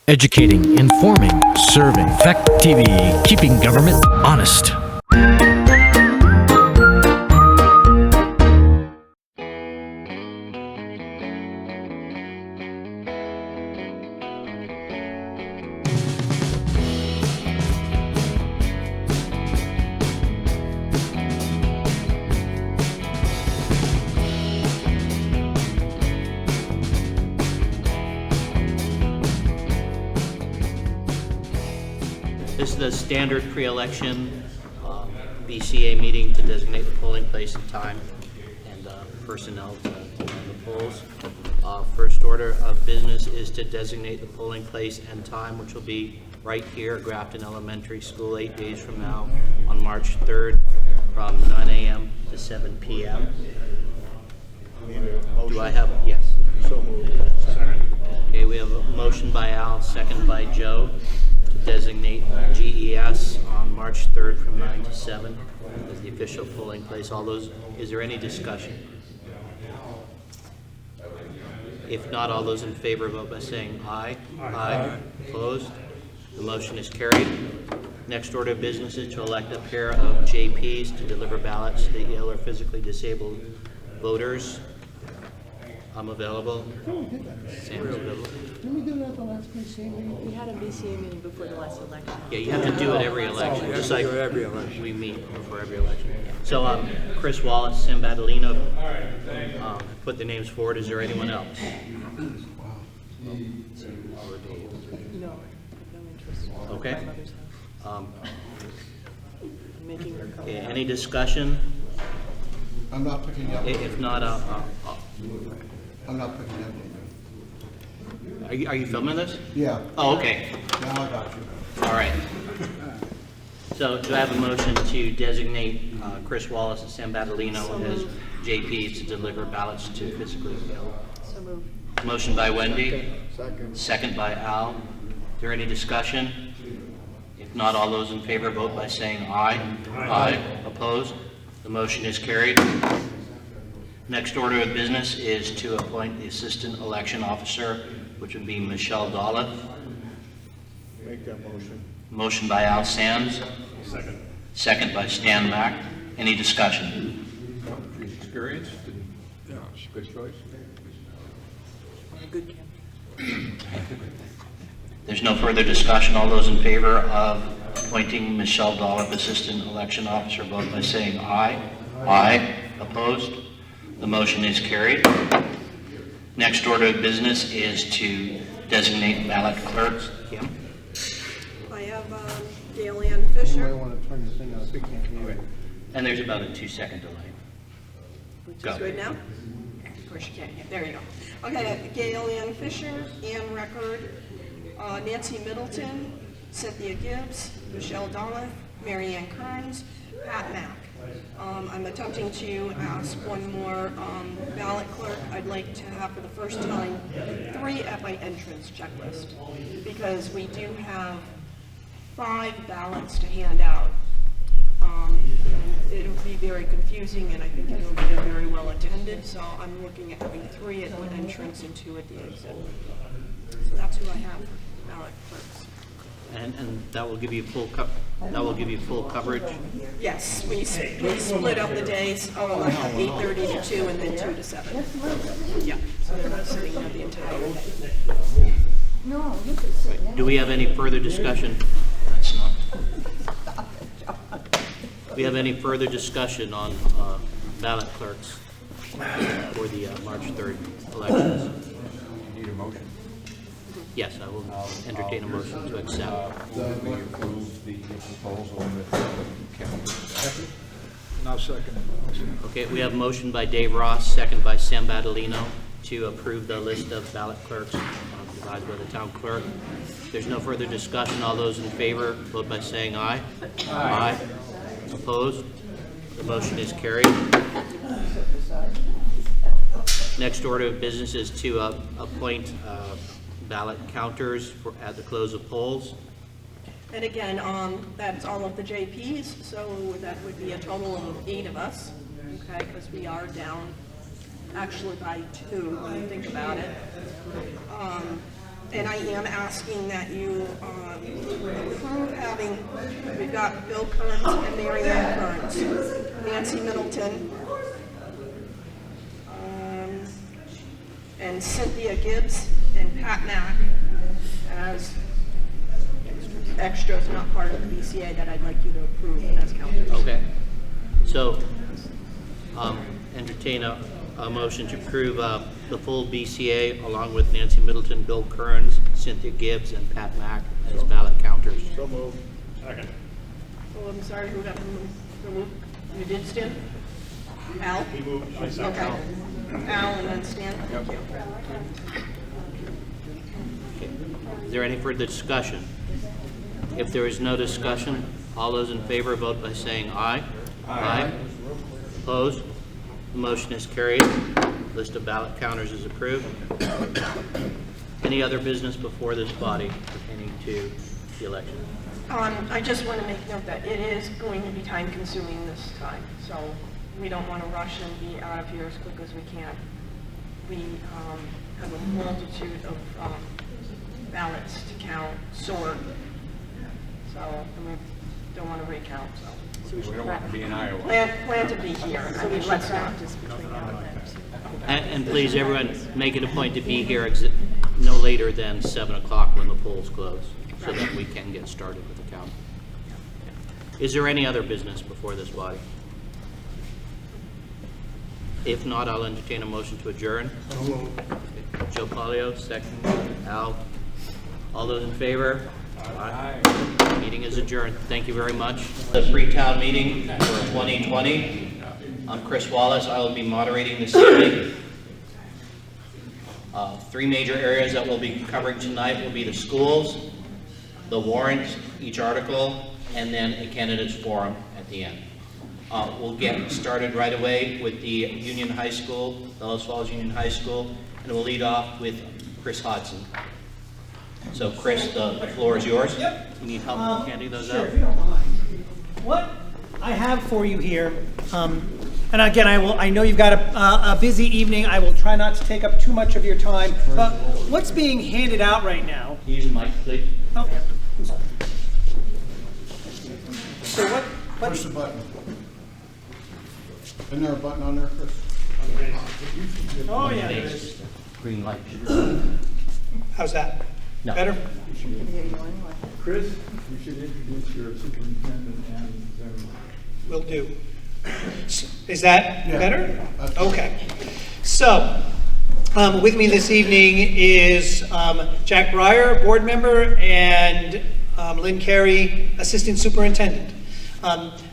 Educating, informing, serving. Fact TV, keeping government honest. This is the standard pre-election BCA meeting to designate the polling place and time and personnel to man the polls. First order of business is to designate the polling place and time, which will be right here, Graton Elementary School, 8 days from now on March 3rd from 9 a.m. to 7 p.m. Do I have, yes. So moved. Okay, we have a motion by Al, second by Joe, to designate GES on March 3rd from 9 to 7 as the official polling place. All those, is there any discussion? If not, all those in favor vote by saying aye. Aye. Opposed? The motion is carried. Next order of business is to elect a pair of JPs to deliver ballots to the ill or physically disabled voters. I'm available. Sam's available. Didn't we do that at the last BCA meeting? We had a BCA meeting before the last election. Yeah, you have to do it every election, just like every election. we meet before every election. So Chris Wallace, Sam Badalino put the names forward. Is there anyone else? No, no interest. Okay. My mother's house. Making her come. Okay, any discussion? I'm not picking up. If not, I'm not picking up. are you filming this? Yeah. Oh, okay. Now I got you. All right. So do I have a motion to designate Chris Wallace and Sam Badalino as JPs to deliver ballots to physically ill? So moved. Motion by Wendy, Second. second by Al. Is there any discussion? If not, all those in favor vote by saying aye. Aye. Opposed? The motion is carried. Next order of business is to appoint the assistant election officer, which would be Michelle Dolliff. Make that motion. Motion by Al Sands, Second. second by Stan Mack. Any discussion? She's experienced and, yeah, she's a good choice. A good campaign. There's no further discussion. All those in favor of appointing Michelle Dolliff, assistant election officer, vote by saying aye. Aye. Opposed? The motion is carried. Next order of business is to designate ballot clerks. Kim? I have Gail Ann You might Fisher. want to turn this thing on. And there's about a 2-second delay. Go. Good now? Of course you can't hear. There you go. Okay, Gail Ann Fisher, Ann Record, Nancy Middleton, Cynthia Gibbs, Michelle Dolliff, Mary Ann Kearns, Pat Mack. I'm attempting to ask one more ballot clerk. I'd like to have for the first time 3 at my entrance checklist because we do have 5 ballots to hand out. And it'll be very confusing and I think it'll be very well attended, so I'm looking at having 3 at one entrance and 2 at the exit. So that's who I have for ballot clerks. And that will give you full coverage. Yes, we split up the days, I have 8:30 to 2 and then 2 to 7. Yeah, so they're not sitting there the entire day. Do we have any further discussion? That's not. Do we have any further discussion on ballot clerks for the March 3rd elections? Need a motion? Yes, I will entertain a motion to accept. That we approve the proposal with Kevin. Second? Now second. Okay, we have a motion by Dave Ross, second by Sam Badalino, to approve the list of ballot clerks provided by the town clerk. If there's no further discussion, all those in favor vote by saying aye. Aye. Opposed? The motion is carried. Next order of business is to appoint ballot counters at the close of polls. And again, that's all of the JPs, so that would be a total of 8 of us, okay, because we are down actually by 2 when you think about it. And I am asking that you approve having, we've got Bill Kearns and Mary Ann Kearns, Nancy Middleton, and Cynthia Gibbs and Pat Mack as extras, not part of the BCA, that I'd like you to approve as counters. Okay. So, entertain a motion to approve the full BCA along with Nancy Middleton, Bill Kearns, Cynthia Gibbs, and Pat Mack as ballot counters. So moved. Second. Oh, I'm sorry, who got removed? You did, Stan? Al? He moved. I Okay. second. Al and then Stan? Thank you. Is there any further discussion? If there is no discussion, all those in favor vote by saying aye. Aye. Opposed? The motion is carried. List of ballot counters is approved. Any other business before this body pertaining to the election? I just want to make note that it is going to be time consuming this time, so we don't want to rush and be out of here as quick as we can. We have a multitude of ballots to count, sort, so and we don't want to recount, so. We don't want to be in Iowa. Plan to be here. I mean, let's not. And please, everyone, make it a point to be here no later than 7 o'clock when the polls close, so that we can get started with the count. Is there any other business before this body? If not, I'll entertain a motion to adjourn. Joe Polio, second. Al. All those in favor? Aye. Meeting is adjourned. Thank you very much. The Freetown meeting for 2020. I'm Chris Wallace. I will be moderating this evening. Three major areas that we'll be covering tonight will be the schools, the warrant, each article, and then a candidates forum at the end. We'll get started right away with the Union High School, Bellows Falls Union High School, and we'll lead off with Chris Hodson. So Chris, the floor is yours. Yep. You need help handing those Sure, out? if you don't mind. What I have for you here, and again, I know you've got a busy evening. I will try not to take up too much of your time. But what's being handed out right now? Can you use the mic, please? Oh, so what? Push the button. Isn't there a button on there, Chris? Oh yeah, there is. Green light. How's that? No. Better? Chris, you should introduce your superintendent and then. Will do. Is that Yeah. better? That's- Okay. So, with me this evening is Jack Breyer, board member, and Lynn Carey, assistant superintendent.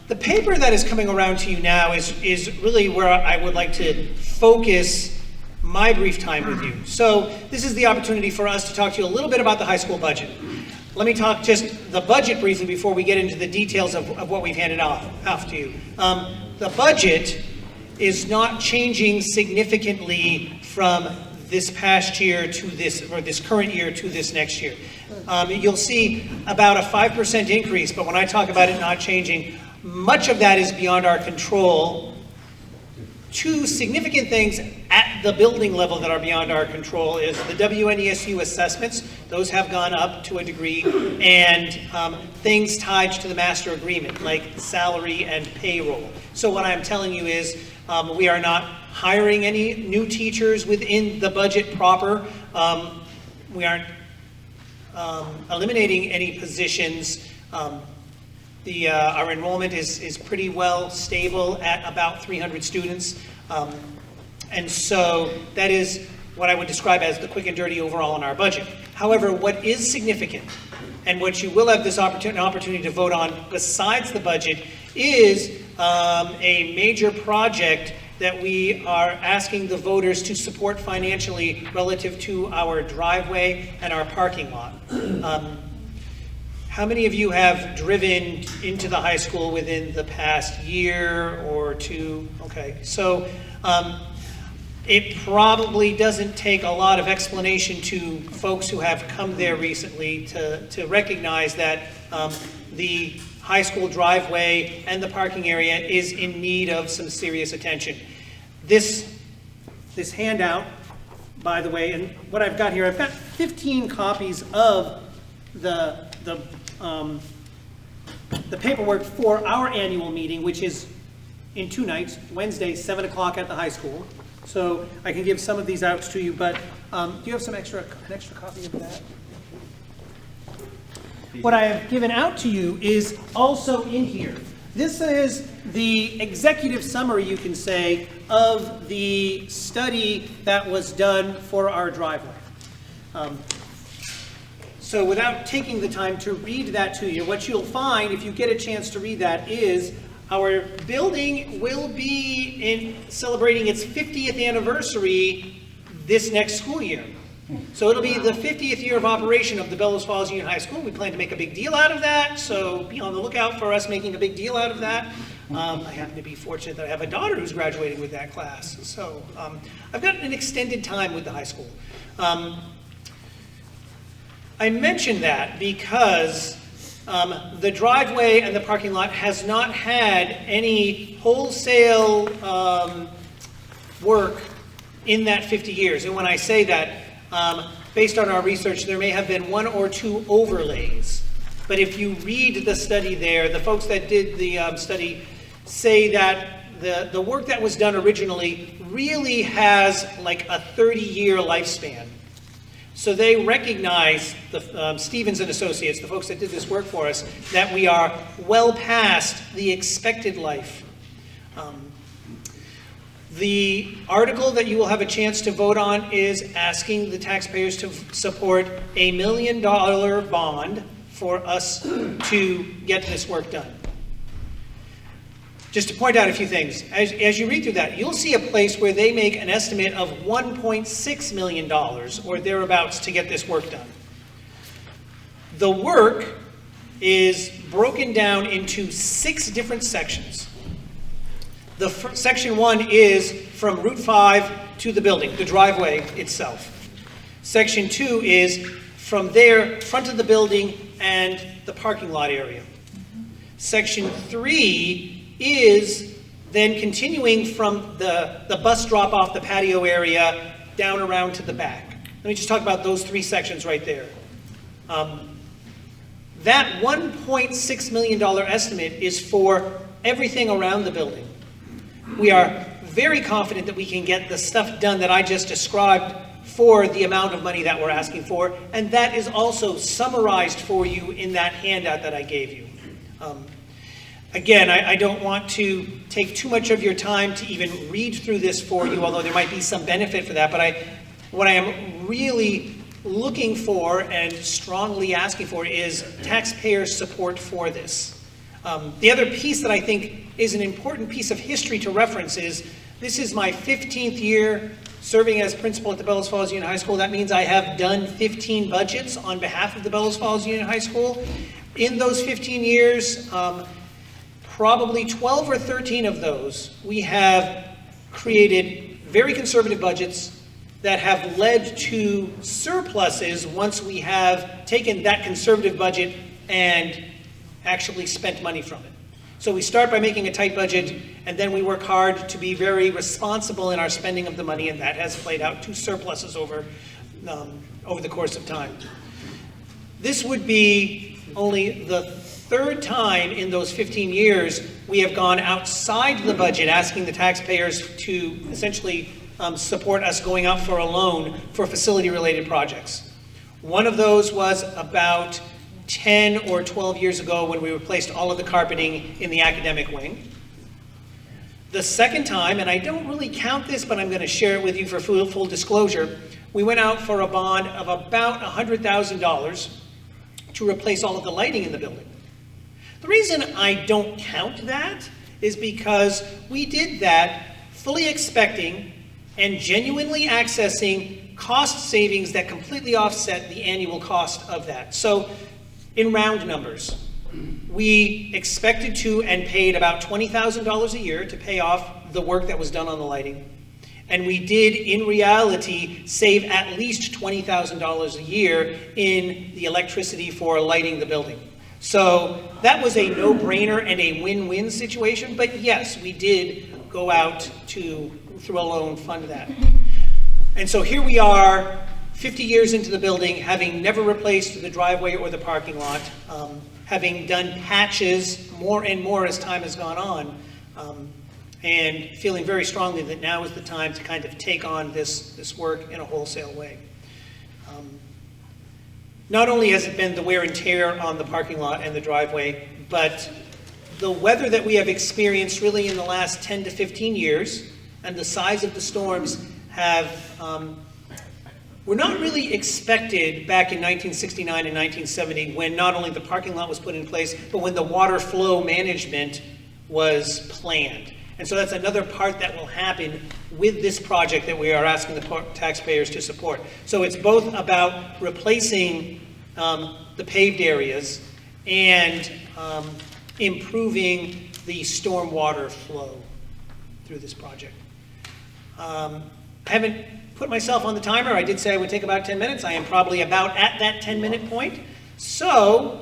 The paper that is coming around to you now is really where I would like to focus my brief time with you. So this is the opportunity for us to talk to you a little bit about the high school budget. Let me talk just the budget briefly before we get into the details of what we've handed off to you. The budget is not changing significantly from this past year to this, or this current year to this next year. You'll see about a 5% increase, but when I talk about it not changing, much of that is beyond our control. Two significant things at the building level that are beyond our control is the WNESU assessments. Those have gone up to a degree, and things tied to the master agreement, like salary and payroll. So what I'm telling you is we are not hiring any new teachers within the budget proper. We aren't eliminating any positions. Our enrollment is pretty well stable at about 300 students. And so that is what I would describe as the quick and dirty overall in our budget. However, what is significant, and what you will have this opportunity to vote on besides the budget, is a major project that we are asking the voters to support financially relative to our driveway and our parking lot. How many of you have driven into the high school within the past year or two? Okay, so it probably doesn't take a lot of explanation to folks who have come there recently to recognize that the high school driveway and the parking area is in need of some serious attention. This handout by the way, and what I've got here, I've got 15 copies of the paperwork for our annual meeting, which is in 2 nights, Wednesday, 7 o'clock at the high school. So I can give some of these out to you, but do you have an extra copy of that? What I have given out to you is also in here. This is the executive summary, you can say, of the study that was done for our driveway. So without taking the time to read that to you, what you'll find, if you get a chance to read that, is our building will be celebrating its 50th anniversary this next school year. So it'll be the 50th year of operation of the Bellows Falls Union High School. We plan to make a big deal out of that, so be on the lookout for us making a big deal out of that. I happen to be fortunate that I have a daughter who's graduating with that class, so I've got an extended time with the high school. I mention that because the driveway and the parking lot has not had any wholesale work in that 50 years. And when I say that, based on our research, there may have been 1 or 2 overlays. But if you read the study there, the folks that did the study say that the work that was done originally really has like a 30-year lifespan. So they recognize, the Stevens and Associates, the folks that did this work for us, that we are well past the expected life. The article that you will have a chance to vote on is asking the taxpayers to support $1 million bond for us to get this work done. Just to point out a few things, as you read through that, you'll see a place where they make an estimate of $1.6 million or thereabouts to get this work done. The work is broken down into 6 different sections. Section 1 is from Route 5 to the building, the driveway itself. Section 2 is from there, front of the building and the parking lot area. Section 3 is then continuing from the bus drop off the patio area down around to the back. Let me just talk about those 3 sections right there. That $1.6 million estimate is for everything around the building. We are very confident that we can get the stuff done that I just described for the amount of money that we're asking for, and that is also summarized for you in that handout that I gave you. Again, I don't want to take too much of your time to even read through this for you, although there might be some benefit for that, but what I am really looking for and strongly asking for is taxpayer support for this. The other piece that I think is an important piece of history to reference is, this is my 15th year serving as principal at the Bellows Falls Union High School. That means I have done 15 budgets on behalf of the Bellows Falls Union High School. In those 15 years, probably 12 or 13 of those, we have created very conservative budgets that have led to surpluses once we have taken that conservative budget and actually spent money from it. So we start by making a tight budget, and then we work hard to be very responsible in our spending of the money, and that has played out to surpluses over the course of time. This would be only the 3rd time in those 15 years we have gone outside the budget, asking the taxpayers to essentially support us going out for a loan for facility-related projects. One of those was about 10 or 12 years ago when we replaced all of the carpeting in the academic wing. The second time, and I don't really count this, but I'm going to share it with you for full disclosure, we went out for a bond of about $100,000 to replace all of the lighting in the building. The reason I don't count that is because we did that fully expecting and genuinely accessing cost savings that completely offset the annual cost of that. So, in round numbers, we expected to and paid about $20,000 a year to pay off the work that was done on the lighting. And we did, in reality, save at least $20,000 a year in the electricity for lighting the building. So that was a no-brainer and a win-win situation, but yes, we did go out to, through a loan, fund that. And so here we are, 50 years into the building, having never replaced the driveway or the parking lot, having done patches more and more as time has gone on, and feeling very strongly that now is the time to kind of take on this work in a wholesale way. Not only has it been the wear and tear on the parking lot and the driveway, but the weather that we have experienced really in the last 10 to 15 years and the size of the storms were not really expected back in 1969 and 1970, when not only the parking lot was put in place, but when the water flow management was planned. And so that's another part that will happen with this project that we are asking the taxpayers to support. So it's both about replacing the paved areas and improving the stormwater flow through this project. I haven't put myself on the timer. I did say I would take about 10 minutes. I am probably about at that 10-minute point. So,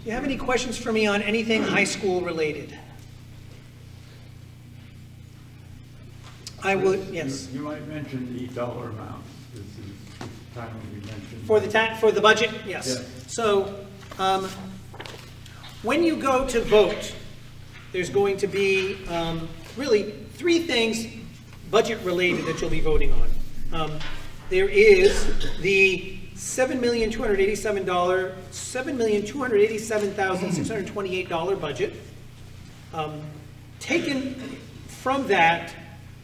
do you have any questions for me on anything high school related? I would, yes. You might mention the dollar amount. This is time we mentioned. For the budget, yes. Yes. So, when you go to vote, there's going to be really three things budget related that you'll be voting on. There is the $7,287,628 budget. Taken from that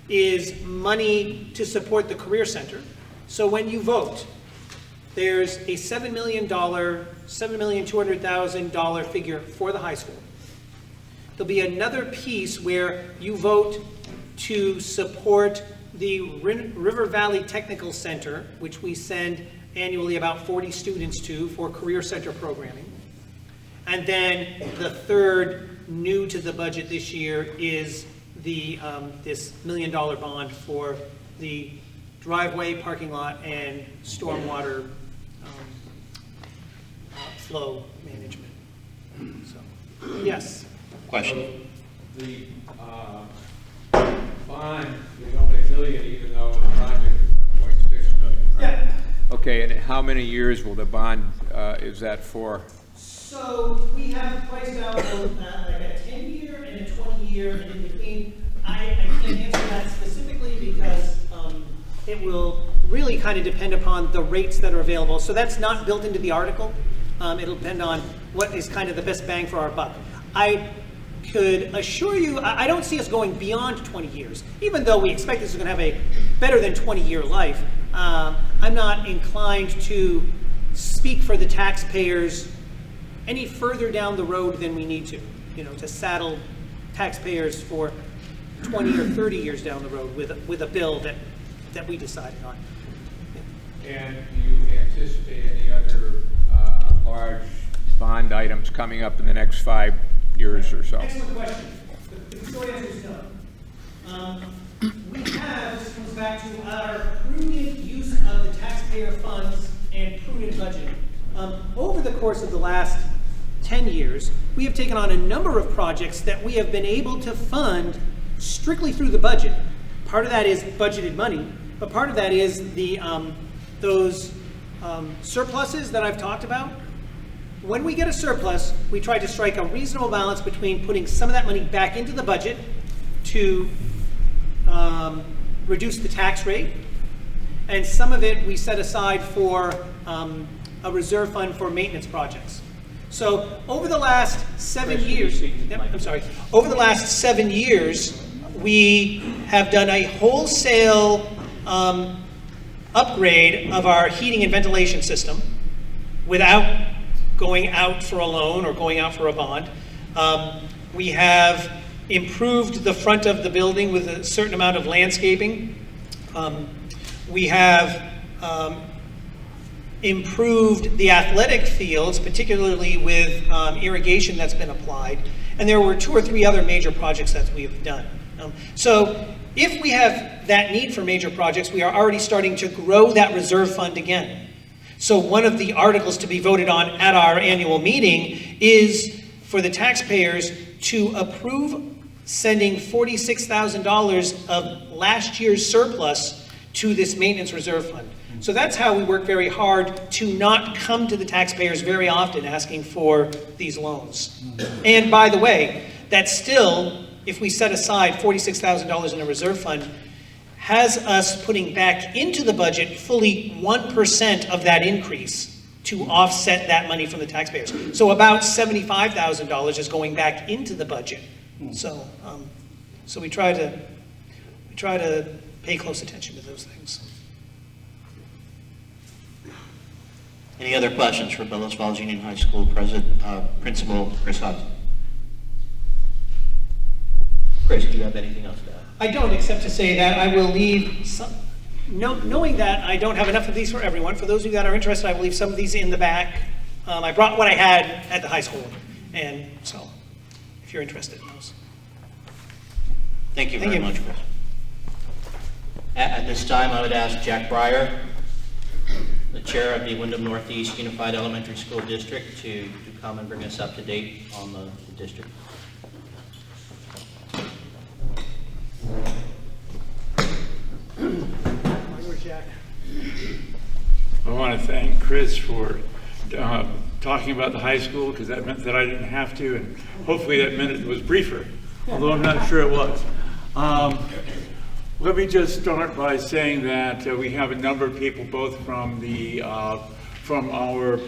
is money to support the Career Center. So when you vote, there's a $7,200,000 figure for the high school. There'll be another piece where you vote to support the River Valley Technical Center, which we send annually about 40 students to for Career Center programming. And then the third new to the budget this year is the this $1 million bond for the driveway, parking lot, and stormwater flow management. So, yes. Question? The bond is only $1 million, even though the project is $1.6 million, right? Yeah. Okay, and how many years will the bond, is that for? So we have priced out like a 10-year and a 20-year, and in between, I can't answer that specifically because it will really kind of depend upon the rates that are available. So that's not built into the article. It'll depend on what is kind of the best bang for our buck. I could assure you, I don't see us going beyond 20 years, even though we expect this is going to have a better than 20-year life. I'm not inclined to speak for the taxpayers any further down the road than we need to, to saddle taxpayers for 20 or 30 years down the road with a bill that we decided on. And do you anticipate any other large bond items coming up in the next 5 years or so? Excellent question. The short answer is no. We have, this comes back to our prudent use of the taxpayer funds and prudent budgeting. Over the course of the last 10 years, we have taken on a number of projects that we have been able to fund strictly through the budget. Part of that is budgeted money, but part of that is the those surpluses that I've talked about. When we get a surplus, we try to strike a reasonable balance between putting some of that money back into the budget to reduce the tax rate, and some of it we set aside for a reserve fund for maintenance projects. So over the last 7 years, over the last 7 years, we have done a wholesale upgrade of our heating and ventilation system without going out for a loan or going out for a bond. We have improved the front of the building with a certain amount of landscaping. We have improved the athletic fields, particularly with irrigation that's been applied. And there were 2 or 3 other major projects that we have done. So if we have that need for major projects, we are already starting to grow that reserve fund again. So one of the articles to be voted on at our annual meeting is for the taxpayers to approve sending $46,000 of last year's surplus to this maintenance reserve fund. So that's how we work very hard to not come to the taxpayers very often asking for these loans. And by the way, that's still, if we set aside $46,000 in a reserve fund, has us putting back into the budget fully 1% of that increase to offset that money from the taxpayers. So about $75,000 is going back into the budget. So, so we try to pay close attention to those things. Any other questions for Bellows Falls Union High School Principal Chris Hudson? Chris, do you have anything else to add? I don't, except to say that I will leave some, knowing that I don't have enough of these for everyone. For those of you that are interested, I will leave some of these in the back. I brought what I had at the high school, and so if you're interested in those. Thank you Thank very you. much, Chris. At this time, I would ask Jack Breyer, the chair of the Wyndham Northeast Unified Elementary School District, to come and bring us up to date on the district. I want to thank Chris for talking about the high school, because that meant that I didn't have to, and hopefully that meant it was briefer, although I'm not sure it was. Let me just start by saying that we have a number of people, both from the from our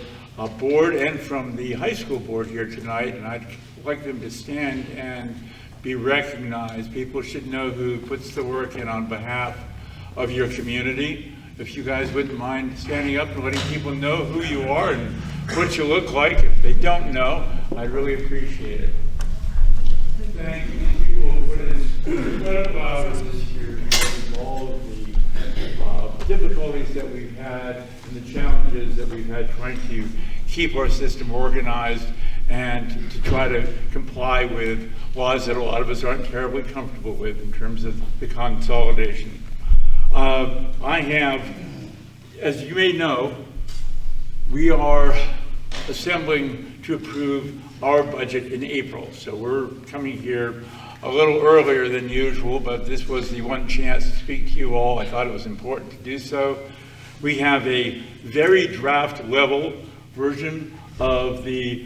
board and from the high school board here tonight, and I'd like them to stand and be recognized. People should know who puts the work in on behalf of your community. If you guys wouldn't mind standing up and letting people know who you are and what you look like. If they don't know, I'd really appreciate it. Thank you all for this incredible hours this year, because of all of the difficulties that we've had and the challenges that we've had trying to keep our system organized and to try to comply with laws that a lot of us aren't terribly comfortable with in terms of the consolidation. I have, as you may know, we are assembling to approve our budget in April. So we're coming here a little earlier than usual, but this was the one chance to speak to you all. I thought it was important to do so. We have a very draft level version of the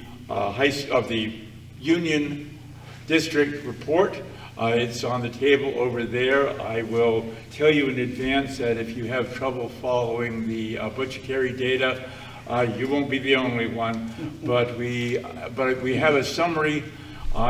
Union District report. It's on the table over there. I will tell you in advance that if you have trouble following the Butch Carey data, you won't be the only one. But we have a summary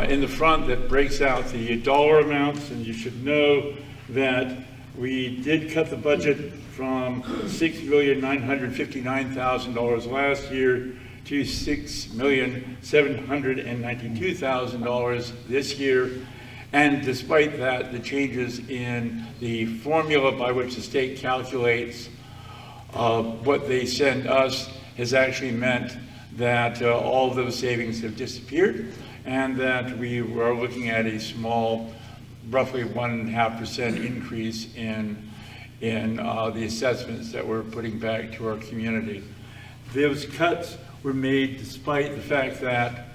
in the front that breaks out the dollar amounts, and you should know that we did cut the budget from $6,959,000 last year to $6,792,000 this year. And despite that, the changes in the formula by which the state calculates what they send us has actually meant that all of those savings have disappeared, and that we are looking at a small, roughly 1.5% increase in the assessments that we're putting back to our community. Those cuts were made despite the fact that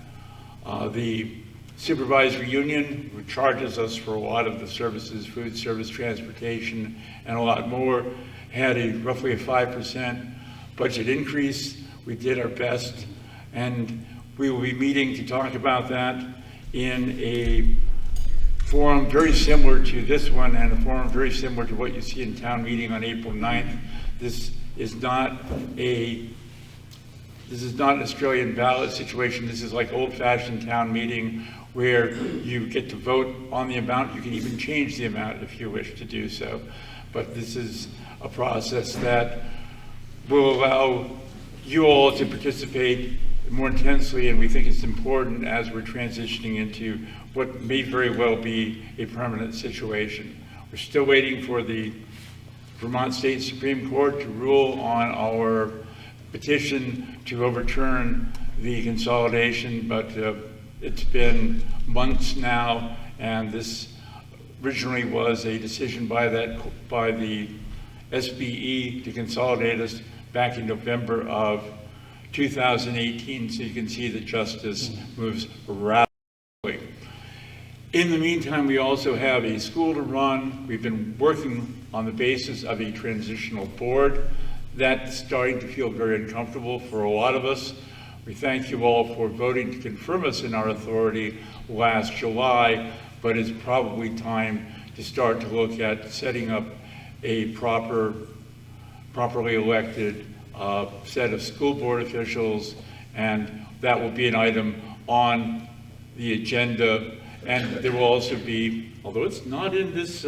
the supervisory union, who charges us for a lot of the services, food service, transportation, and a lot more, had roughly a 5% budget increase. We did our best, and we will be meeting to talk about that in a forum very similar to this one, and a forum very similar to what you see in town meeting on April 9th. This is not an Australian ballot situation. This is like old-fashioned town meeting, where you get to vote on the amount. You can even change the amount if you wish to do so. But this is a process that will allow you all to participate more intensely, and we think it's important as we're transitioning into what may very well be a permanent situation. We're still waiting for the Vermont State Supreme Court to rule on our petition to overturn the consolidation, but it's been months now, and this originally was a decision by the SBE to consolidate us back in November of 2018, so you can see that justice moves rapidly. In the meantime, we also have a school to run. We've been working on the basis of a transitional board. That's starting to feel very uncomfortable for a lot of us. We thank you all for voting to confirm us in our authority last July, but it's probably time to start to look at setting up a properly elected set of school board officials, and that will be an item on the agenda. And there will also be, although it's not in this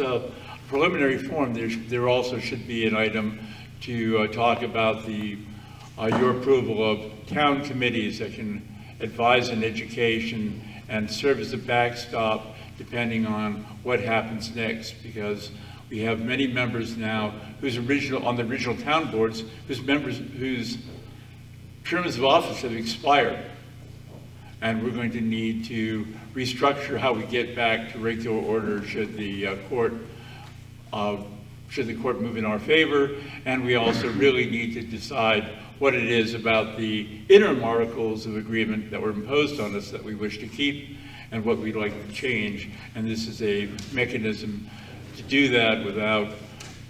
preliminary form, there also should be an item to talk about your approval of town committees that can advise in education and serve as a backstop depending on what happens next, because we have many members now on the original town boards whose terms of office have expired. And we're going to need to restructure how we get back to regular order should the court move in our favor. And we also really need to decide what it is about the interim articles of agreement that were imposed on us that we wish to keep and what we'd like to change. And this is a mechanism to do that without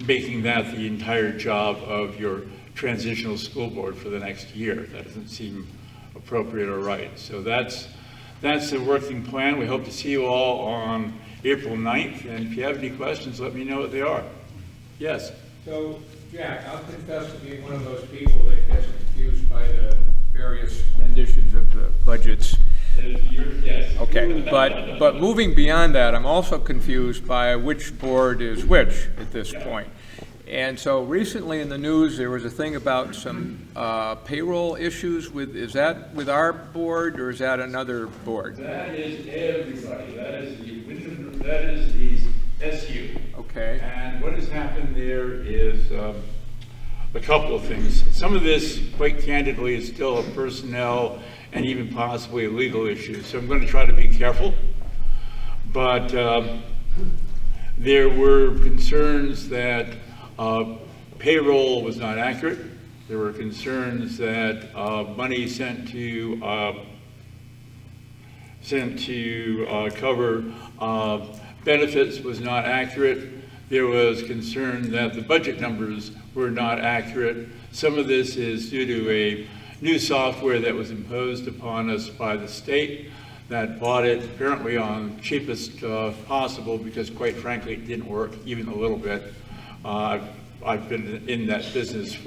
making that the entire job of your transitional school board for the next year. That doesn't seem appropriate or right. So that's the working plan. We hope to see you all on April 9th. And if you have any questions, let me know what they are. Yes? So, Jack, I'll confess to being one of those people that gets confused by the various renditions of the budgets. Yes. Okay, but moving beyond that, I'm also confused by which board is which at this point. And so recently in the news, there was a thing about some payroll issues is that with our board or is that another board? That is everybody. That is the SU. Okay. And what has happened there is a couple of things. Some of this, quite candidly, is still a personnel and even possibly a legal issue. So I'm going to try to be careful. But there were concerns that payroll was not accurate. There were concerns that money sent to cover benefits was not accurate. There was concern that the budget numbers were not accurate. Some of this is due to a new software that was imposed upon us by the state that bought it apparently on cheapest possible, because quite frankly it didn't work even a little bit. I've been in that business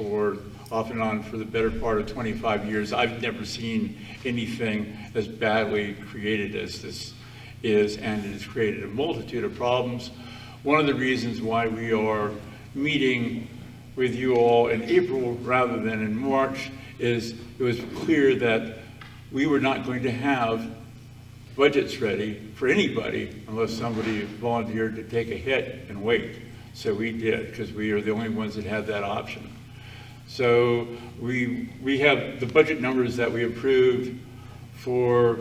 off and on for the better part of 25 years. I've never seen anything as badly created as this is, and it has created a multitude of problems. One of the reasons why we are meeting with you all in April rather than in March is it was clear that we were not going to have budgets ready for anybody unless somebody volunteered to take a hit and wait. So we did, because we are the only ones that had that option. So we have the budget numbers that we approved for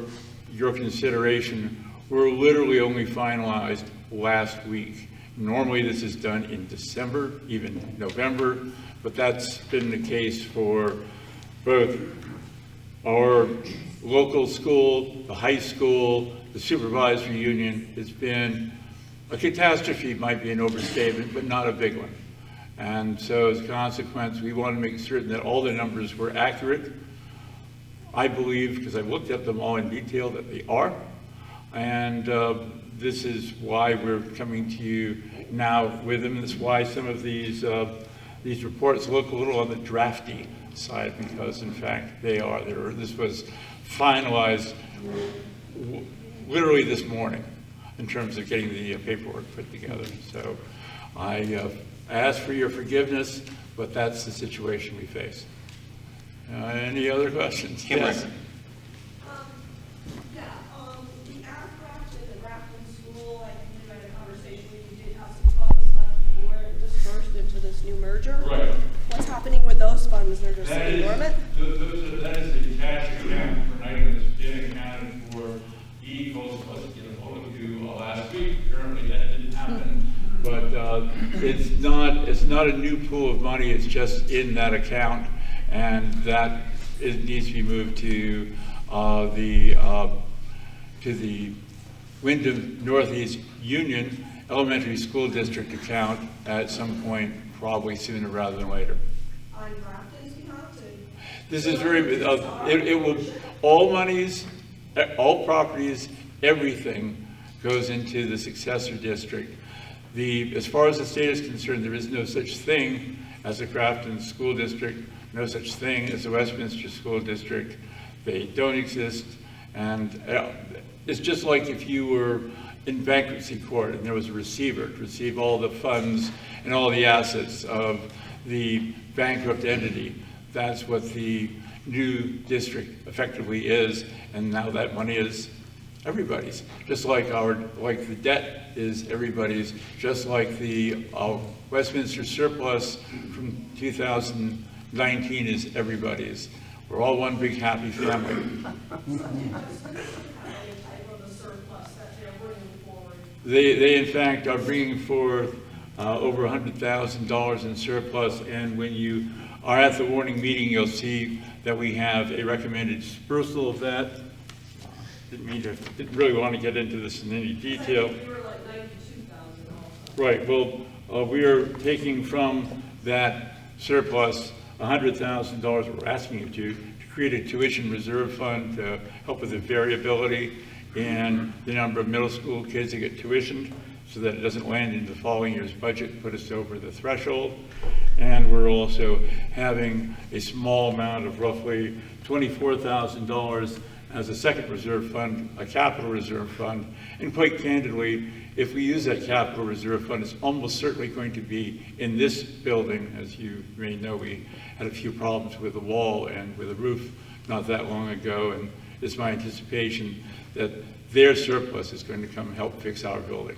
your consideration were literally only finalized last week. Normally this is done in December, even November, but that's been the case for both our local school, the high school, the supervisory union. It's been a catastrophe, might be an overstatement, but not a big one. And so as a consequence, we want to make certain that all the numbers were accurate. I believe, because I've looked at them all in detail, that they are. And this is why we're coming to you now with them. That's why some of these reports look a little on the drafty side, because in fact they are. This was finalized literally this morning in terms of getting the paperwork put together. So I ask for your forgiveness, but that's the situation we face. Any other questions? Yes. The aircraft at the Graton school, I think we had a conversation where you did have some funds left before it dispersed into this new merger. Right. What's happening with those funds? They're just That sitting is, dormant? that is the cash account for an item that's been accounted for. He was supposed to get a hold of you last week. Apparently that didn't happen. But it's not a new pool of money. It's just in that account, and that needs to be moved to the Wyndham Northeast Union Elementary School District account at some point, probably sooner rather than later. On Grafton's behalf to. This is very, it will, all monies, all properties, everything goes into the successor district. As far as the state is concerned, there is no such thing as a Grafton School District, no such thing as a Westminster School District. They don't exist, and it's just like if you were in bankruptcy court and there was a receiver to receive all the funds and all the assets of the bankrupt entity. That's what the new district effectively is, and now that money is everybody's. Just like the debt is everybody's, just like the Westminster surplus from 2019 is everybody's. We're all one big happy family. They in fact are bringing forth over $100,000 in surplus, and when you are at the warning meeting, you'll see that we have a recommended dispersal of that. Didn't really want to get into this in any detail. We were like 92,000 also. Right, well, we are taking from that surplus $100,000, we're asking you to create a tuition reserve fund to help with the variability in the number of middle school kids that get tuitioned, so that it doesn't land into the following year's budget, put us over the threshold. And we're also having a small amount of roughly $24,000 as a second reserve fund, a capital reserve fund. And quite candidly, if we use that capital reserve fund, it's almost certainly going to be in this building. As you may know, we had a few problems with the wall and with the roof not that long ago, and it's my anticipation that their surplus is going to come help fix our building.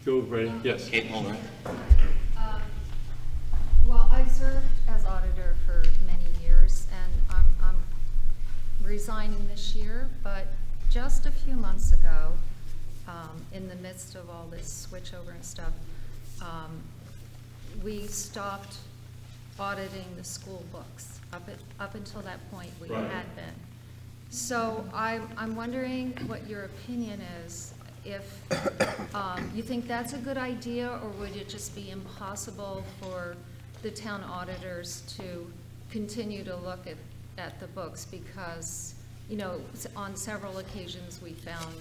Go, Brady. Yes. Kate Mulder. Well, I've served as auditor for many years, and I'm resigning this year, but just a few months ago, in the midst of all this switchover and stuff, we stopped auditing the school books. Up until that point, we Right. had been. So I'm wondering what your opinion is. If you think that's a good idea, or would it just be impossible for the town auditors to continue to look at the books? Because, you know, on several occasions we found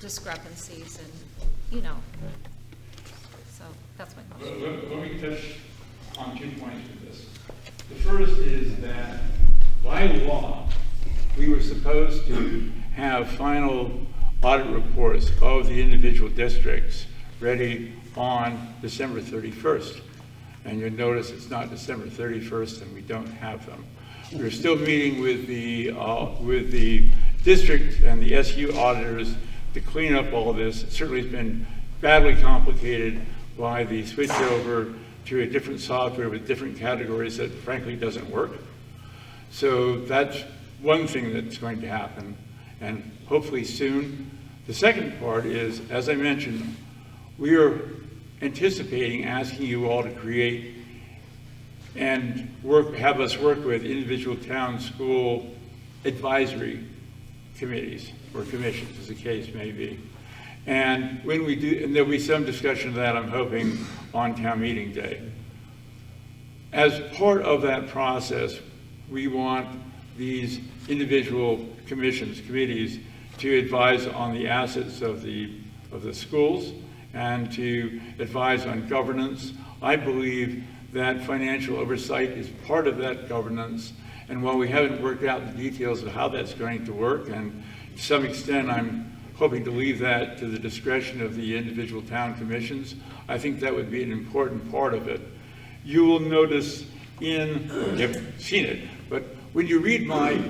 discrepancies and, you know, so that's my question. Let me touch on 2 points with this. The first is that by law, we were supposed to have final audit reports of the individual districts ready on December 31st. And you'll notice it's not December 31st and we don't have them. We're still meeting with the district and the SU auditors to clean up all this. It certainly has been badly complicated by the switchover to a different software with different categories that frankly doesn't work. So that's one thing that's going to happen, and hopefully soon. The second part is, as I mentioned, we are anticipating asking you all to create and have us work with individual town school advisory committees or commissions, as the case may be. And when we do, and there'll be some discussion of that, I'm hoping, on town meeting day. As part of that process, we want these individual commissions, committees, to advise on the assets of the schools and to advise on governance. I believe that financial oversight is part of that governance, and while we haven't worked out the details of how that's going to work, and to some extent I'm hoping to leave that to the discretion of the individual town commissions, I think that would be an important part of it. You will notice you haven't seen it, but when you read my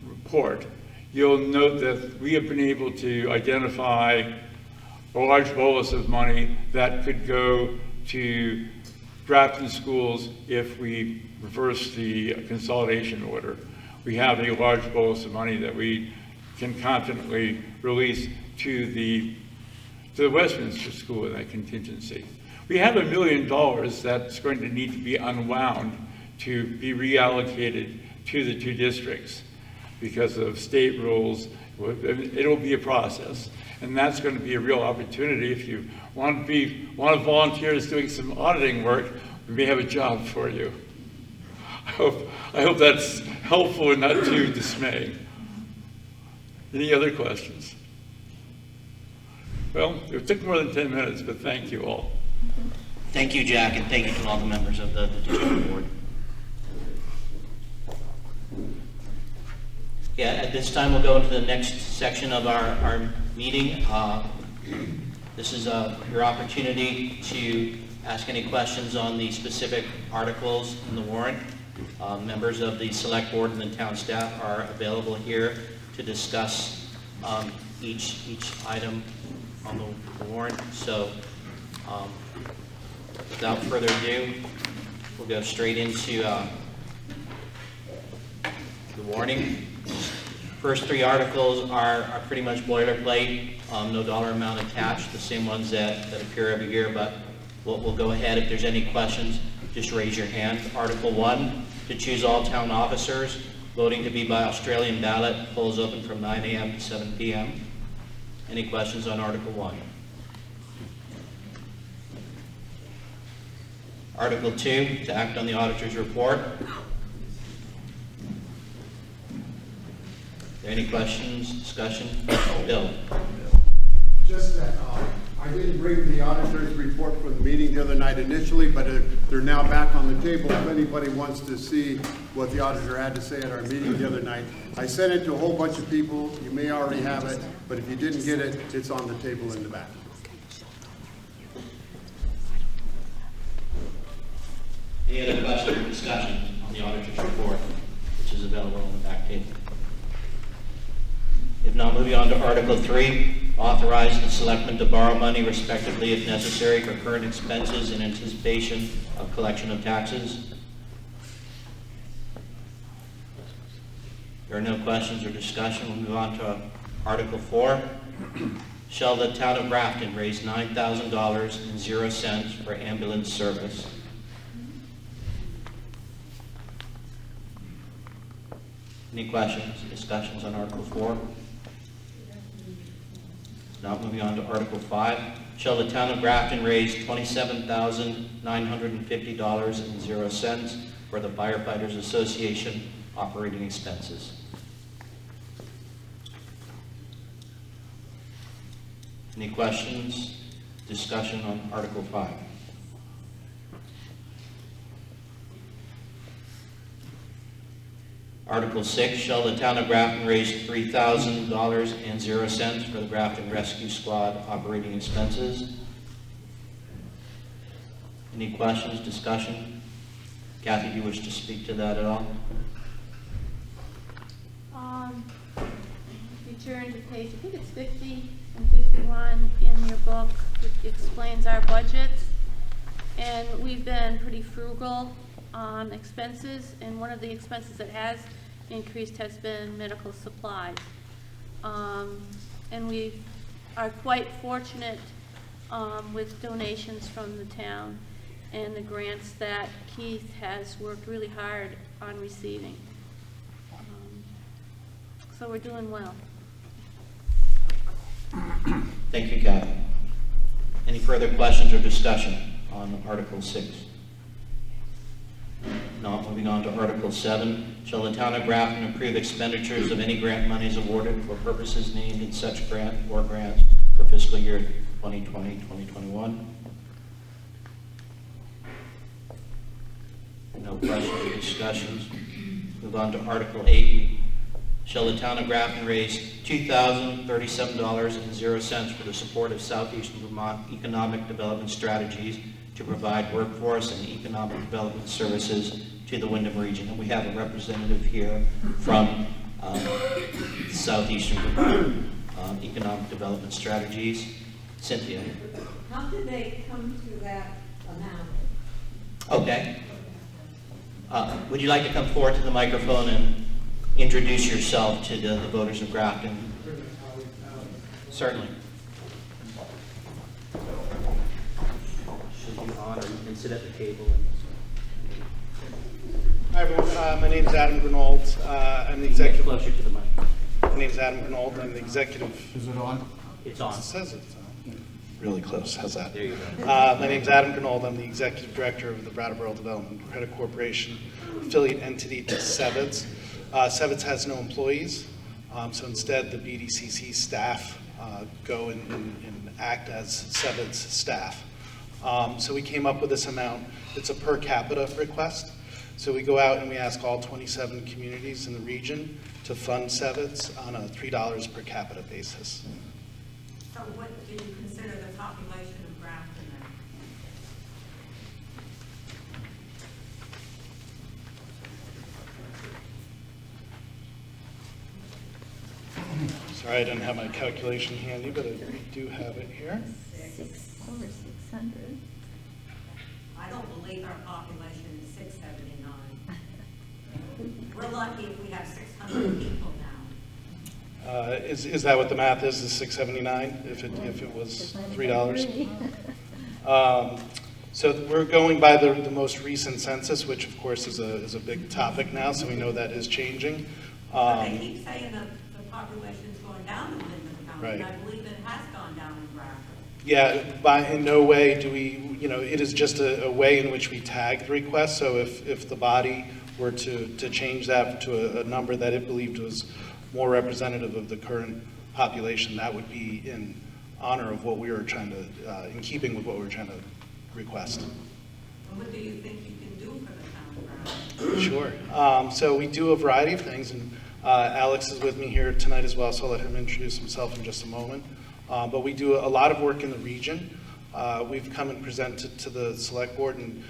report, you'll note that we have been able to identify a large bolus of money that could go to Graton schools if we reverse the consolidation order. We have a large bolus of money that we can confidently release to the Westminster School in that contingency. We have $1 million that's going to need to be unwound to be reallocated to the 2 districts. because of state rules. It'll be a process. And that's going to be a real opportunity. If you want to volunteer as doing some auditing work, we may have a job for you. I hope that's helpful and not too dismaying. Any other questions? Well, it took more than 10 minutes, but thank you all. Thank you, Jack, and thank you to all the members of the district board. Yeah, at this time, we'll go into the next section of our meeting. This is your opportunity to ask any questions on the specific articles in the warrant. Members of the select board and the town staff are available here to discuss each item on the warrant. So without further ado, we'll go straight into the warning. First three articles are pretty much boilerplate, no dollar amount attached, the same ones that appear every year, but we'll go ahead. If there's any questions, just raise your hand. Article 1, to choose all town officers, voting to be by Australian ballot, polls open from 9 a.m. to 7 p.m. Any questions on Article 1? Article 2, to act on the auditor's report. Any questions, discussion? Bill? Just that I didn't bring the auditor's report from the meeting the other night initially, but they're now back on the table. If anybody wants to see what the auditor had to say at our meeting the other night, I sent it to a whole bunch of people. You may already have it, but if you didn't get it, it's on the table in the back. Any other questions or discussion on the auditor's report, which is available on the back table? If not, moving on to Article 3, authorize the selectmen to borrow money respectively if necessary for current expenses in anticipation of collection of taxes. There are no questions or discussion. We'll move on to Article 4. Shall the town of Grafton raise $9,000.00 for ambulance service? Any questions, discussions on Article 4? Now moving on to Article 5. Shall the town of Grafton raise $27,950.00 for the Firefighters Association operating expenses? Any questions, discussion on Article 5? Article 6, shall the town of Grafton raise $3,000.00 for the Grafton Rescue Squad operating expenses? Any questions, discussion? Kathy, do you wish to speak to that at all? If you turn to page, I think it's 50 and 51 in your book, which explains our budgets. And we've been pretty frugal on expenses, and one of the expenses that has increased has been medical supplies. And we are quite fortunate with donations from the town and the grants that Keith has worked really hard on receiving. So we're doing well. Thank you, Kathy. Any further questions or discussion on Article 6? Not moving on to Article 7. Shall the town of Grafton approve expenditures of any grant monies awarded for purposes named in such grant or grants for fiscal year 2020-2021? No questions or discussions. Move on to Article 8. Shall the town of Grafton raise $2,037.00 for the support of Southeastern Vermont economic development strategies to provide workforce and economic development services to the Wyndham region? And we have a representative here from Southeastern Vermont economic development strategies. Cynthia. How did they come to that amount? Okay. Would you like to come forward to the microphone and introduce yourself to the voters of Grafton? Certainly. Should be on, or you can sit at the table. Hi everyone, my My name is Adam Grenold. I'm the Get executive. closer to the mic. My name is Adam Grenold. I'm the executive. Is it on? It's on. It says it's on. Really close. How's that? There you go. My name is Adam Grenold. I'm the executive director of the Brattleboro Development Credit Corporation, affiliate entity to Sevitz. Sevitz has no employees, so instead the BDCC staff go and act as Sevitz staff. So we came up with this amount. It's a per capita request. So we go out and we ask all 27 communities in the region to fund Sevitz on a $3 per capita basis. So what do you consider the population of Grafton then? Sorry, I didn't have my calculation handy, but I do have it here. Over 600. I don't believe our population is 679. We're lucky if we have 600 people now. Is that what the math is 679, if it was $3? So we're going by the most recent census, which of course is a big topic now, so we know that is changing. But they keep saying the population's going down in Wyndham County, Right. and I believe it has gone down in Grafton. Yeah, in no way do we, it is just a way in which we tag the request. So if the body were to change that to a number that it believed was more representative of the current population, that would be in honor of what we were trying to, in keeping with what we were trying to request. And what do you think you can do for the town of Grafton? Sure. So we do a variety of things, and Alex is with me here tonight as well, so I'll let him introduce himself in just a moment. But we do a lot of work in the region. We've come and presented to the select board, and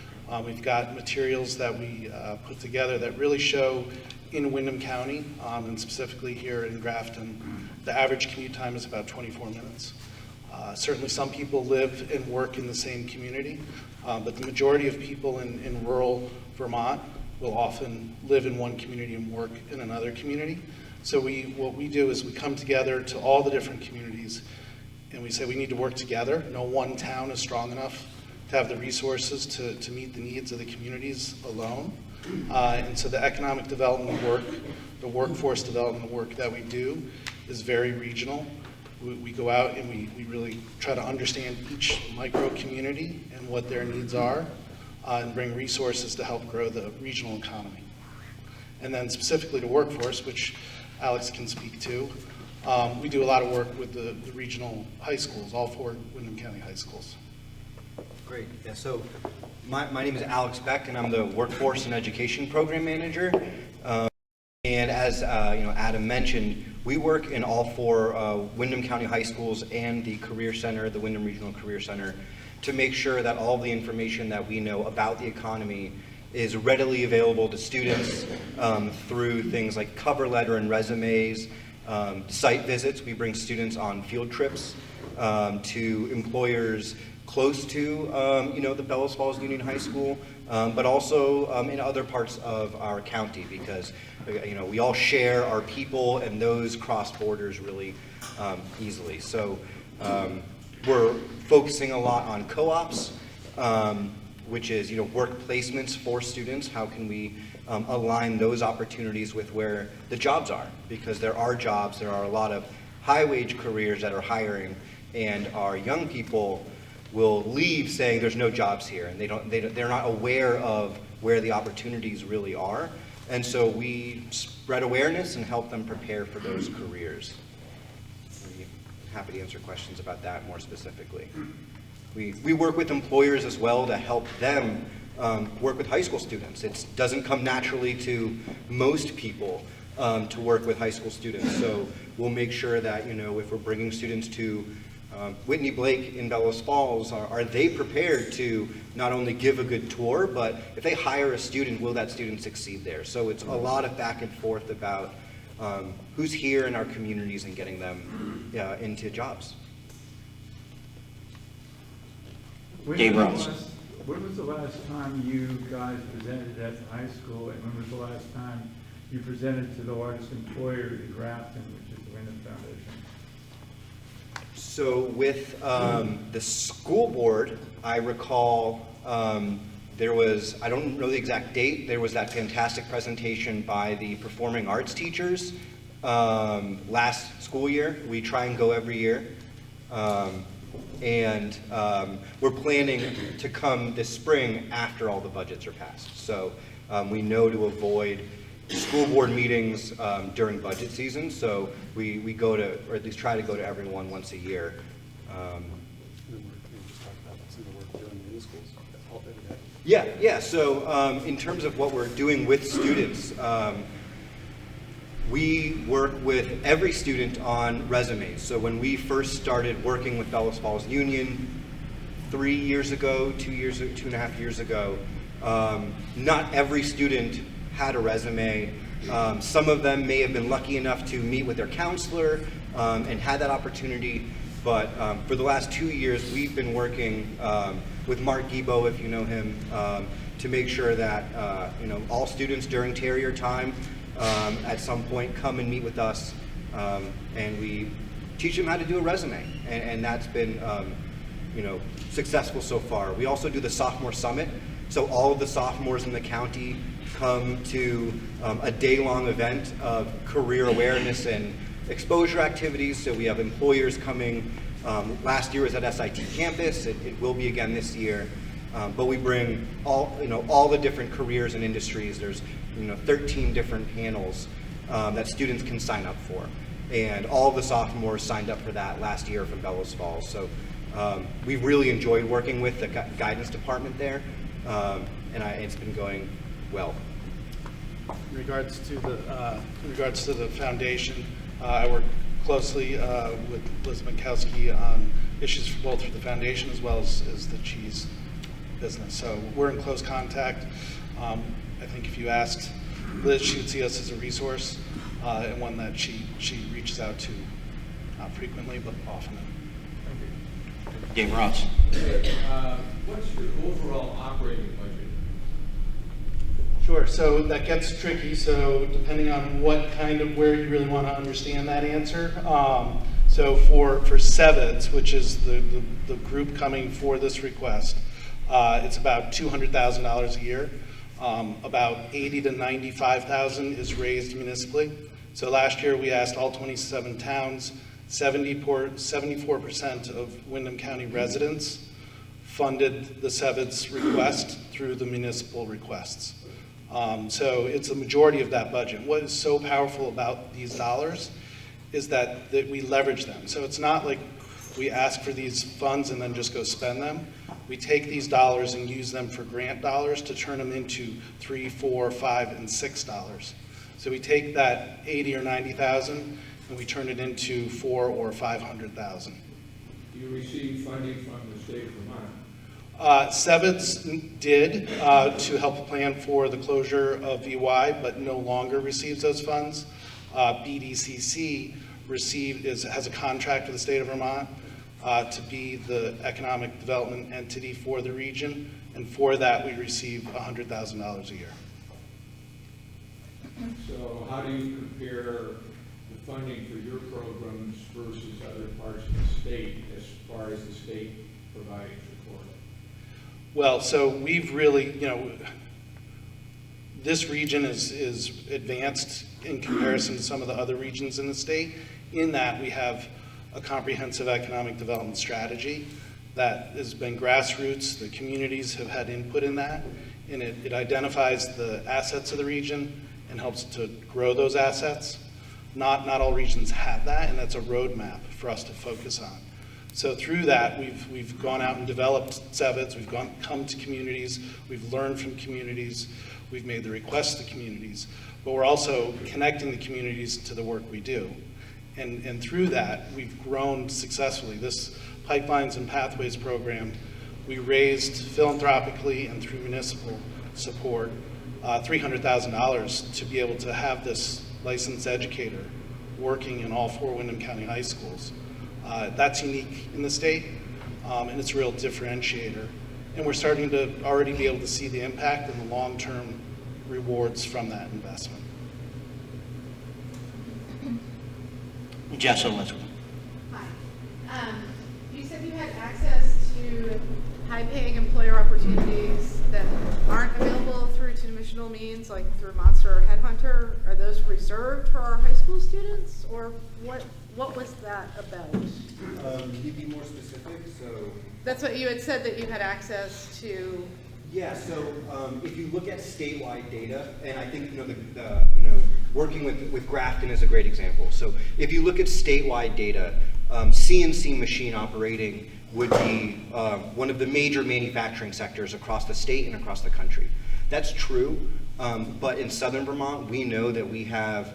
we've got materials that we put together that really show in Wyndham County, and specifically here in Grafton, the average commute time is about 24 minutes. Certainly some people live and work in the same community, but the majority of people in rural Vermont will often live in one community and work in another community. So what we do is we come together to all the different communities and we say we need to work together. No one town is strong enough to have the resources to meet the needs of the communities alone. And so the economic development work, the workforce development work that we do is very regional. We go out and we really try to understand each micro community and what their needs are, and bring resources to help grow the regional economy. And then specifically to workforce, which Alex can speak to, we do a lot of work with the regional high schools, all 4 Wyndham County high schools. Great. Yeah, so my name is Alex Beck, and I'm the Workforce and Education Program Manager. And as Adam mentioned, we work in all 4 Wyndham County high schools and the Career Center, the Wyndham Regional Career Center, to make sure that all the information that we know about the economy is readily available to students through things like cover letter and resumes, site visits. We bring students on field trips to employers close to the Bellows Falls Union High School, but also in other parts of our county, because we all share our people and those cross borders really easily. So we're focusing a lot on co-ops, which is work placements for students. How can we align those opportunities with where the jobs are? Because there are jobs, there are a lot of high-wage careers that are hiring, and our young people will leave saying there's no jobs here, and they're not aware of where the opportunities really are. And so we spread awareness and help them prepare for those careers. I'm happy to answer questions about that more specifically. We work with employers as well to help them work with high school students. It doesn't come naturally to most people to work with high school students. So we'll make sure that, if we're bringing students to Whitney Blake in Bellows Falls, are they prepared to not only give a good tour, but if they hire a student, will that student succeed there? So it's a lot of back and forth about who's here in our communities and getting them into jobs. When was the last time you guys presented at the high school, and when was the last time you presented to the largest employer in Graton, which is the Wyndham Foundation? So with the school board, I recall There was, I don't know the exact date, there was that fantastic presentation by the performing arts teachers last school year. We try and go every year. We're planning to come this spring after all the budgets are passed. So we know to avoid school board meetings during budget season, so we go to, or at least try to go to everyone once a year. Yeah, so in terms of what we're doing with students, we work with every student on resumes. So when we first started working with Bellows Falls Union 3 years ago, 2.5 years ago, not every student had a resume. Some of them may have been lucky enough to meet with their counselor and had that opportunity, but for the last 2 years we've been working with Mark Gibo, if you know him, to make sure that all students during Terrier time at some point come and meet with us, and we teach them how to do a resume, and that's been successful so far. We also do the Sophomore Summit, so all of the sophomores in the county come to a day-long event of career awareness and exposure activities. So we have employers coming. Last year was at SIT campus. It will be again this year. But we bring all the different careers and industries. There's 13 different panels that students can sign up for, and all of the sophomores signed up for that last year from Bellows Falls. So we've really enjoyed working with the guidance department there, and it's been going well. In regards to the foundation, I work closely with Liz Minkowski on issues for both for the foundation as well as the cheese business. So we're in close contact. I think if you asked Liz, she would see us as a resource and one that she reaches out to, not frequently, but often. Game Ross. What's your overall operating budget? Sure, so that gets tricky, so depending on where you really want to understand that answer. So for CEVIDS, which is the group coming for this request, it's about $200,000 a year. About $80,000 to $95,000 is raised municipally. So last year we asked all 27 towns, 74% of Windham County residents funded the CEVIDS request through the municipal requests. So it's a majority of that budget. What is so powerful about these dollars is that we leverage them. So it's not like we ask for these funds and then just go spend them. We take these dollars and use them for grant dollars to turn them into $3, $4, $5, and $6. So we take that 80 or 90,000 and we turn it into $400,000 or $500,000. Do you receive funding from the state of Vermont? CEVIDS did to help plan for the closure of VY, but no longer receives those funds. BDCC has a contract with the state of Vermont to be the economic development entity for the region, and for that we receive $100,000 a year. So how do you compare the funding for your programs versus other parts of the state as far as the state providing support? Well, so we've really, this region is advanced in comparison to some of the other regions in the state, in that we have a comprehensive economic development strategy that has been grassroots. The communities have had input in that, and it identifies the assets of the region and helps to grow those assets. Not all regions have that, and that's a roadmap for us to focus on. So through that, we've gone out and developed CEVIDS, we've come to communities, we've learned from communities, we've made the requests to communities, but we're also connecting the communities to the work we do. And through that, we've grown successfully. This Pipelines and Pathways program, we raised philanthropically and through municipal support $300,000 to be able to have this licensed educator working in all 4 Windham County high schools. That's unique in the state, and it's a real differentiator. And we're starting to already be able to see the impact and the long-term rewards from that investment. Jessa, let's go. Hi. You said you had access to high-paying employer opportunities that aren't available through two-dimensional means, like through Monster or Headhunter, are those reserved for our high school students, or what was that about? Can you be more specific? So That's what you had said, that you had access to. yeah, so if you look at statewide data, and I think working with Grafton is a great example. So if you look at statewide data, CNC machine operating would be one of the major manufacturing sectors across the state and across the country. That's true, but in southern Vermont, we know that we have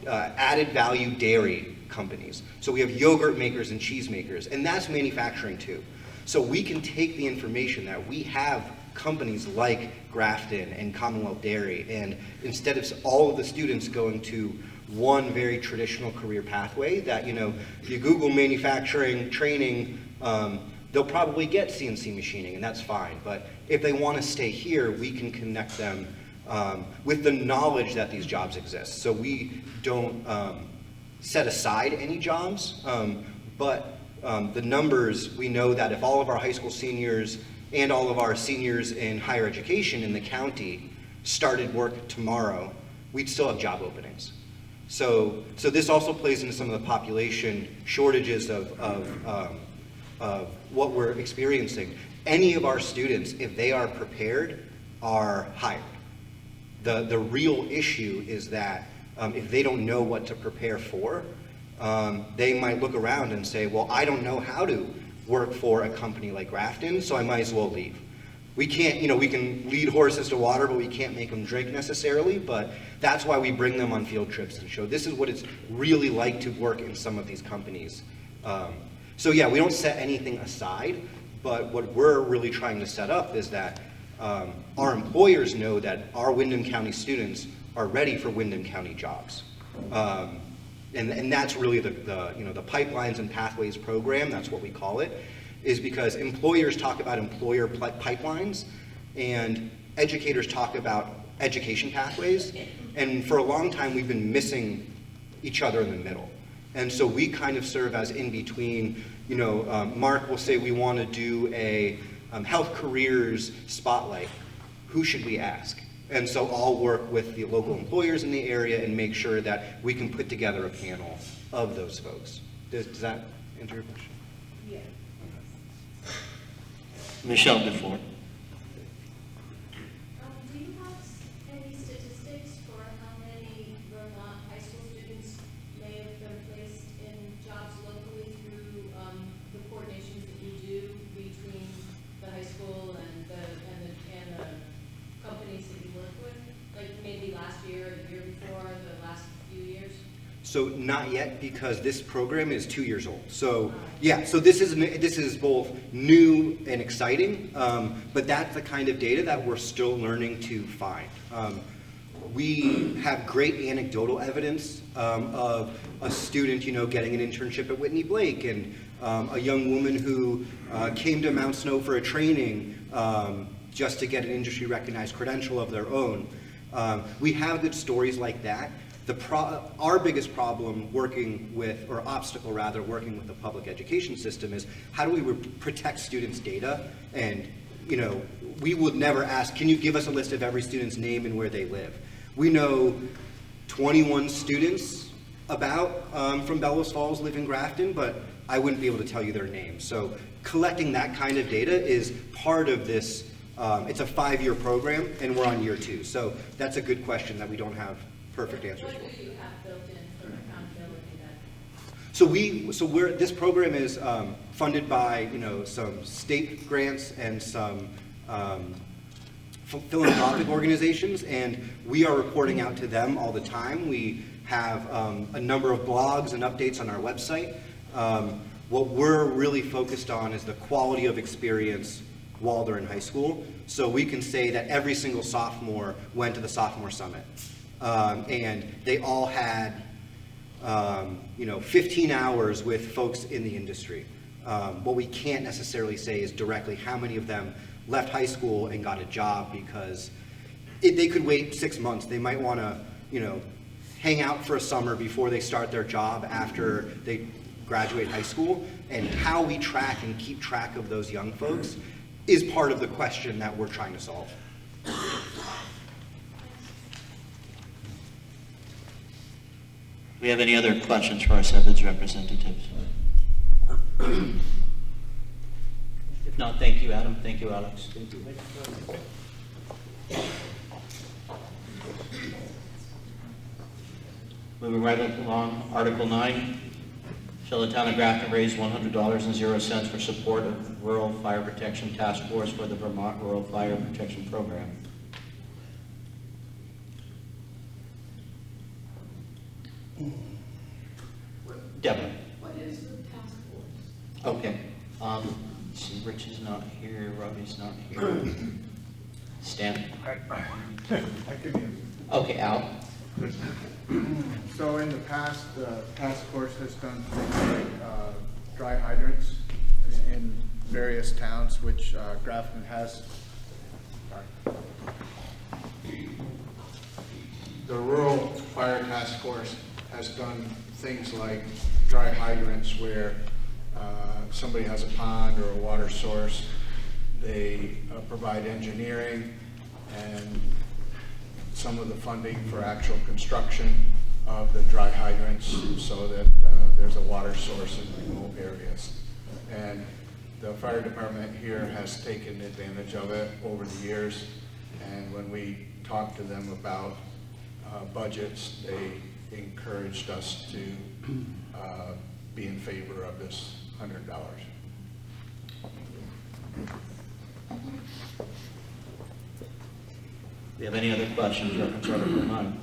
added value dairy companies. So we have yogurt makers and cheese makers, and that's manufacturing too. So we can take the information that we have companies like Grafton and Commonwealth Dairy, and instead of all of the students going to one very traditional career pathway that, if you Google manufacturing training, they'll probably get CNC machining, and that's fine. But if they want to stay here, we can connect them with the knowledge that these jobs exist. So we don't set aside any jobs, but the numbers, we know that if all of our high school seniors and all of our seniors in higher education in the county started work tomorrow, we'd still have job openings. So this also plays into some of the population shortages of what we're experiencing. Any of our students, if they are prepared, are hired. The real issue is that if they don't know what to prepare for, they might look around and say, well, I don't know how to work for a company like Grafton, so I might as well leave. We can't, we can lead horses to water, but we can't make them drink necessarily, but that's why we bring them on field trips and show this is what it's really like to work in some of these companies. So yeah, we don't set anything aside, but what we're really trying to set up is that our employers know that our Windham County students are ready for Windham County jobs. And that's really the Pipelines and Pathways program, that's what we call it, is because employers talk about employer pipelines and educators talk about education pathways. And for a long time, we've been missing each other in the middle. And so we kind of serve as in between. Mark will say we want to do a health careers spotlight. Who should we ask? And so I'll work with the local employers in the area and make sure that we can put together a panel of those folks. Does that answer your question? Yeah. Michelle Dufour. Do you have any statistics for how many Vermont high school students may have been placed in jobs locally through the coordinations that you do between the high school and the companies that you work with? Like maybe last year or the year before, the last few years? So not yet, because this program is 2 years old. So yeah, so this is both new and exciting, but that's the kind of data that we're still learning to find. We have great anecdotal evidence of a student, getting an internship at Whitney Blake, and a young woman who came to Mount Snow for a training just to get an industry recognized credential of their own. We have good stories like that. Our biggest problem working with the public education system is how do we protect students' data? And, we would never ask, can you give us a list of every student's name and where they live? We know 21 students from Bellows Falls live in Grafton, but I wouldn't be able to tell you their names. So collecting that kind of data is part of this. It's a 5-year program, and we're on year 2. So that's a good question that we don't have perfect answers for. What do you have built in for accountability then? So this program is funded by some state grants and some philanthropic organizations, and we are reporting out to them all the time. We have a number of blogs and updates on our website. What we're really focused on is the quality of experience while they're in high school. So we can say that every single sophomore went to the sophomore summit. And they all had, 15 hours with folks in the industry. What we can't necessarily say is directly how many of them left high school and got a job, because they could wait 6 months. They might want to, hang out for a summer before they start their job after they graduate high school. And how we track and keep track of those young folks is part of the question that we're trying to solve. Do we have any other questions for our Sevens representatives? If not, thank you, Adam. Thank you, Alex. Moving right along, Article 9. Shall the town of Grafton raise $100.00 for support of Rural Fire Protection Task Force for the Vermont Rural Fire Protection Program? Deborah. What is the task force? Okay. See, Rich is not here, Robbie's not here. Stan? Okay, Al? So in the past, the task force has done things like dry hydrants in various towns, which Grafton has. The Rural Fire Task Force has done things like dry hydrants where somebody has a pond or a water source. They provide engineering and some of the funding for actual construction of the dry hydrants so that there's a water source in remote areas. And the fire department here has taken advantage of it over the years. And when we talked to them about budgets, they encouraged us to be in favor of this $100. Do you have any other questions reference Article 9?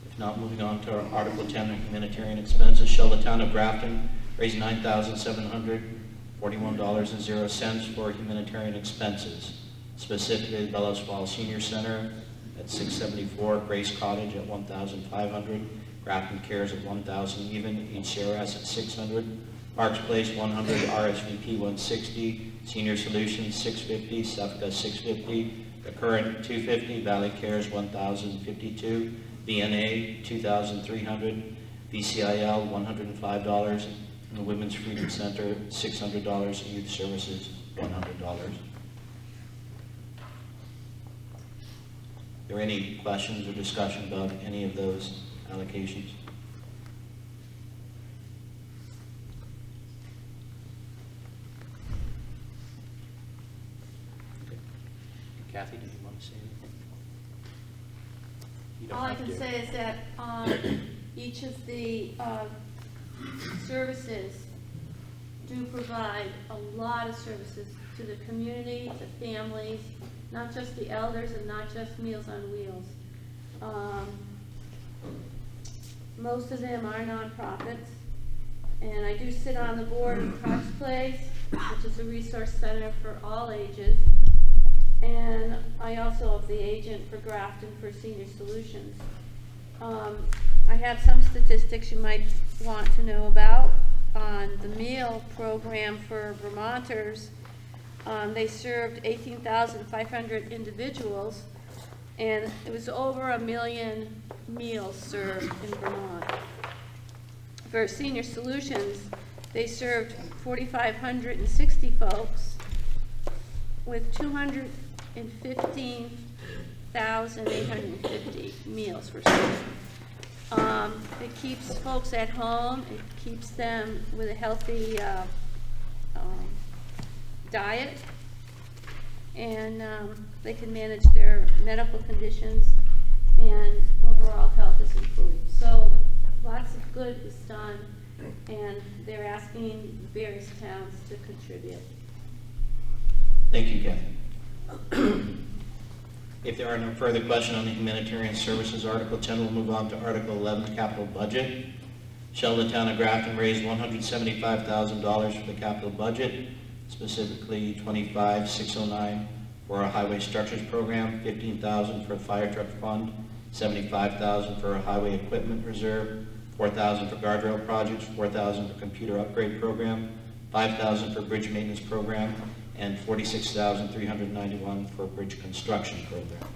If not, moving on to Article 10, humanitarian expenses. Shall the town of Grafton raise $9,741.00 for humanitarian expenses, specifically the Bellows Falls Senior Center at $674, Grace Cottage at $1,500, Grafton Cares at $1,000 even, HCRS at $600, Parks Place $100, RSVP $160, Senior Solutions $650, SEFCA $650, the current $250, Valley Cares $1,052, VNA $2,300, VCIL $105, and the Women's Freedom Center $600, and Youth Services $100. Are there any questions or discussion about any of those allocations? Okay. Kathy, did you want to say anything? You don't All I have can to. say is that each of the services do provide a lot of services to the community, the families, not just the elders and not just Meals on Wheels. Most of them are nonprofits, and I do sit on the board of Parks Place, which is a resource center for all ages, and I also am the agent for Grafton for Senior Solutions. I have some statistics you might want to know about on the meal program for Vermonters. They served 18,500 individuals, and it was over 1 million meals served in Vermont. For Senior Solutions, they served 4,560 folks with 215,850 meals were served. It keeps folks at home. It keeps them with a healthy diet, and they can manage their medical conditions, and overall health is improved. So lots of good is done, and they're asking various towns to contribute. Thank you, Kathy. If there are no further questions on the humanitarian services, Article 10, we'll move on to Article 11, capital budget. Shall the town of Grafton raise $175,000 for the capital budget, specifically $25,609 for our highway structures program, $15,000 for a fire truck fund, $75,000 for a highway equipment reserve, $4,000 for guardrail projects, $4,000 for computer upgrade program, $5,000 for bridge maintenance program, and $46,391 for bridge construction program.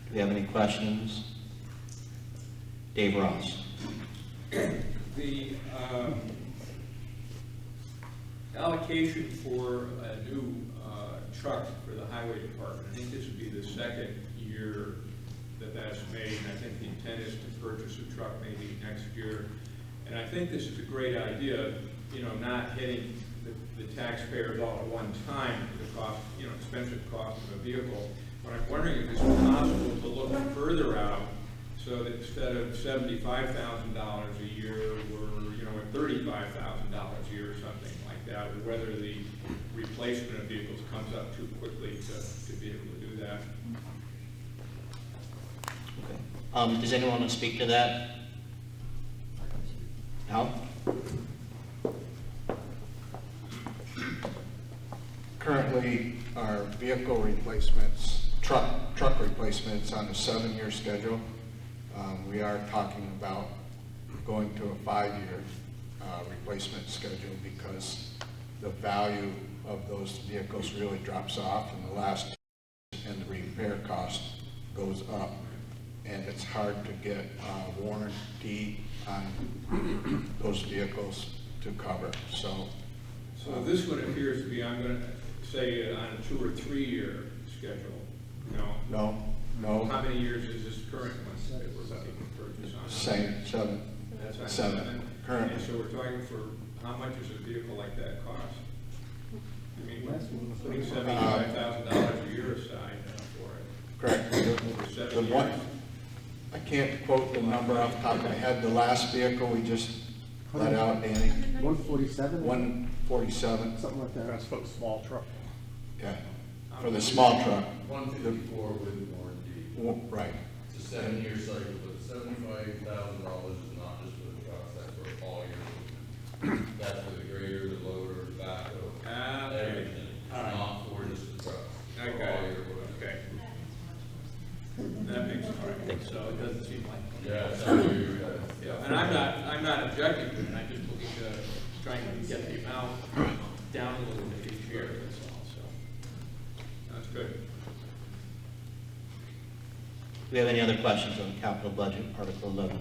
Do we have any questions? Dave Ross. The allocation for a new truck for the highway department. I think this would be the second year that that's made, and I think the intent is to purchase a truck maybe next year. And I think this is a great idea, you know, not hitting the taxpayers all at one time for the cost, you know, expensive cost of a vehicle. But I'm wondering if it's possible to look further out so that instead of $75,000 a year, we're, you know, at $35,000 a year or something like that, or whether the replacement of vehicles comes up too quickly to be able to do that. Does anyone want to speak to that? Al? Currently, our vehicle replacements, truck replacements on a 7-year schedule. We are talking about going to a 5-year replacement schedule because the value of those vehicles really drops off in the last, and the repair cost goes up. And it's hard to get warranty on those vehicles to cover. So this one appears to be, I'm going to say, on a 2 or 3 year schedule. No. How many years is this current one that we're looking to purchase on? Same, 7. That's on 7 currently. And so we're talking for, how much does a vehicle like that cost? I mean, putting $75,000 a year aside for it. Correct. Over 7 The one, years. I can't quote the number off the top of my head. The last vehicle we just let out, Danny. 147? 147. Something like that. That's for the small truck. Yeah, for the small truck. 154 with warranty. Right. It's a 7-year cycle, but $75,000 is not just for the trucks, that's for all your equipment. That's for the grader, the loader, the backhoe, everything. It's not for just the trucks. For all your equipment. Okay. That makes it right. So it doesn't seem like. Yeah, and I'm not objecting to it. I'm just looking to trying to get the amount down a little bit each year. That's all. So that's good. Do we have any other questions on capital budget, Article 11?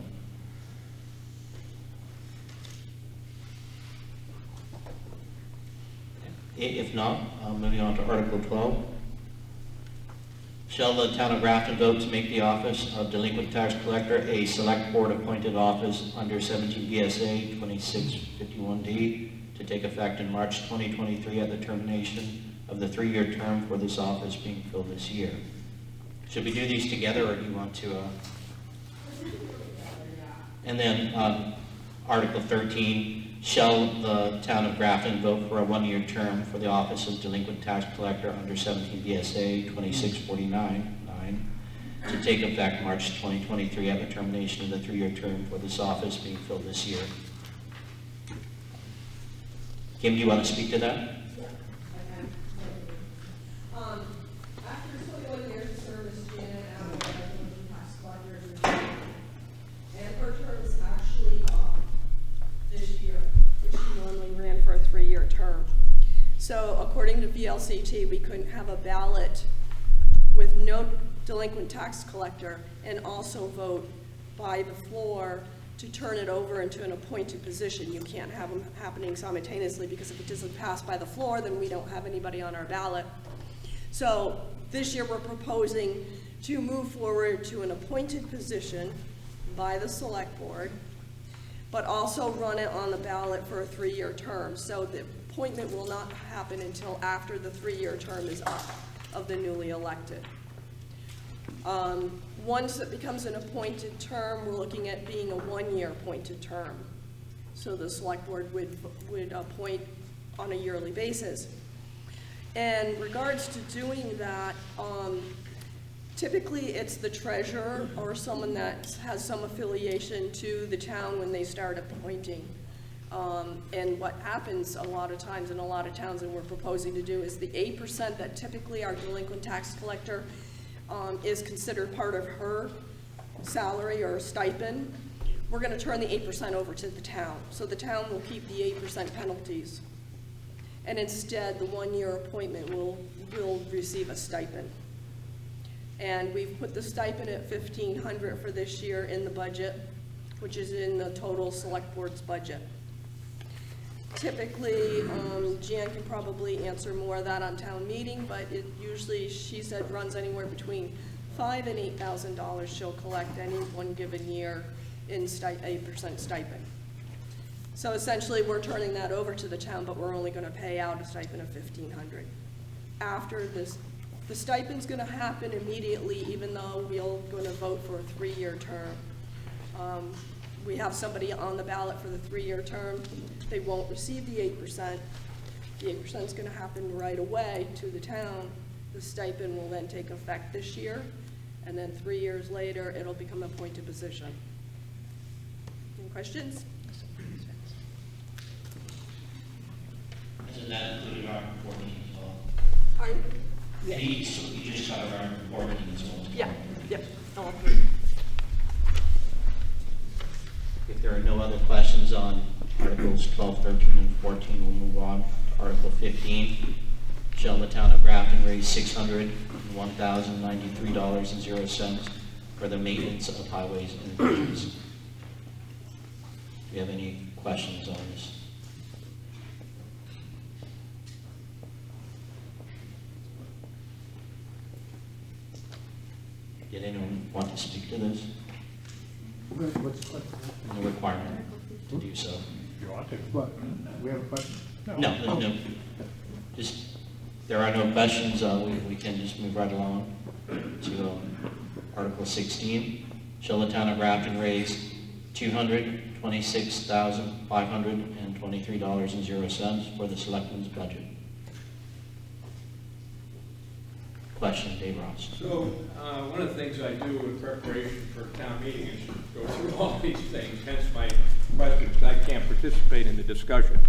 If not, moving on to Article 12. Shall the town of Grafton vote to make the office of delinquent tax collector a select board appointed office under 17 VSA 2651D to take effect in March 2023 at the termination of the 3-year term for this office being filled this year? Should we do these together, or do you want to? And then Article 13. Shall the town of Graton vote for a 1-year term for the office of delinquent tax collector under 17 VSA 2649-9 to take effect March 2023 at the termination of the 3-year term for this office being filled this year? Kim, do you want to speak to that? After 21 years of service, Janet out of the tax collector is retired. And her term is actually up this year, which she normally ran for a 3-year term. So according to VLCT, we couldn't have a ballot with no delinquent tax collector and also vote by the floor to turn it over into an appointed position. You can't have them happening simultaneously, because if it doesn't pass by the floor, then we don't have anybody on our ballot. So this year we're proposing to move forward to an appointed position by the select board, but also run it on the ballot for a 3-year term. So the appointment will not happen until after the 3-year term is up of the newly elected. Once it becomes an appointed term, we're looking at being a 1-year appointed term. So the select board would appoint on a yearly basis. In regards to doing that, typically it's the treasurer or someone that has some affiliation to the town when they start appointing. And what happens a lot of times in a lot of towns, and we're proposing to do, is the 8% that typically our delinquent tax collector is considered part of her salary or stipend. We're going to turn the 8% over to the town. So the town will keep the 8% penalties. And instead, the 1-year appointment will receive a stipend. And we've put the stipend at $1,500 for this year in the budget, which is in the total select board's budget. Typically, Jan can probably answer more of that on town meeting, but it usually, she said, runs anywhere between $5,000 and $8,000 she'll collect any one given year in 8% stipend. So essentially, we're turning that over to the town, but we're only gonna pay out a stipend of $1,500. After this, the stipend's gonna happen immediately, even though we're gonna vote for a 3-year term. We have somebody on the ballot for the 3-year term. They won't receive the 8%. The 8% is gonna happen right away to the town. The stipend will then take effect this year, and then 3 years later, it'll become an appointed position. Any questions? Isn't that included our reporting as well? Pardon? You just covered our reporting as well. Yeah, yep, all three. If there are no other questions on Articles 12, 13, and 14, we'll move on to Article 15. Shall the town of Grafton raise $601,093.00 for the maintenance of highways and bridges? Do you have any questions on this? Did anyone want to speak to this? What's the question? No requirement to do so. You want to? What? We have a question? No. Just, there are no questions, we can just move right along to Article 16. Shall the town of Grafton raise $226,523.00 for the selectmen's budget? Question, Dave Ross. So, one of the things I do in preparation for town meeting is go through all these things, hence my question, because I can't participate in the discussion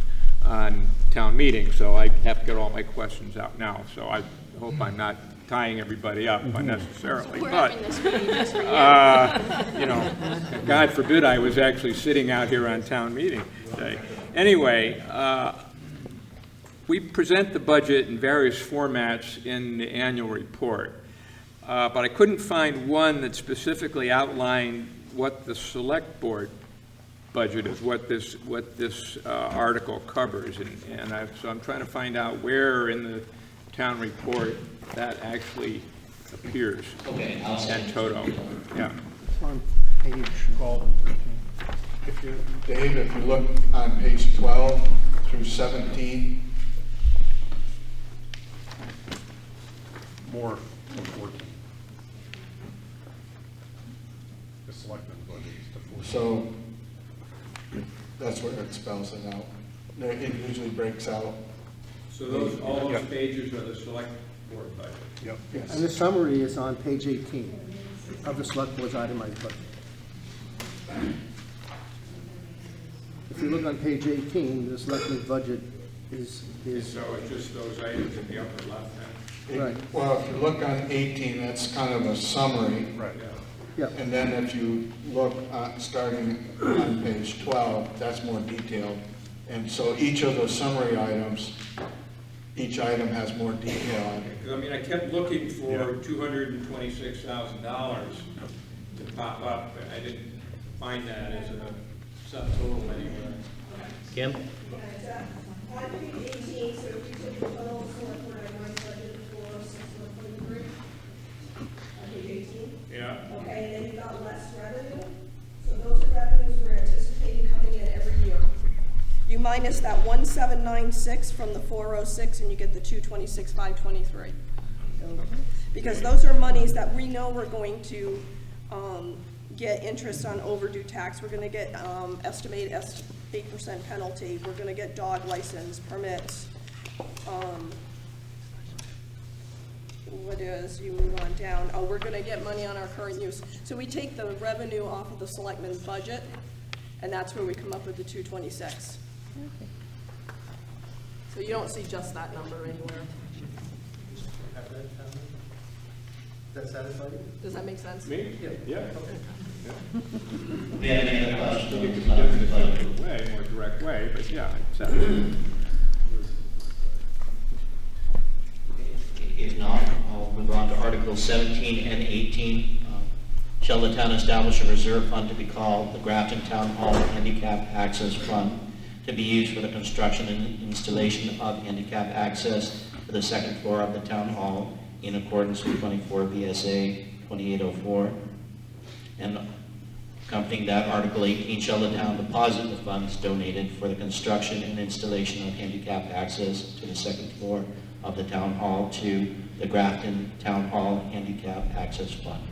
on town meeting, so I have to get all my questions out now. So I hope I'm not tying everybody up unnecessarily. We're But, having this meeting just for you. you know, God forbid I was actually sitting out here on town meeting day. Anyway, we present the budget in various formats in the annual report, but I couldn't find one that specifically outlined what the select board budget is, what this article covers, so I'm trying to find out where in the town report that actually appears. Okay, I'll And toto, yeah. It's on page 12 and 13. Dave, if you look on page 12 through 17, More than 14. The selectmen's budget is to 14. so that's where it spells it out. It usually breaks out. So all those pages are the select board budget? Yep. And the summary is on page 18 of the select board's itemized budget. If you look on page 18, the selectmen's budget is. So it's just those items in the upper left hand? Right. Well, if you look on 18, that's kind of a summary. Right. Yeah. And then if you look starting on page 12, that's more detailed. And so each of those summary items, each item has more detail on it. Because I mean, I kept looking for $226,000 to pop up, but I didn't find that as a subtotal anywhere. Kim? On page 18, so if you took the total select board itemized budget for 6,123, on page 18. Yeah. Okay, and then you got less revenue. So those are revenues we're anticipating coming in every year. You minus that 1,796 from the 406, and you get the 226,523. Because those are monies that we know we're going to get interest on overdue tax. We're going to get estimated 8% penalty. We're going to get dog license permits. What is, you move on down, oh, we're going to get money on our current use. So we take the revenue off of the selectmen's budget, and that's where we come up with the 226. Okay. So you don't see just that number anywhere. Does that satisfy you? Does that make sense? Me? Yeah. Okay. We have any other questions? You could do it in a different way, more direct way, but yeah. If not, I'll move on to Articles 17 and 18. Shall the town establish a reserve fund to be called the Graton Town Hall Handicap Access Fund to be used for the construction and installation of handicap access to the second floor of the town hall in accordance with 24 VSA 2804. And accompanying that, Article 18, shall the town deposit the funds donated for the construction and installation of handicap access to the second floor of the town hall to the Graton Town Hall Handicap Access Fund.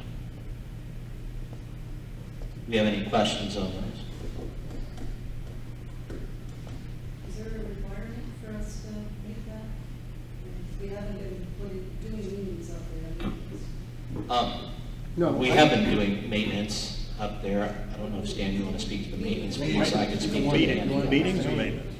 Do you have any questions on those? Is there a requirement for us to make that? We haven't been doing meetings up there. No, We have been doing maintenance up there. I don't know if Stan, you want to speak to the maintenance piece, I can speak to the handicap. Meetings or maintenance?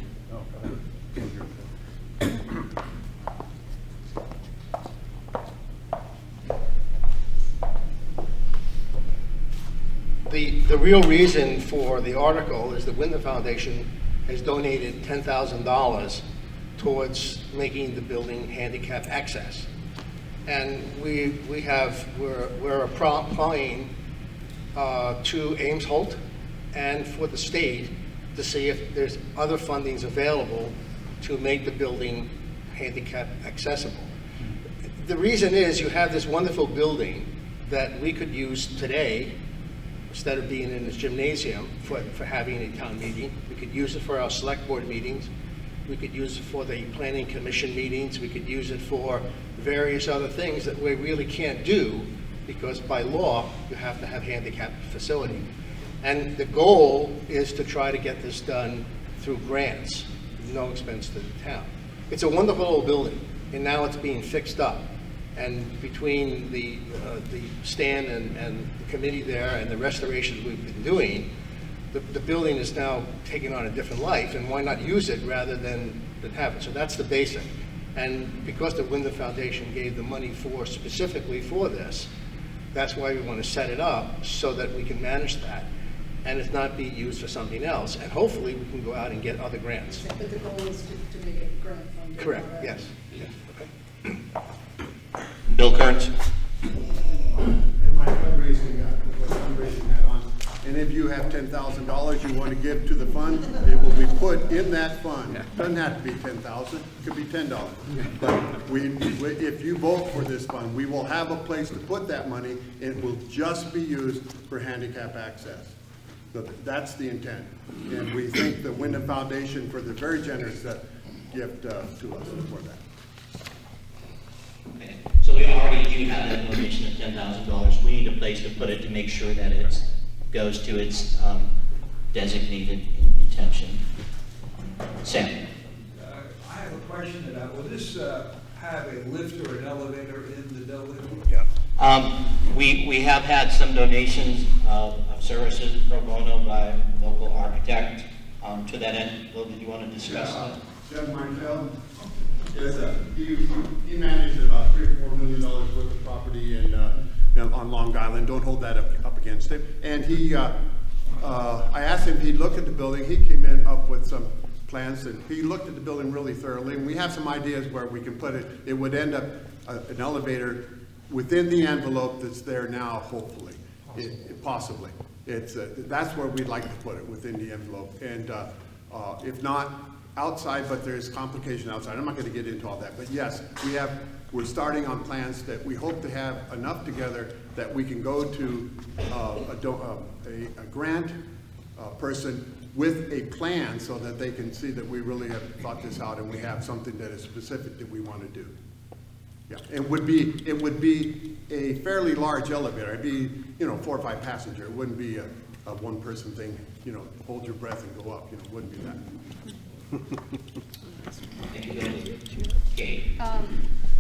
The real reason for the article is the Wyndham Foundation has donated $10,000 towards making the building handicap access. And we're applying to Ames Holt and for the state to see if there's other fundings available to make the building handicap accessible. The reason is you have this wonderful building that we could use today instead of being in this gymnasium for having a town meeting. We could use it for our select board meetings. We could use it for the planning commission meetings. We could use it for various other things that we really can't do because by law, you have to have handicap facility. And the goal is to try to get this done through grants, no expense to the town. It's a wonderful old building, and now it's being fixed up. And between the stand and the committee there and the restorations we've been doing, the building is now taking on a different life, and why not use it rather than have it? So that's the basic. And because the Wyndham Foundation gave the money specifically for this, that's why we want to set it up so that we can manage that and it's not be used for something else. And hopefully we can go out and get other grants. But the goal is to make it grant funded. Correct, yes. Okay. Bill Kearns. And my fundraising, hat on. And if you have $10,000 you want to give to the fund, it will be put in that fund. Doesn't have to be $10,000, it could be $10. But if you vote for this fund, we will have a place to put that money, and it will just be used for handicap access. So that's the intent. And we thank the Wyndham Foundation for the very generous gift to us for that. Okay. So we already do have that donation of $10,000. We need a place to put it to make sure that it goes to its designated intention. Sam. I have a question about, will this have a lift or an elevator in the building? Yeah. We have had some donations of services pro bono by a local architect to that end. Bill, did you want to discuss that? Jeff Meinfeld, he managed about $3 or $4 million worth of property on Long Island. Don't hold that up against him. And I asked him if he'd look at the building. He came up with some plans, and he looked at the building really thoroughly. And we have some ideas where we can put it. It would end up an elevator within the envelope that's there now, hopefully, possibly. That's where we'd like to put it, within the envelope. And if not, outside, but there's complication outside. I'm not going to get into all that, but yes, we're starting on plans that we hope to have enough together that we can go to a grant person with a plan so that they can see that we really have thought this out and we have something that is specific that we want to do. Yeah, it would be a fairly large elevator. It'd be 4 or 5 passenger. It wouldn't be a one-person thing. Hold your breath and go up. It wouldn't be that.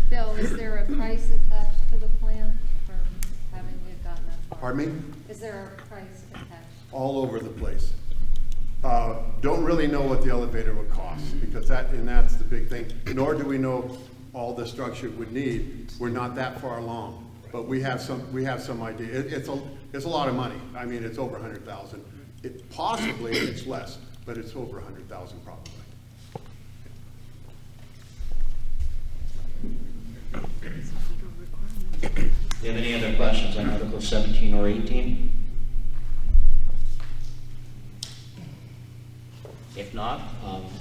Bill, is there a price attached to the plan for having we gotten that far? Pardon me? Is there a price attached? All over the place. Don't really know what the elevator would cost, because that's the big thing. Nor do we know all the structure it would need. We're not that far along, but we have some idea. It's a lot of money. I mean, it's over $100,000. Possibly it's less, but it's over $100,000 probably. Do you have any other questions on Article 17 or 18? If not,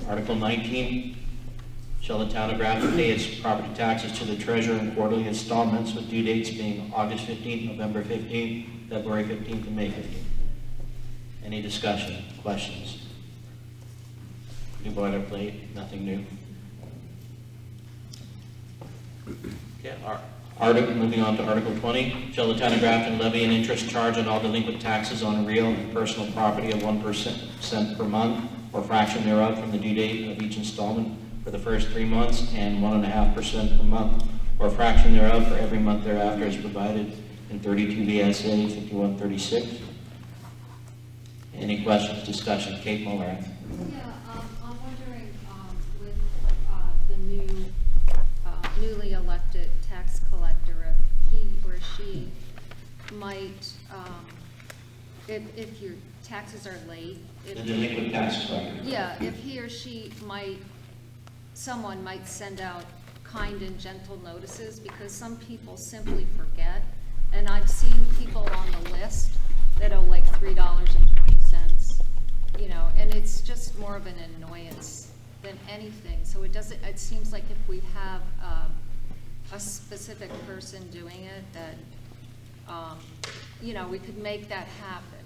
Article 19, shall the town of Graton pay its property taxes to the treasurer in quarterly installments with due dates being August 15th, November 15th, February 15th, and May 15th? Any discussion, questions? New boilerplate, nothing new. Okay, moving on to Article 20. Shall the town of Graton levy an interest charge on all delinquent taxes on real and personal property of 1% per month or fraction thereof from the due date of each installment for the first 3 months, and 1.5% per month or fraction thereof for every month thereafter, as provided in 32 VSA 5136? Any questions, discussion? Kate Muller. Yeah, I'm wondering, with the newly elected tax collector, if he or she might, if your taxes are late. The delinquent tax collector. Yeah, if he or she someone might send out kind and gentle notices, because some people simply forget. And I've seen people on the list that owe like $3.20, you know, and it's just more of an annoyance than anything. So it seems like if we have a specific person doing it, that, you know, we could make that happen.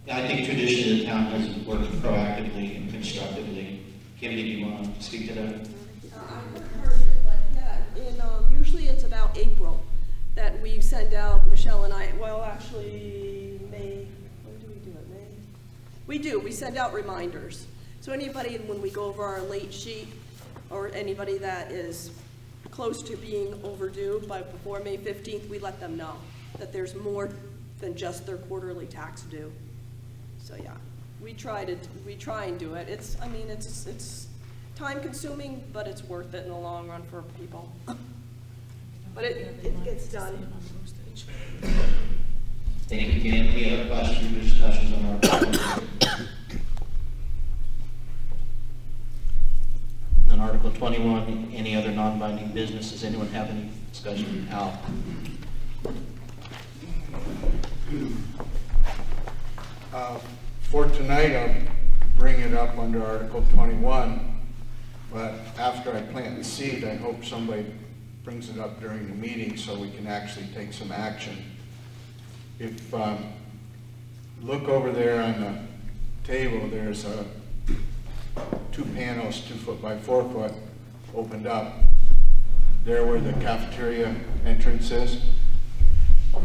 Yeah, I think traditionally the town has worked proactively and constructively. Kim, did you want to speak to that? I haven't heard it, but yeah, usually it's about April that we send out, Michelle and I, well, actually, May, when do we do it, May? We send out reminders. So anybody, when we go over our late sheet, or anybody that is close to being overdue before May 15th, we let them know that there's more than just their quarterly tax due. So yeah, we try and do it. It's time consuming, but it's worth it in the long run for people. But it gets done. Thank you, Kim. Any other questions or discussions on Article 20? On Article 21, any other non-binding business? Does anyone have any discussion? Al? For tonight, I'll bring it up under Article 21, but after I plant the seed, I hope somebody brings it up during the meeting so we can actually take some action. If look over there on the table, there's 2 panels, 2 foot by 4 foot, opened up. There where the cafeteria entrance is.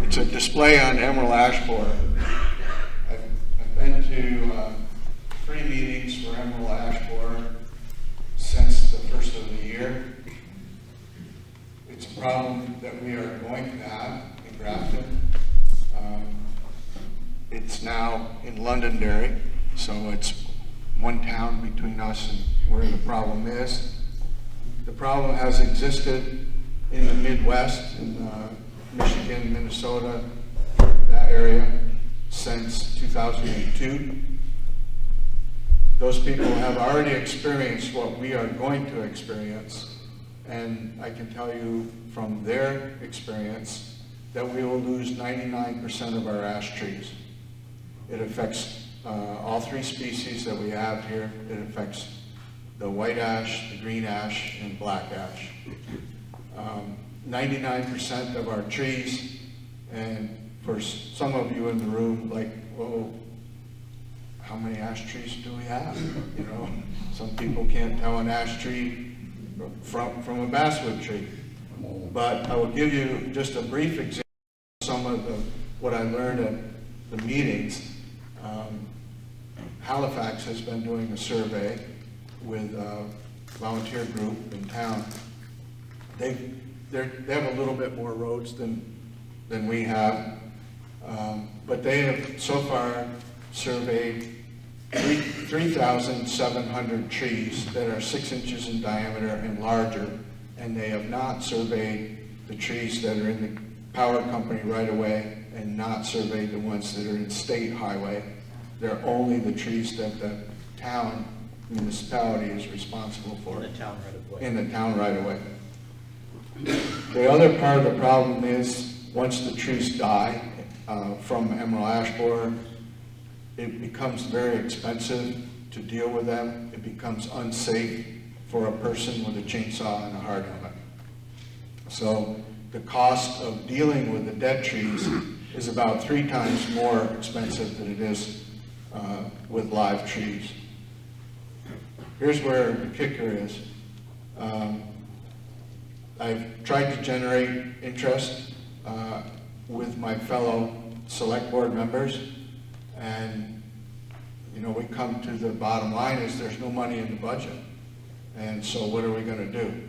It's a display on emerald ash borer. I've been to 3 meetings for emerald ash borer since the first of the year. It's a problem that we are going to have in Grafton. It's now in Londonderry, so it's one town between us and where the problem is. The problem has existed in the Midwest, in Michigan, Minnesota, that area, since 2002. Those people have already experienced what we are going to experience, and I can tell you from their experience that we will lose 99% of our ash trees. It affects all 3 species that we have here. It affects the white ash, the green ash, and black ash. 99% of our trees, and for some of you in the room, like, well, how many ash trees do we have? You know, some people can't tell an ash tree from a basswood tree. But I will give you just a brief example of some of what I learned at the meetings. Halifax has been doing a survey with a volunteer group in town. They have a little bit more roads than we have, but they have so far surveyed 3,700 trees that are 6 inches in diameter and larger, and they have not surveyed the trees that are in the power company right away and not surveyed the ones that are in state highway. They're only the trees that the town municipality is responsible for. In the town right away. In the town right away. The other part of the problem is once the trees die from emerald ash borer, it becomes very expensive to deal with them, it becomes unsafe for a person with a chainsaw and a hard helmet. So the cost of dealing with the dead trees is about 3 times more expensive than it is with live trees. Here's where the kicker is. I've tried to generate interest with my fellow select board members, and we come to the bottom line is there's no money in the budget. And so what are we going to do?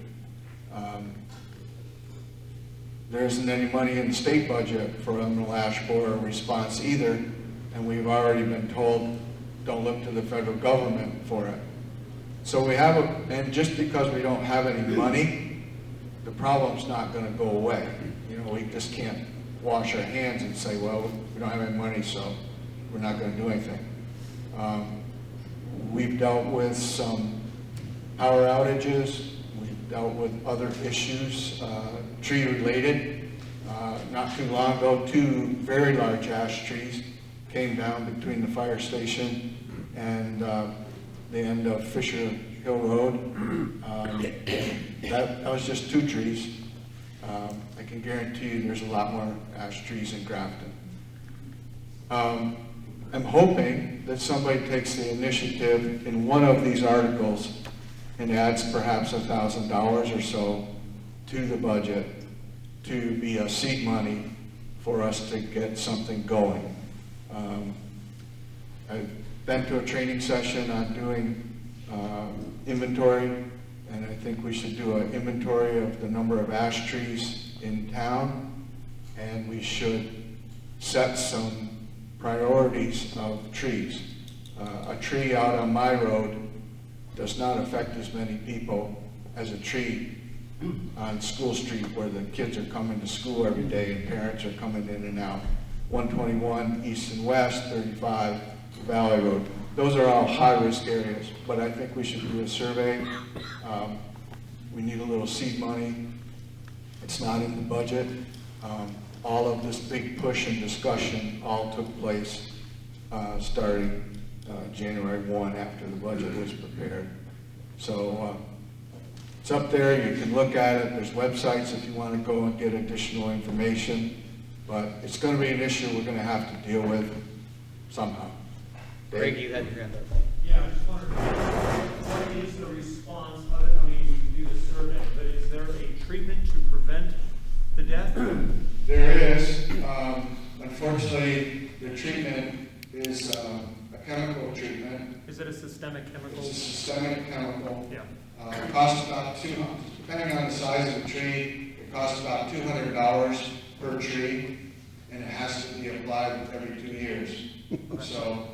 There isn't any money in the state budget for emerald ash borer response either, and we've already been told don't look to the federal government for it. So we have and just because we don't have any money, the problem's not going to go away. We just can't wash our hands and say, well, we don't have any money, so we're not going to do anything. We've dealt with some power outages. We've dealt with other issues, tree related. Not too long ago, 2 very large ash trees came down between the fire station and the end of Fisher Hill Road. That was just 2 trees. I can guarantee you there's a lot more ash trees in Graton. I'm hoping that somebody takes the initiative in one of these articles and adds perhaps $1,000 or so to the budget to be a seed money for us to get something going. I've been to a training session on doing inventory, and I think we should do an inventory of the number of ash trees in town, and we should set some priorities of trees. A tree out on my road does not affect as many people as a tree on School Street where the kids are coming to school every day and parents are coming in and out. 121 east and west, 35 Valley Road. Those are all high-risk areas, but I think we should do a survey. We need a little seed money. It's not in the budget. All of this big push and discussion all took place starting January 1 after the budget was prepared. So it's up there. You can look at it. There's websites if you want to go and get additional information. But it's going to be an issue we're going to have to deal with somehow. Greg, you had your hand up. Yeah, I just wondered, what is the response of it? I mean, we can do the survey, but is there a treatment to prevent the death? There is. Unfortunately, the treatment is a chemical treatment. Is it a systemic chemical? It's a systemic chemical. Yeah. It costs about depending on the size of the tree, it costs about $200 per tree, and it has to be applied every 2 years. So,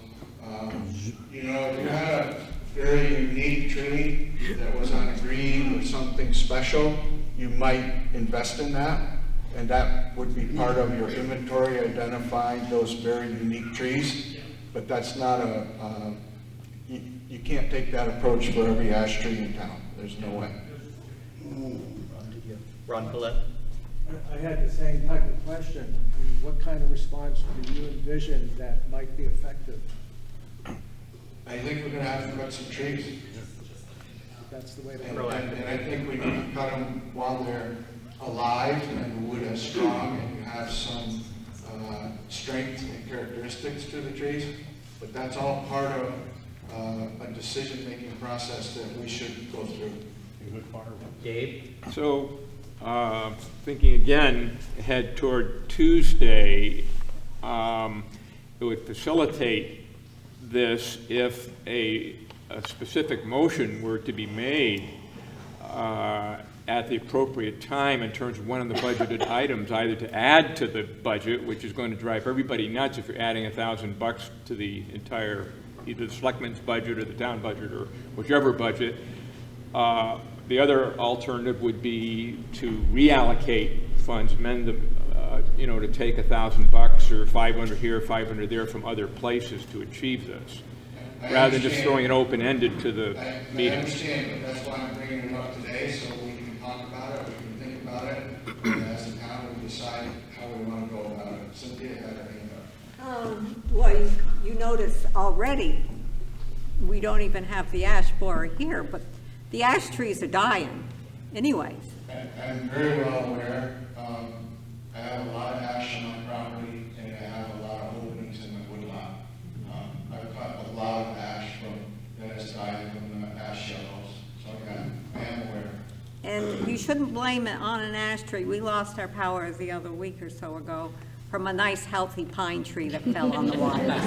if you had a very unique tree that was on a green or something special, you might invest in that, and that would be part of your inventory, identifying those very unique trees. But that's not you can't take that approach for every ash tree in town. There's no way. Ron Paulette? I had the same type of question. I mean, what kind of response do you envision that might be effective? I think we're going to have to cut some trees. That's the way to And go. I think we need to cut them while they're alive and the wood is strong and you have some strength and characteristics to the trees. But that's all part of a decision-making process that we should go through. Dave? So, thinking again ahead toward Tuesday, it would facilitate this if a specific motion were to be made at the appropriate time in terms of one of the budgeted items, either to add to the budget, which is going to drive everybody nuts if you're adding $1,000 to the entire, either the selectmen's budget or the town budget or whichever budget. The other alternative would be to reallocate funds, amend them, to take $1,000 or 500 here, 500 there from other places to achieve this, rather than just throwing it open-ended to the meeting. I understand, but that's why I'm bringing it up today, so we can talk about it, we can think about it, and as a town, we decide how we want to go about it. Cynthia had her hand up. Well, you notice already we don't even have the ash borer here, but the ash trees are dying anyways. I'm very well aware. I have a lot of ash on my property, and I have a lot of openings in my woodlot. I've cut a lot of ash that has died from the ash shells, so I am aware. And you shouldn't blame it on an ash tree. We lost our power the other week or so ago from a nice, healthy pine tree that fell on the wires.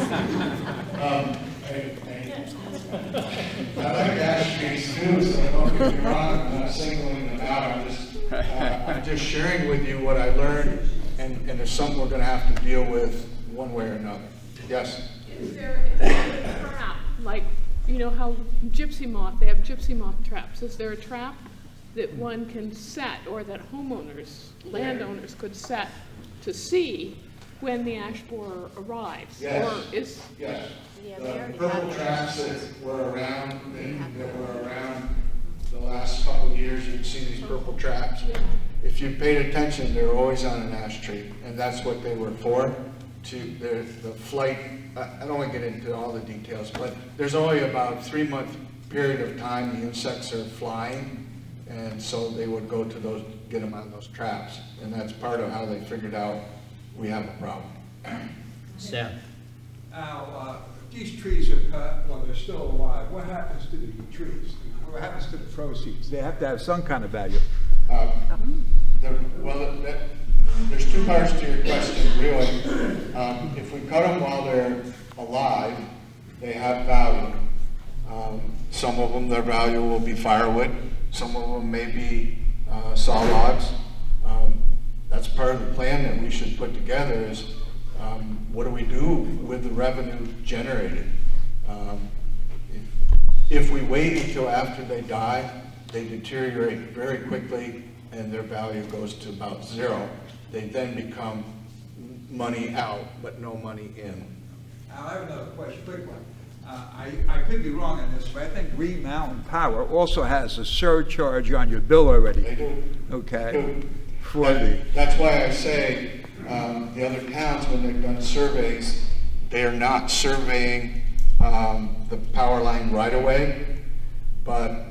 I like ash trees too, so don't get me wrong, I'm not singling them out. I'm just sharing with you what I learned, and it's something we're going to have to deal with one way or another. Yes? Is there a trap, like, you know how gypsy moth, they have gypsy moth traps. Is there a trap that one can set, or that homeowners, landowners could set to see when the ash borer arrives? Yes. Or is Yes. The purple traps that were around, the last couple of years, you can see these purple traps. If you paid attention, they were always on an ash tree, and that's what they were for. The flight, I don't want to get into all the details, but there's only about a 3-month period of time the insects are flying, and so they would go to those, get them on those traps, and that's part of how they figured out we have a problem. Sam? Now, these trees are cut while they're still alive. What happens to the trees? What happens to the proceeds? They have to have some kind of value. There's two parts to your question, really. If we cut them while they're alive, they have value. Some of them, their value will be firewood. Some of them may be saw logs. That's part of the plan that we should put together is what do we do with the revenue generated? If we wait until after they die, they deteriorate very quickly and their value goes to about zero. They then become money out, but no money in. Now, I have another question, quick one. I could be wrong on this, but I think Green Mountain Power also has a surcharge on your bill already. They do. Okay. That's why I say the other towns, when they've done surveys, they are not surveying the power line right away. But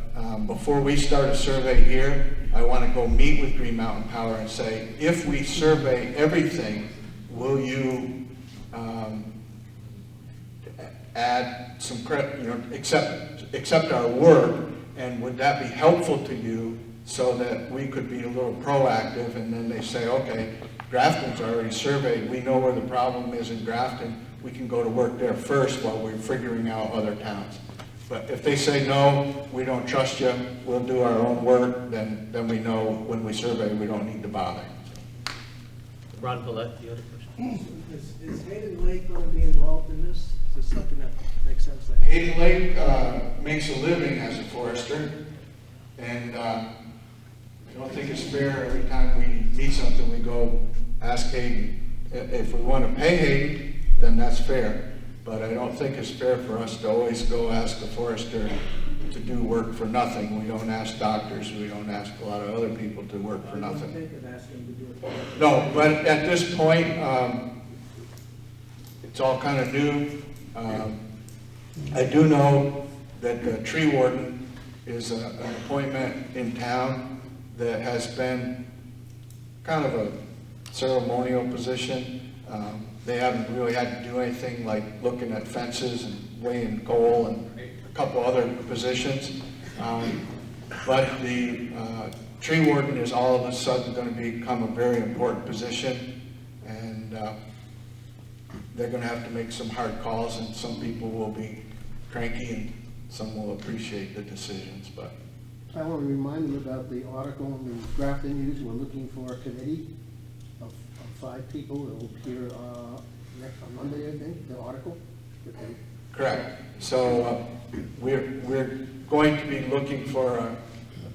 before we start a survey here, I want to go meet with Green Mountain Power and say, if we survey everything, will you add some credit, accept our work, and would that be helpful to you so that we could be a little proactive? And then they say, okay, Grafton's already surveyed, we know where the problem is in Grafton, we can go to work there first while we're figuring out other towns. But if they say, no, we don't trust you, we'll do our own work, then we know when we survey we don't need to bother. Ron Paulette, the other question. Is Hayden Lake going to be involved in this? Is this something that makes sense? Hayden Lake makes a living as a forester, and I don't think it's fair every time we need something we go ask Hayden. If we want to pay Hayden, then that's fair. But I don't think it's fair for us to always go ask a forester to do work for nothing. We don't ask doctors, we don't ask a lot of other people to work for nothing. No, but at this point, it's all kind of new. I do know that the tree warden is an appointment in town that has been kind of a ceremonial position. They haven't really had to do anything like looking at fences and weighing coal and a couple other positions. But the tree warden is all of a sudden going to become a very important position, and they're going to have to make some hard calls, and some people will be cranky and some will appreciate the decisions. But I want to remind them about the article in the Graton News. We're looking for a committee of 5 people that will appear next on Monday, I think, the article. correct. So we're going to be looking for a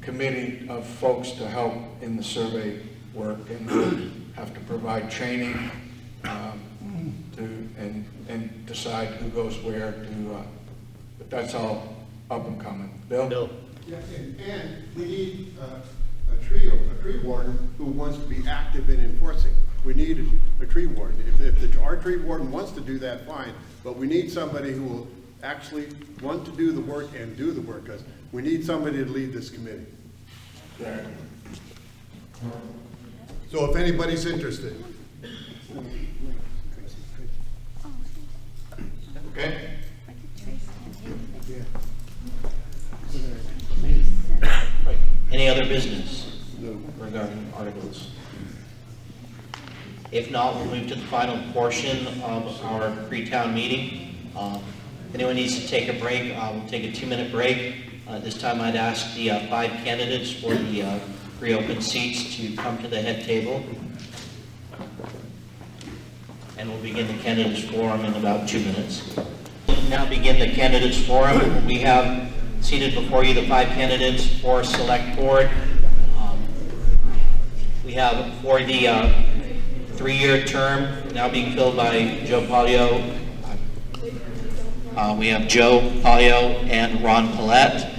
committee of folks to help in the survey work, and we'll have to provide training and decide who goes where to, but that's all up and coming. Bill? Yeah, and we need a tree warden who wants to be active in enforcing. We need a tree warden. If our tree warden wants to do that, fine, but we need somebody who will actually want to do the work and do the work, because we need somebody to lead this committee. So if anybody's interested. Okay? Any other business regarding articles? If not, we'll move to the final portion of our pre-town meeting. If anyone needs to take a break, we'll take a 2-minute break. This time I'd ask the 5 candidates for the reopened seats to come to the head table. And we'll begin the candidates forum in about 2 minutes. We'll now begin the candidates forum. We have seated before you the 5 candidates for select board. We have for the 3-year term now being filled by Joe Palio. We have Joe Palio and Ron Paulette.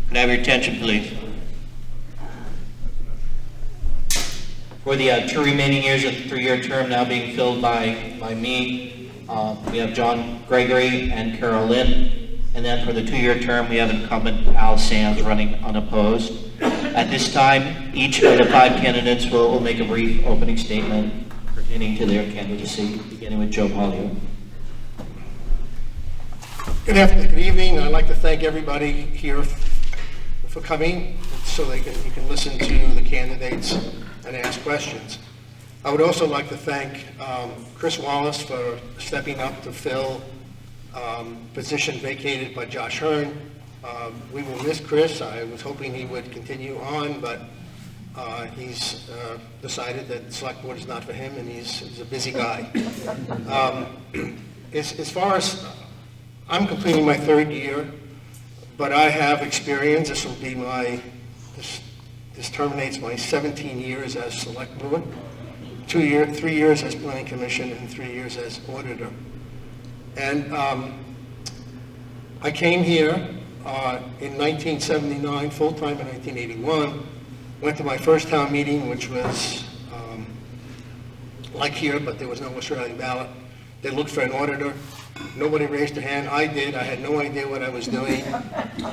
Can I have your attention, please? For the 2 remaining years of the 3-year term now being filled by me, we have John Gregory and Carol Lynn. And then for the 2-year term, we have incumbent Al Sands running unopposed. At this time, each of the 5 candidates will make a brief opening statement pertaining to their candidacy, beginning with Joe Palio. Good evening. I'd like to thank everybody here for coming so you can listen to the candidates and ask questions. I would also like to thank Chris Wallace for stepping up to fill position vacated by Josh Hearn. We will miss Chris. I was hoping he would continue on, but he's decided that select board is not for him, and he's a busy guy. As far as I'm completing my 3rd year, but I have experience. This will be this terminates my 17 years as select board, 3 years as planning commission, and 3 years as auditor. And I came here in 1979, full-time in 1981, went to my first town meeting, which was like here, but there was no Australian ballot. They looked for an auditor. Nobody raised their hand. I did. I had no idea what I was doing.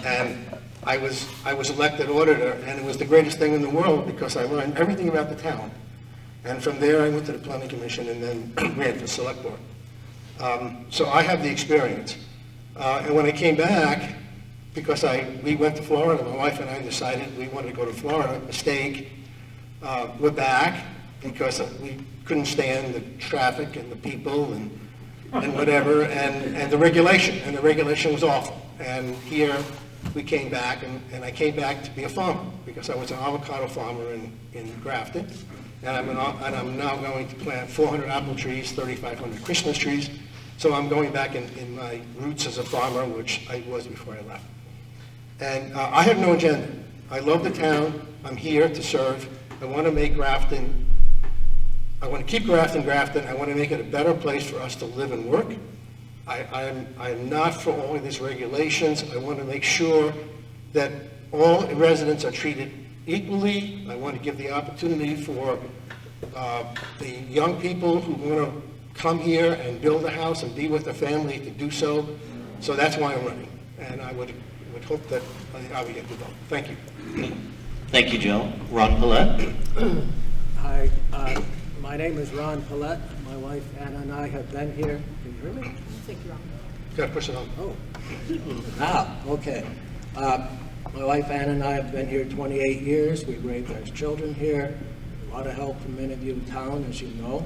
And I was elected auditor, and it was the greatest thing in the world because I learned everything about the town. And from there, I went to the planning commission and then ran for select board. So I have the experience. And when I came back, because we went to Florida, my wife and I decided we wanted to go to Florida, mistake. We're back because we couldn't stand the traffic and the people and whatever, and the regulation. And the regulation was awful. And here we came back, and I came back to be a farmer because I was an avocado farmer in Grafton. And I'm now going to plant 400 apple trees, 3,500 Christmas trees. So I'm going back in my roots as a farmer, which I was before I left. And I have no agenda. I love the town. I'm here to serve. I want to make Grafton, I want to keep Grafton. I want to make it a better place for us to live and work. I'm not for all of these regulations. I want to make sure that all residents are treated equally. I want to give the opportunity for the young people who want to come here and build a house and be with their family to do so. So that's why I'm running. And I would hope that I would get the vote. Thank you. Thank you, Joe. Ron Paulette. Hi, my name is Ron Paulette. My wife Anna and I have been here. Can you hear me? I think you're on. Got to push it on. Oh. Okay. My wife Anna and I have been here 28 years. We've raised our children here. A lot of help from many of you in town, as you know.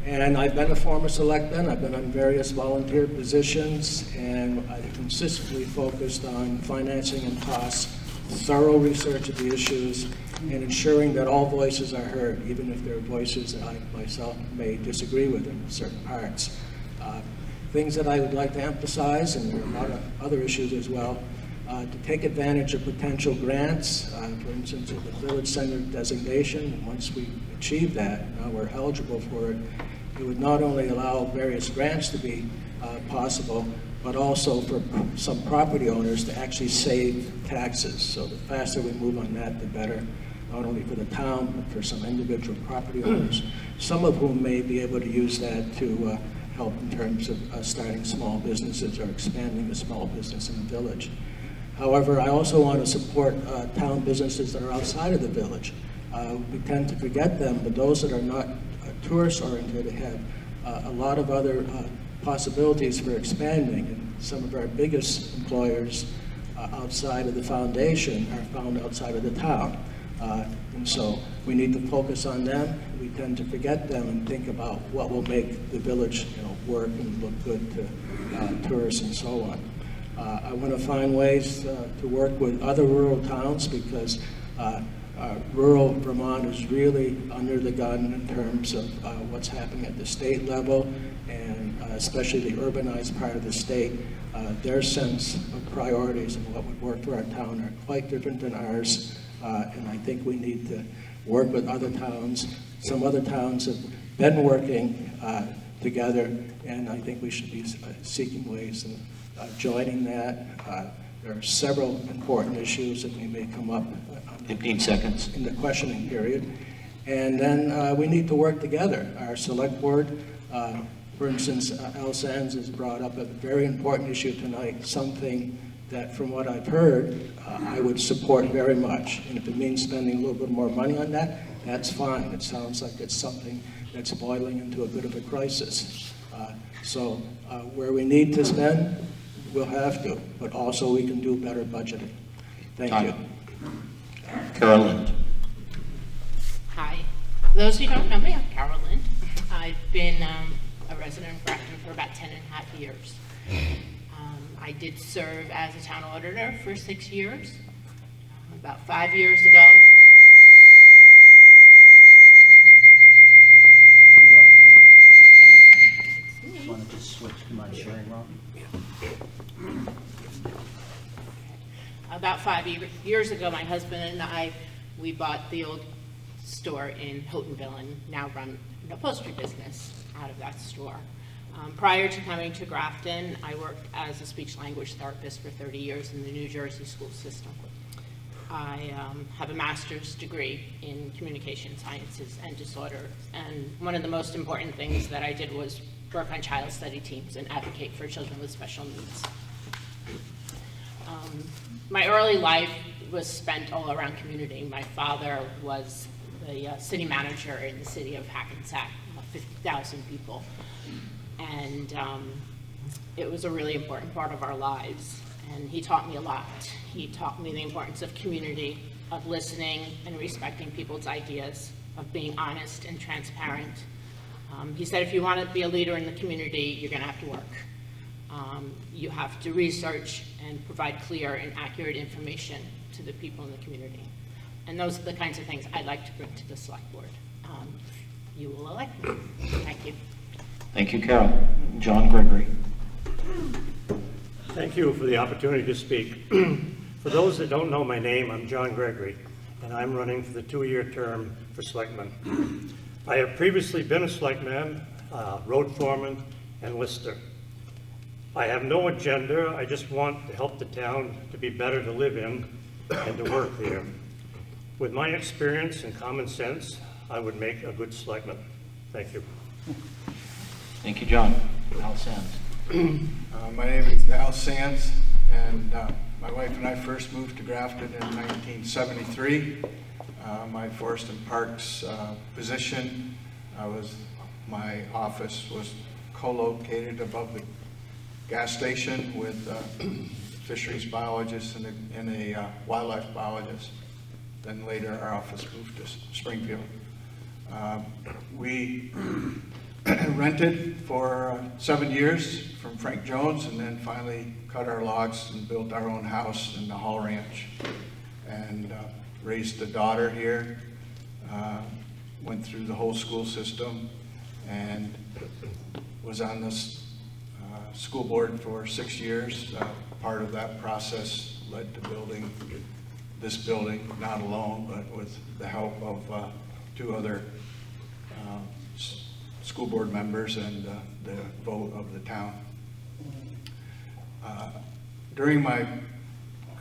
And I've been a former selectman. I've been on various volunteer positions, and I've consistently focused on financing and costs, thorough research of the issues, and ensuring that all voices are heard, even if there are voices that I myself may disagree with in certain parts. Things that I would like to emphasize, and there are a lot of other issues as well, to take advantage of potential grants, for instance, of the village center designation. And once we achieve that, now we're eligible for it, it would not only allow various grants to be possible, but also for some property owners to actually save taxes. So the faster we move on that, the better. not only for the town, but for some individual property owners, some of whom may be able to use that to help in terms of starting small businesses or expanding a small business in the village. However, I also want to support town businesses that are outside of the village. We tend to forget them, but those that are not tourist-oriented have a lot of other possibilities for expanding. And some of our biggest employers outside of the foundation are found outside of the town. And so we need to focus on them. We tend to forget them and think about what will make the village, work and look good to tourists and so on. I want to find ways to work with other rural towns because rural Vermont is really under the gun in terms of what's happening at the state level, and especially the urbanized part of the state. Their sense of priorities and what would work for our town are quite different than ours, and I think we need to work with other towns. Some other towns have been working together, and I think we should be seeking ways of joining that. There are several important issues that we may come up 15 seconds. In the questioning period. And then we need to work together. Our select board, for instance, Al Sands has brought up a very important issue tonight, something that from what I've heard, I would support very much. And if it means spending a little bit more money on that, that's fine. It sounds like it's something that's boiling into a bit of a crisis. So where we need to spend, we'll have to, but also we can do better budgeting. Thank you. Carolyn. Hi. For those who don't know me, I'm Carolyn. I've been a resident of Graton for about 10.5 years. I did serve as a town auditor for 6 years. About 5 years ago, Want to just switch to my sharing, Rob? about 5 years ago, my husband and I, we bought the old store in Houghtonville and now run an upholstery business out of that store. Prior to coming to Grafton, I worked as a speech-language therapist for 30 years in the New Jersey school system. I have a master's degree in communication sciences and disorder, and one of the most important things that I did was work on child study teams and advocate for children with special needs. My early life was spent all around community. My father was the city manager in the city of Hackensack, 50,000 people. And it was a really important part of our lives. And he taught me a lot. He taught me the importance of community, of listening and respecting people's ideas, of being honest and transparent. He said, if you want to be a leader in the community, you're going to have to work. You have to research and provide clear and accurate information to the people in the community. And those are the kinds of things I'd like to bring to the select board. You will elect me. Thank you. Thank you, Carol. John Gregory. Thank you for the opportunity to speak. For those that don't know my name, I'm John Gregory, and I'm running for the 2-year term for selectman. I have previously been a selectman, road foreman, and lister. I have no agenda. I just want to help the town to be better to live in and to work there. With my experience and common sense, I would make a good selectman. Thank you. Thank you, John. Al Sands. My name is Al Sands, and my wife and I first moved to Grafton in 1973. My Forest and Parks position, my office was co-located above the gas station with fisheries biologist and a wildlife biologist. Then later our office moved to Springfield. We rented for 7 years from Frank Jones, and then finally cut our logs and built our own house in the Hall Ranch, and raised a daughter here, went through the whole school system, and was on this school board for 6 years. Part of that process led to building this building, not alone, but with the help of 2 other school board members and the vote of the town. During my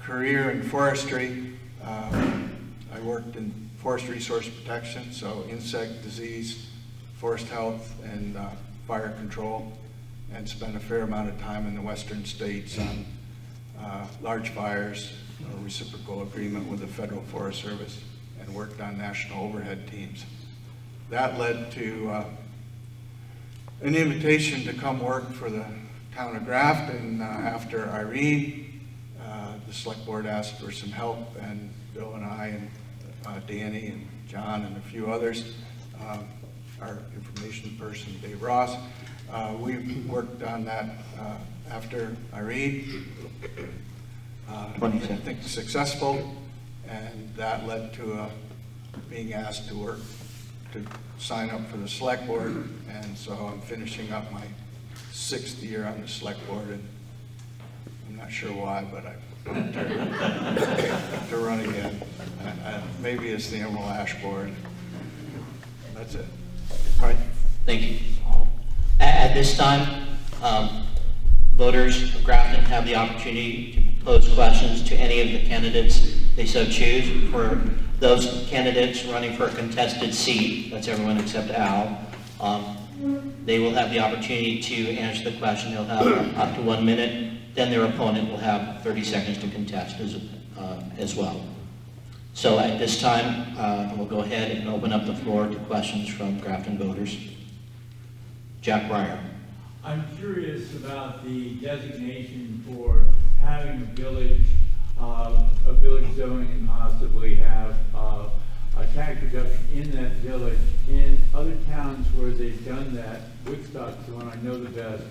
career in forestry, I worked in forest resource protection, so insect disease, forest health, and fire control, and spent a fair amount of time in the western states on large fires, a reciprocal agreement with the Federal Forest Service, and worked on national overhead teams. That led to an invitation to come work for the town of Grafton after Irene. The select board asked for some help, and Bill and I and Danny and John and a few others, our information person Dave Ross, we worked on that after Irene. I think successful, and that led to being asked to work to sign up for the select board, and so I'm finishing up my 6th year on the select board, and I'm not sure why, but I to run again. Maybe it's the Emerald Ash Board. That's it. Right. Thank you. At this time, voters of Grafton have the opportunity to pose questions to any of the candidates they so choose. For those candidates running for a contested seat, that's everyone except Al, they will have the opportunity to answer the question. They'll have up to 1 minute. Then their opponent will have 30 seconds to contest as well. So at this time, we'll go ahead and open up the floor to questions from Grafton voters. Jack Breyer. I'm curious about the designation for having a village zoning and possibly have a tax reduction in that village. In other towns where they've done that, Woodstock's the one I know the best,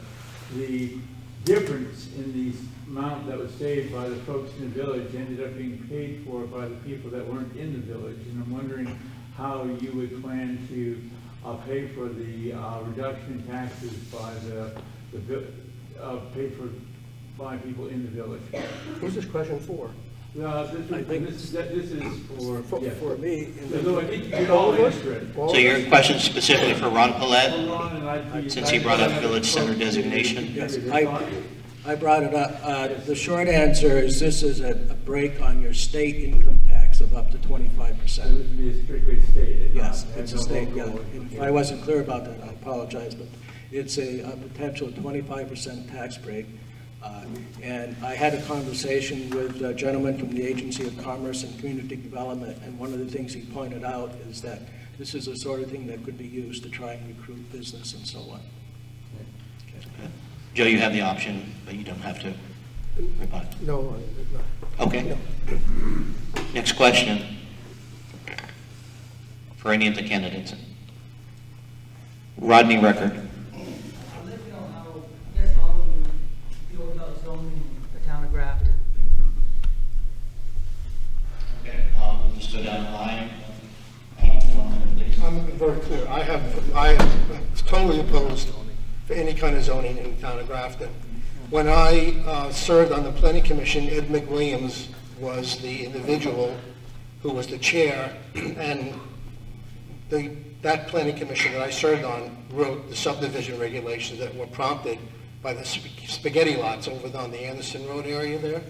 the difference in the amount that was saved by the folks in the village ended up being paid for by the people that weren't in the village. And I'm wondering how you would plan to pay for the reduction in taxes by paid for by people in the village. Who's this question for? This is for me. So I think you could all answer it. So your question specifically for Ron Paulette, since he brought up village center designation? Yes, I brought it up. The short answer is this is a break on your state income tax of up to 25%. So this would be strictly state. Yes, it's a state, yeah. If I wasn't clear about that, I apologize, but it's a potential 25% tax break. And I had a conversation with a gentleman from the Agency of Commerce and Community Development, and one of the things he pointed out is that this is the sort of thing that could be used to try and recruit business and so on. Okay. Joe, you have the option, but you don't have to rebut. No. Okay. No. Next question for any of the candidates. Rodney Record. I'd like to know how, I guess all of you feel about zoning the town of Grafton. Okay, we'll just go down the line. I'm very clear. I am totally opposed to any kind of zoning in the town of Grafton. When I served on the planning commission, Ed McWilliams was the individual who was the chair, and that planning commission that I served on wrote the subdivision regulations that were prompted by the spaghetti lots over on the Anderson Road area there.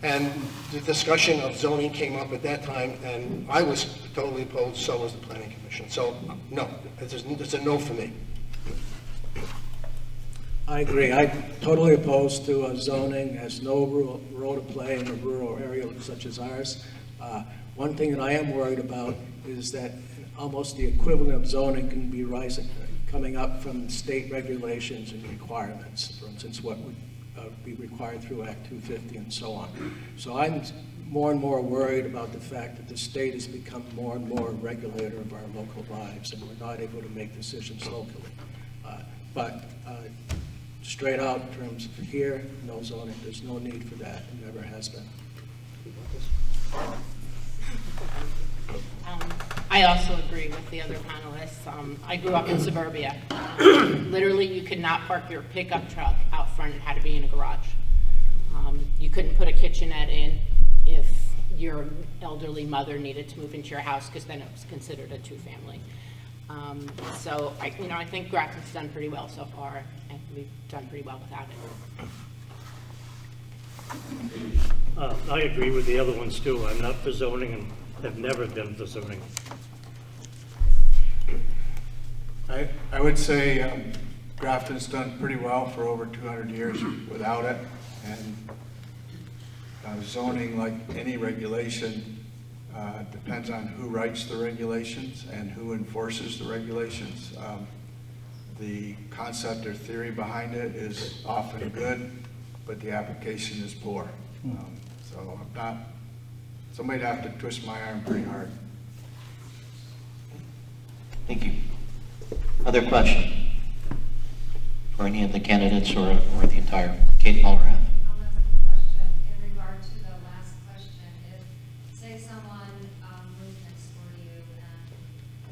And the discussion of zoning came up at that time, and I was totally opposed, so was the planning commission. So, no, it's a no for me. I agree. I'm totally opposed to zoning. Has no role to play in a rural area such as ours. One thing that I am worried about is that almost the equivalent of zoning can be coming up from state regulations and requirements. For instance, what would be required through Act 250 and so on. So I'm more and more worried about the fact that the state has become more and more a regulator of our local lives, and we're not able to make decisions locally. But straight out in terms of here, no zoning, there's no need for that, and never has been. I also agree with the other panelists. I grew up in suburbia. Literally, you could not park your pickup truck out front. It had to be in a garage. You couldn't put a kitchenette in if your elderly mother needed to move into your house, because then it was considered a two-family. So I think Graton's done pretty well so far, and we've done pretty well without it. I agree with the other ones too. I'm not for zoning, and have never been discerning. I would say Grafton's done pretty well for over 200 years without it, and zoning, like any regulation, depends on who writes the regulations and who enforces the regulations. The concept or theory behind it is often good, but the application is poor. So I'm not, somebody'd have to twist my arm pretty hard. Thank you. Other question for any of the candidates or the entire Kate Muller? I'll ask a question in regard to the last question. If, say, someone moved next door to you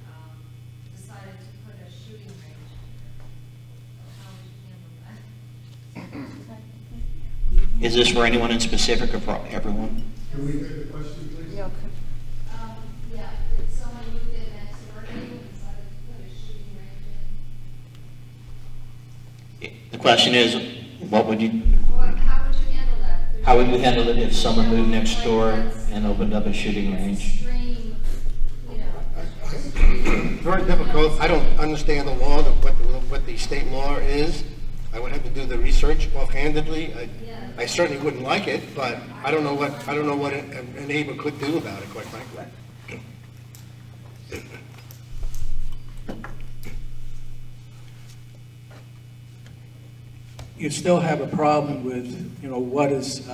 and decided to put a shooting range, how would you handle that? Is this for anyone in specific or for everyone? Can we hear the question, please? Yeah, if someone moved in next door to you and decided to put a shooting range in. The question is, what would you, How would you handle that? how would you handle it if someone moved next door and opened up a shooting range? Extreme, you know. Very difficult. I don't understand the law, what the state law is. I would have to do the research offhandedly. I certainly wouldn't like it, but I don't know what a neighbor could do about it, quite frankly. You still have a problem with, what is,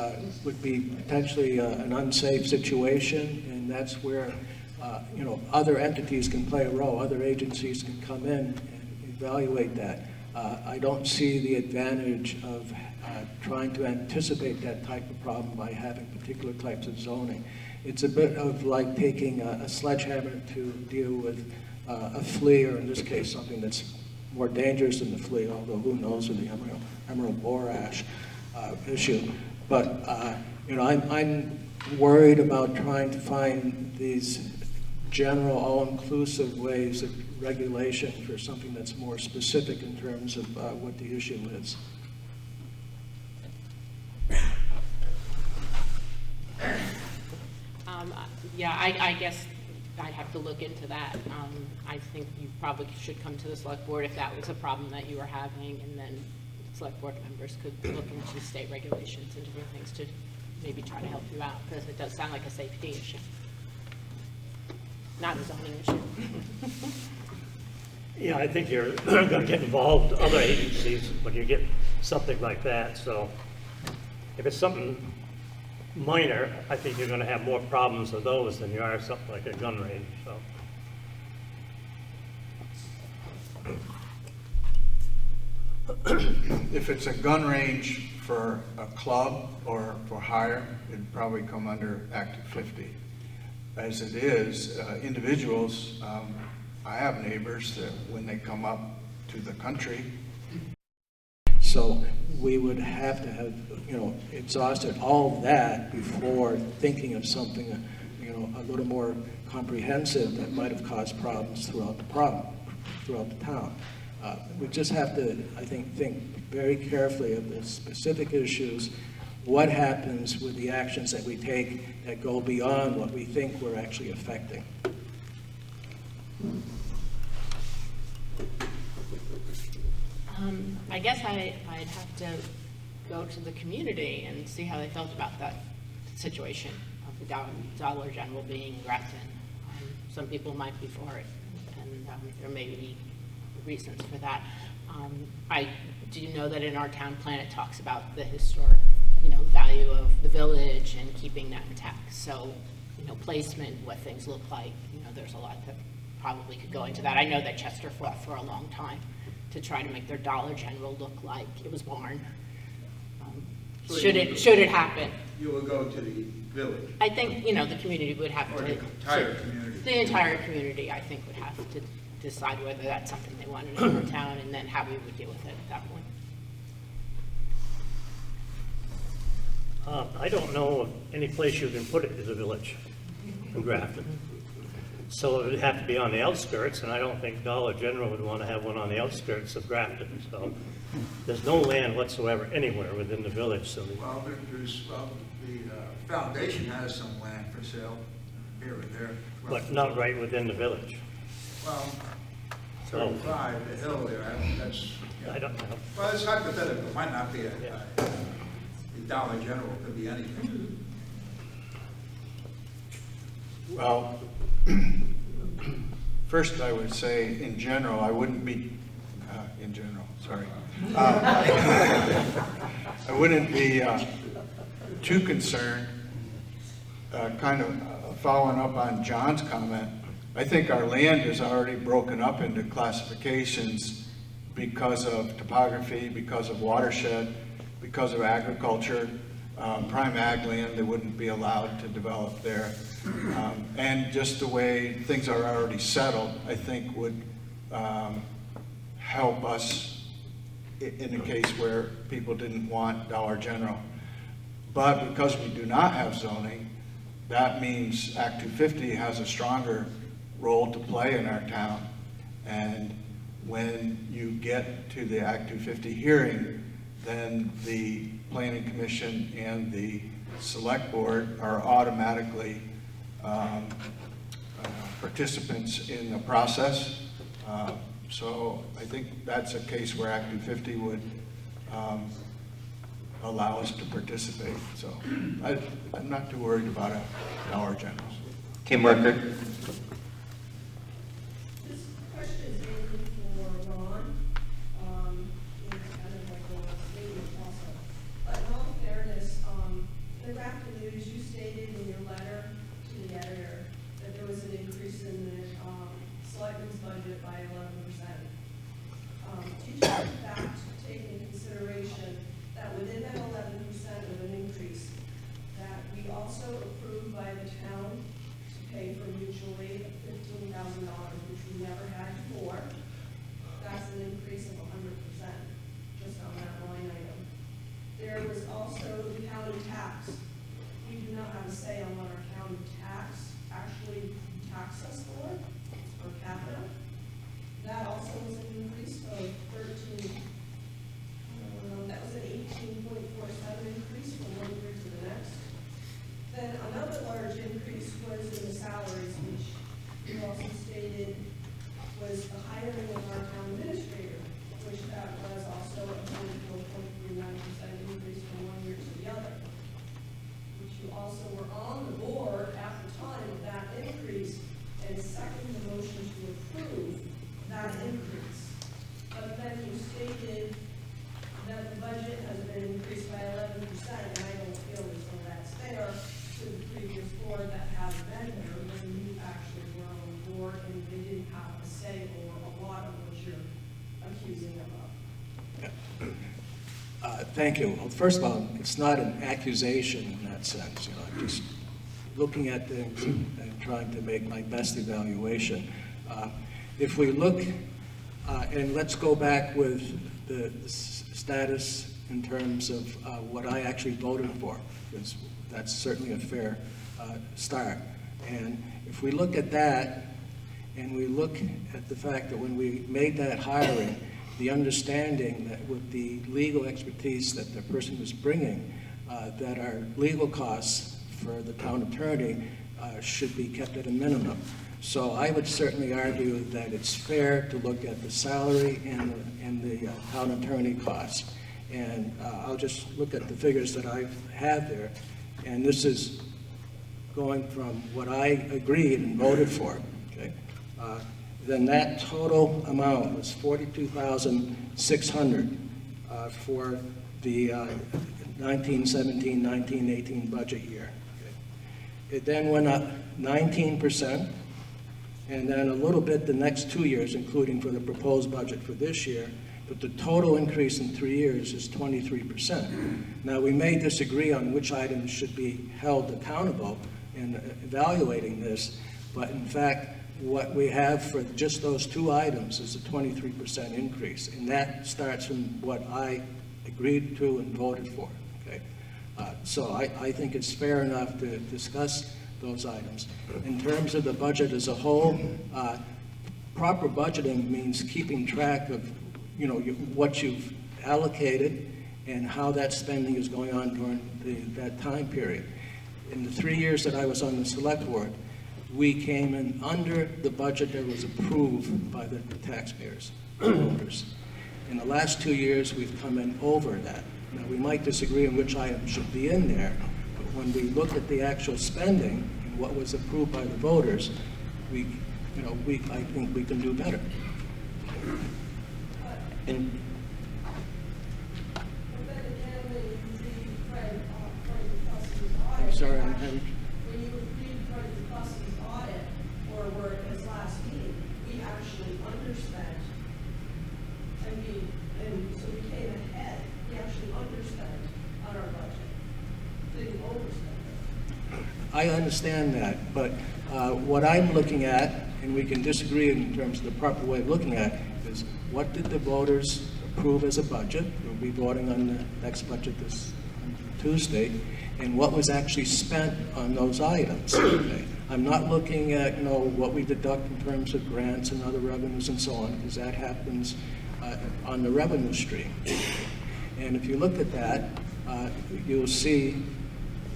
would be potentially an unsafe situation, and that's where, other entities can play a role, other agencies can come in and evaluate that. I don't see the advantage of trying to anticipate that type of problem by having particular types of zoning. It's a bit of like taking a sledgehammer to deal with a flea, or in this case, something that's more dangerous than the flea, although who knows with the emerald boar ash issue. But, I'm worried about trying to find these general, all-inclusive ways of regulation for something that's more specific in terms of what the issue is. Yeah, I guess I'd have to look into that. I think you probably should come to the select board if that was a problem that you were having, and then select board members could look into state regulations and different things to maybe try to help you out, because it does sound like a safety issue, not a zoning issue. Yeah, I think you're going to get involved, other agencies, when you get something like that. So if it's something minor, I think you're going to have more problems with those than you are something like a gun range. So. If it's a gun range for a club or for hire, it'd probably come under Act 50. As it is, individuals, I have neighbors that when they come up to the country. So we would have to have, exhausted all of that before thinking of something, a little more comprehensive that might have caused problems throughout the town. We just have to, I think very carefully of the specific issues. What happens with the actions that we take that go beyond what we think we're actually affecting? I guess I'd have to go to the community and see how they felt about that situation of the Dollar General being in Graton. Some people might be for it, and there may be reasons for that. I do know that in our town plan it talks about the historic, value of the village and keeping that intact. So, placement, what things look like, there's a lot that probably could go into that. I know that Chester fought for a long time to try to make their Dollar General look like it was born. Should it happen? You will go to the village. I think, the community would have Or to. the entire community. The entire community, I think, would have to decide whether that's something they wanted in their town, and then how we would deal with it at that point. I don't know of any place you can put it as a village in Grafton. So it would have to be on the outskirts, and I don't think Dollar General would want to have one on the outskirts of Grafton. So there's no land whatsoever anywhere within the village. So Well, the foundation has some land for sale. here or there. But not right within the village. Well, 35, the hill there, that's. I don't know. Well, it's hypothetical, it might not be a Dollar General, it could be anything. Well, first I would say, in general, I wouldn't be, in general, sorry. I wouldn't be too concerned, kind of following up on John's comment. I think our land is already broken up into classifications because of topography, because of watershed, because of agriculture. Prime ag land, they wouldn't be allowed to develop there. And just the way things are already settled, I think would help us in a case where people didn't want Dollar General. But because we do not have zoning, that means Act 250 has a stronger role to play in our town. And when you get to the Act 250 hearing, then the Planning Commission and the Select Board are automatically participants in the process. So I think that's a case where Act 250 would allow us to participate. So I'm not too worried about a Dollar General. Kim Worker. This question is mainly for Ron. It's kind of like a statement also. But in all fairness, in the Graton News, you stated in your letter to the editor that there was an increase in the selectmen's budget by 11%. Did you in fact take into consideration that within that 11% of an increase, that we also approved by the town to pay for mutual aid of $15,000, which we never had before? That's an increase of 100% just on that line item. There was also the county tax. We do not have a say on what our county tax actually tax us for, per capita. That also was an increase of 13. That was an 18.47 increase from one year to the next. Then another large increase was in the salaries, which you also stated was the hiring of our town administrator, which that was also a 24.39% increase from one year to the other. Which you also were on the board at the time of that increase and seconded the motion to approve that increase. But then you stated that the budget has been increased by 11%, and I don't feel as though that's fair to the previous board that hasn't been there, when you actually were on the board and they didn't have a say over a lot of what you're accusing them of. Thank you. Well, first of all, it's not an accusation in that sense. I'm just looking at things and trying to make my best evaluation. If we look, and let's go back with the status in terms of what I actually voted for, because that's certainly a fair start. And if we look at that, and we look at the fact that when we made that hiring, the understanding that with the legal expertise that the person was bringing, that our legal costs for the town attorney should be kept at a minimum. So I would certainly argue that it's fair to look at the salary and the town attorney costs. And I'll just look at the figures that I've had there. And this is going from what I agreed and voted for. Okay? Then that total amount was $42,600 for the 1917-1918 budget year. Okay? It then went up 19%, and then a little bit the next 2 years, including for the proposed budget for this year, but the total increase in 3 years is 23%. Now, we may disagree on which items should be held accountable in evaluating this, but in fact, what we have for just those 2 items is a 23% increase, and that starts from what I agreed to and voted for. Okay? So I think it's fair enough to discuss those items. In terms of the budget as a whole, proper budgeting means keeping track of what you've allocated and how that spending is going on during that time period. In the 3 years that I was on the select board, we came in under the budget that was approved by the taxpayers, voters. In the last 2 years, we've come in over that. Now, we might disagree on which item should be in there, but when we look at the actual spending and what was approved by the voters, I think we can do better. And I'm sorry, When you reviewed part of the Fuss's audit, or were at his last meeting, we actually underspent. And so we came ahead, we actually underspent on our budget, didn't overspend. I understand that, but what I'm looking at, and we can disagree in terms of the proper way of looking at, is what did the voters approve as a budget? We'll be voting on the next budget this Tuesday, and what was actually spent on those items. Okay? I'm not looking at what we deduct in terms of grants and other revenues and so on, because that happens on the revenue stream. And if you look at that, you'll see,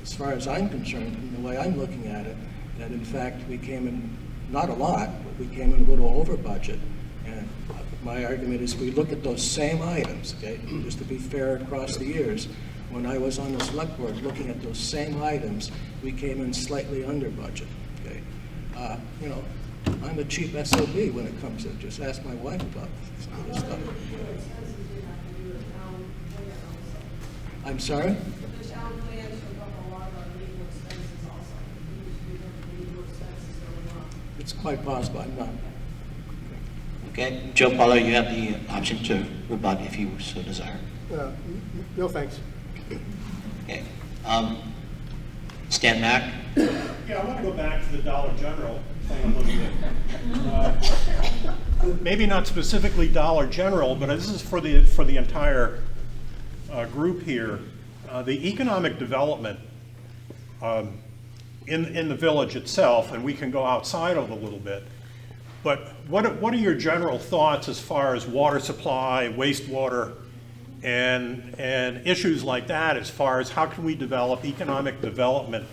as far as I'm concerned, and the way I'm looking at it, that in fact we came in, not a lot, but we came in a little over budget. And my argument is we look at those same items, okay, just to be fair across the years. When I was on the select board looking at those same items, we came in slightly under budget, okay. I'm a cheap SOB when it comes to it. Just ask my wife about some of this stuff. I'm sorry? The town plans took up a lot of our legal expenses also. We have legal expenses going on. It's quite possible. I'm not. Okay, Joe Pollard, you have the option to rebut if you so desire. No, thanks. Okay. Stan Mack? Yeah, I want to go back to the Dollar General thing a little bit. Maybe not specifically Dollar General, but this is for the entire group here. The economic development in the village itself, and we can go outside of it a little bit, but what are your general thoughts as far as water supply, wastewater, and issues like that, as far as how can we develop economic development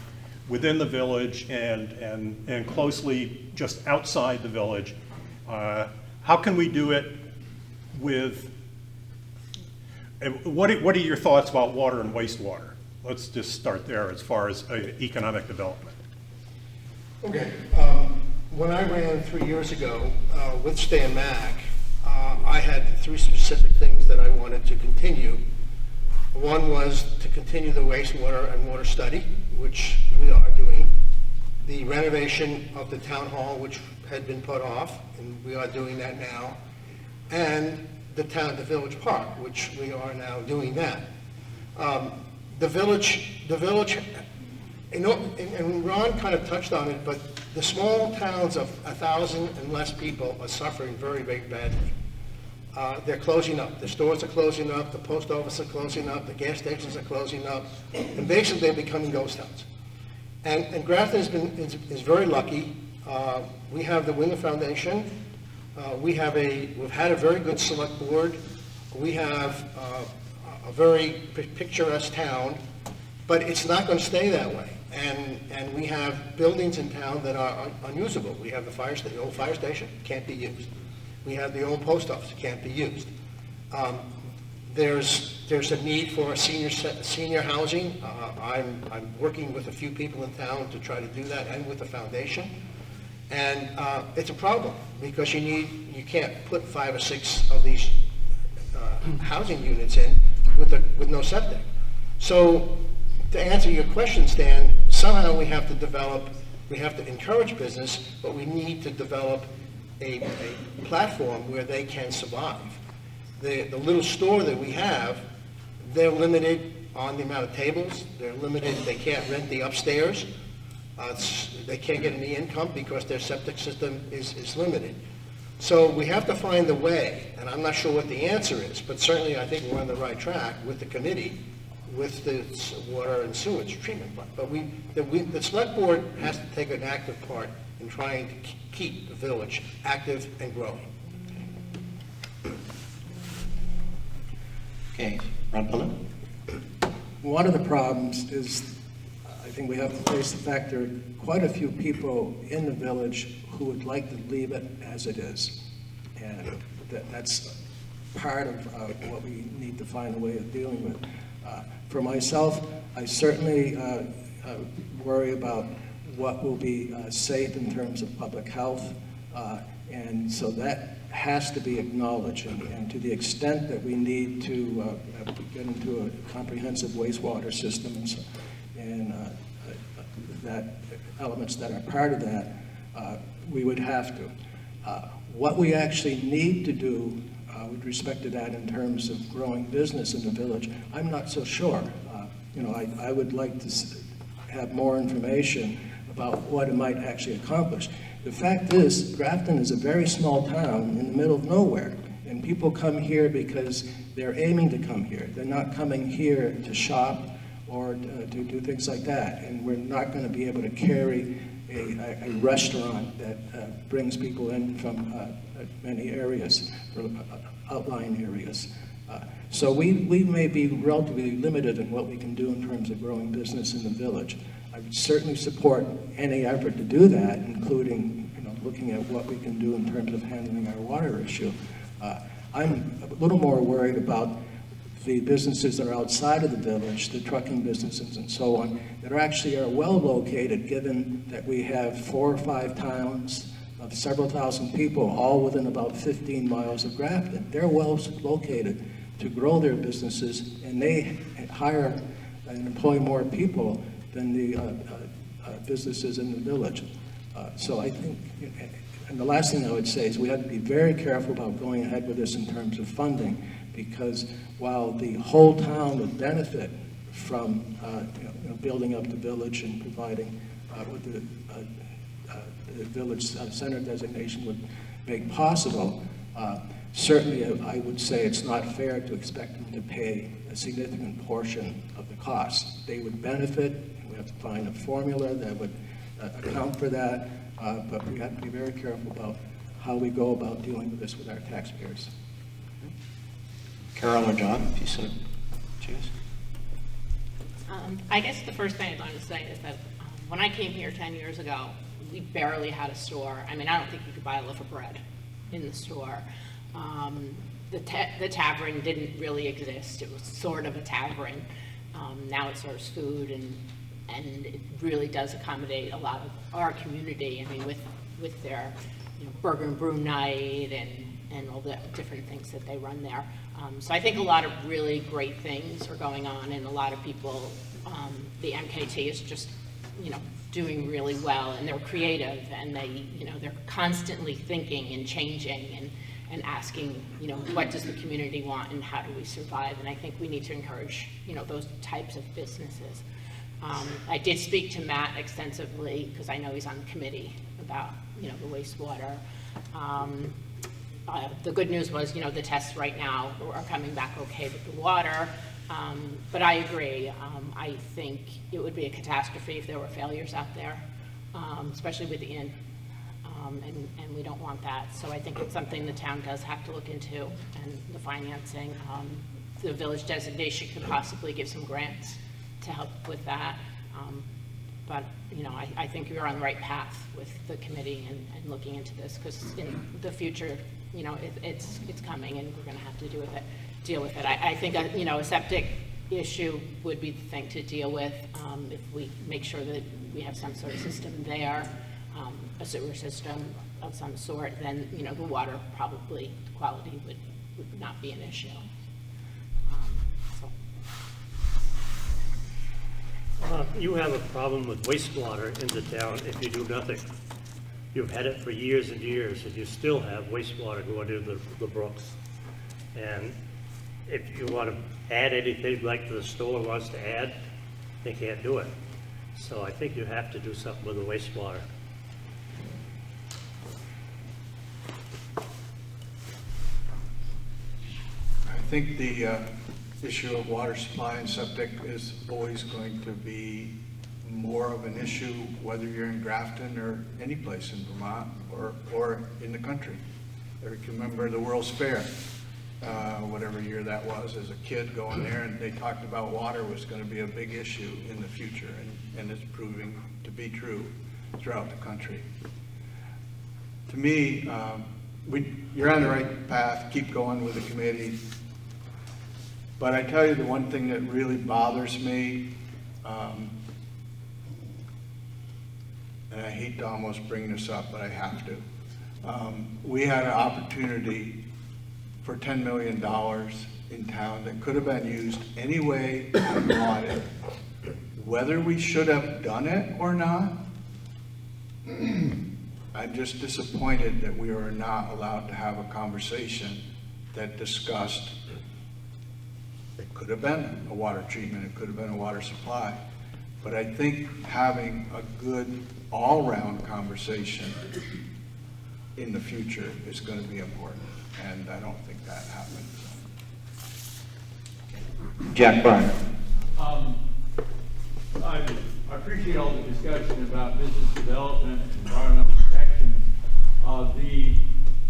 within the village and closely just outside the village? How can we do it with, what are your thoughts about water and wastewater? Let's just start there as far as economic development. Okay. When I ran 3 years ago with Stan Mack, I had 3 specific things that I wanted to continue. One was to continue the wastewater and water study, which we are doing. The renovation of the town hall, which had been put off, and we are doing that now. And the village park, which we are now doing that. The village, and Ron kind of touched on it, but the small towns of 1,000 and less people are suffering very, very badly. They're closing up. The stores are closing up. The post office are closing up. The gas stations are closing up. And basically, they're becoming ghost towns. And Graton is very lucky. We have the Wyndham Foundation. We've had a very good select board. We have a very picturesque town, but it's not going to stay that way. And we have buildings in town that are unusable. We have the old fire station, can't be used. We have the old post office, can't be used. There's a need for senior housing. I'm working with a few people in town to try to do that, and with the foundation. And it's a problem because you can't put 5 or 6 of these housing units in with no septic. So to answer your question, Stan, somehow we have to encourage business, but we need to develop a platform where they can survive. The little store that we have, they're limited on the amount of tables. They're limited. They can't rent the upstairs. They can't get any income because their septic system is limited. So we have to find a way, and I'm not sure what the answer is, but certainly I think we're on the right track with the committee, with the water and sewage treatment plant. But the select board has to take an active part in trying to keep the village active and growing. Okay, Ron Pilla? One of the problems is, I think we have to face the fact there are quite a few people in the village who would like to leave it as it is. And that's part of what we need to find a way of dealing with. For myself, I certainly worry about what will be safe in terms of public health, and so that has to be acknowledged. And to the extent that we need to get into a comprehensive wastewater system and that elements that are part of that, we would have to. What we actually need to do with respect to that in terms of growing business in the village, I'm not so sure. I would like to have more information about what it might actually accomplish. The fact is, Graton is a very small town in the middle of nowhere, and people come here because they're aiming to come here. They're not coming here to shop or to do things like that, and we're not going to be able to carry a restaurant that brings people in from many areas, outlying areas. So we may be relatively limited in what we can do in terms of growing business in the village. I would certainly support any effort to do that, including looking at what we can do in terms of handling our water issue. I'm a little more worried about the businesses that are outside of the village, the trucking businesses and so on, that are well located, given that we have 4 or 5 towns of several thousand people, all within about 15 miles of Grafton. They're well located to grow their businesses, and they hire and employ more people than the businesses in the village. So I think, and the last thing I would say is we have to be very careful about going ahead with this in terms of funding, because while the whole town would benefit from building up the village and providing what the village center designation would make possible, certainly I would say it's not fair to expect them to pay a significant portion of the cost. They would benefit, and we have to find a formula that would account for that, but we have to be very careful about how we go about dealing with this with our taxpayers. Carol or John, if you sort of choose. I guess the first thing I'd like to say is that when I came here 10 years ago, we barely had a store. I mean, I don't think you could buy a loaf of bread in the store. The tavern didn't really exist. It was sort of a tavern. Now it serves food, and it really does accommodate a lot of our community. I mean, with their burger and brew night and all the different things that they run there. So I think a lot of really great things are going on, and a lot of people, the MKT is just, doing really well, and they're creative, and they're constantly thinking and changing and asking, what does the community want and how do we survive? And I think we need to encourage, those types of businesses. I did speak to Matt extensively, because I know he's on the committee, about, the wastewater. The good news was, the tests right now are coming back okay with the water. But I agree. I think it would be a catastrophe if there were failures out there, especially with the inn. And we don't want that. So I think it's something the town does have to look into, and the financing. The village designation could possibly give some grants to help with that. But, I think you're on the right path with the committee and looking into this, because in the future, it's coming, and we're going to have to deal with it. I think, a septic issue would be the thing to deal with if we make sure that we have some sort of system there, a sewer system of some sort, then, the water probably, the quality would not be an issue. You have a problem with wastewater in the town if you do nothing. You've had it for years and years, and you still have wastewater going into the brooks. And if you want to add anything like the store wants to add, they can't do it. So I think you have to do something with the wastewater. I think the issue of water supply and septic is always going to be more of an issue whether you're in Grafton or any place in Vermont or in the country. I can remember the World's Fair, whatever year that was, as a kid going there, and they talked about water was going to be a big issue in the future. and it's proving to be true throughout the country. To me, you're on the right path, keep going with the committee. But I tell you the one thing that really bothers me, and I hate to almost bring this up, but I have to. We had an opportunity for $10 million in town that could have been used any way we wanted. Whether we should have done it or not, I'm just disappointed that we were not allowed to have a conversation that discussed, it could have been a water treatment, it could have been a water supply. But I think having a good all-round conversation in the future is going to be important, and I don't think that happened. Jack Bryan. I appreciate all the discussion about business development and environmental protection.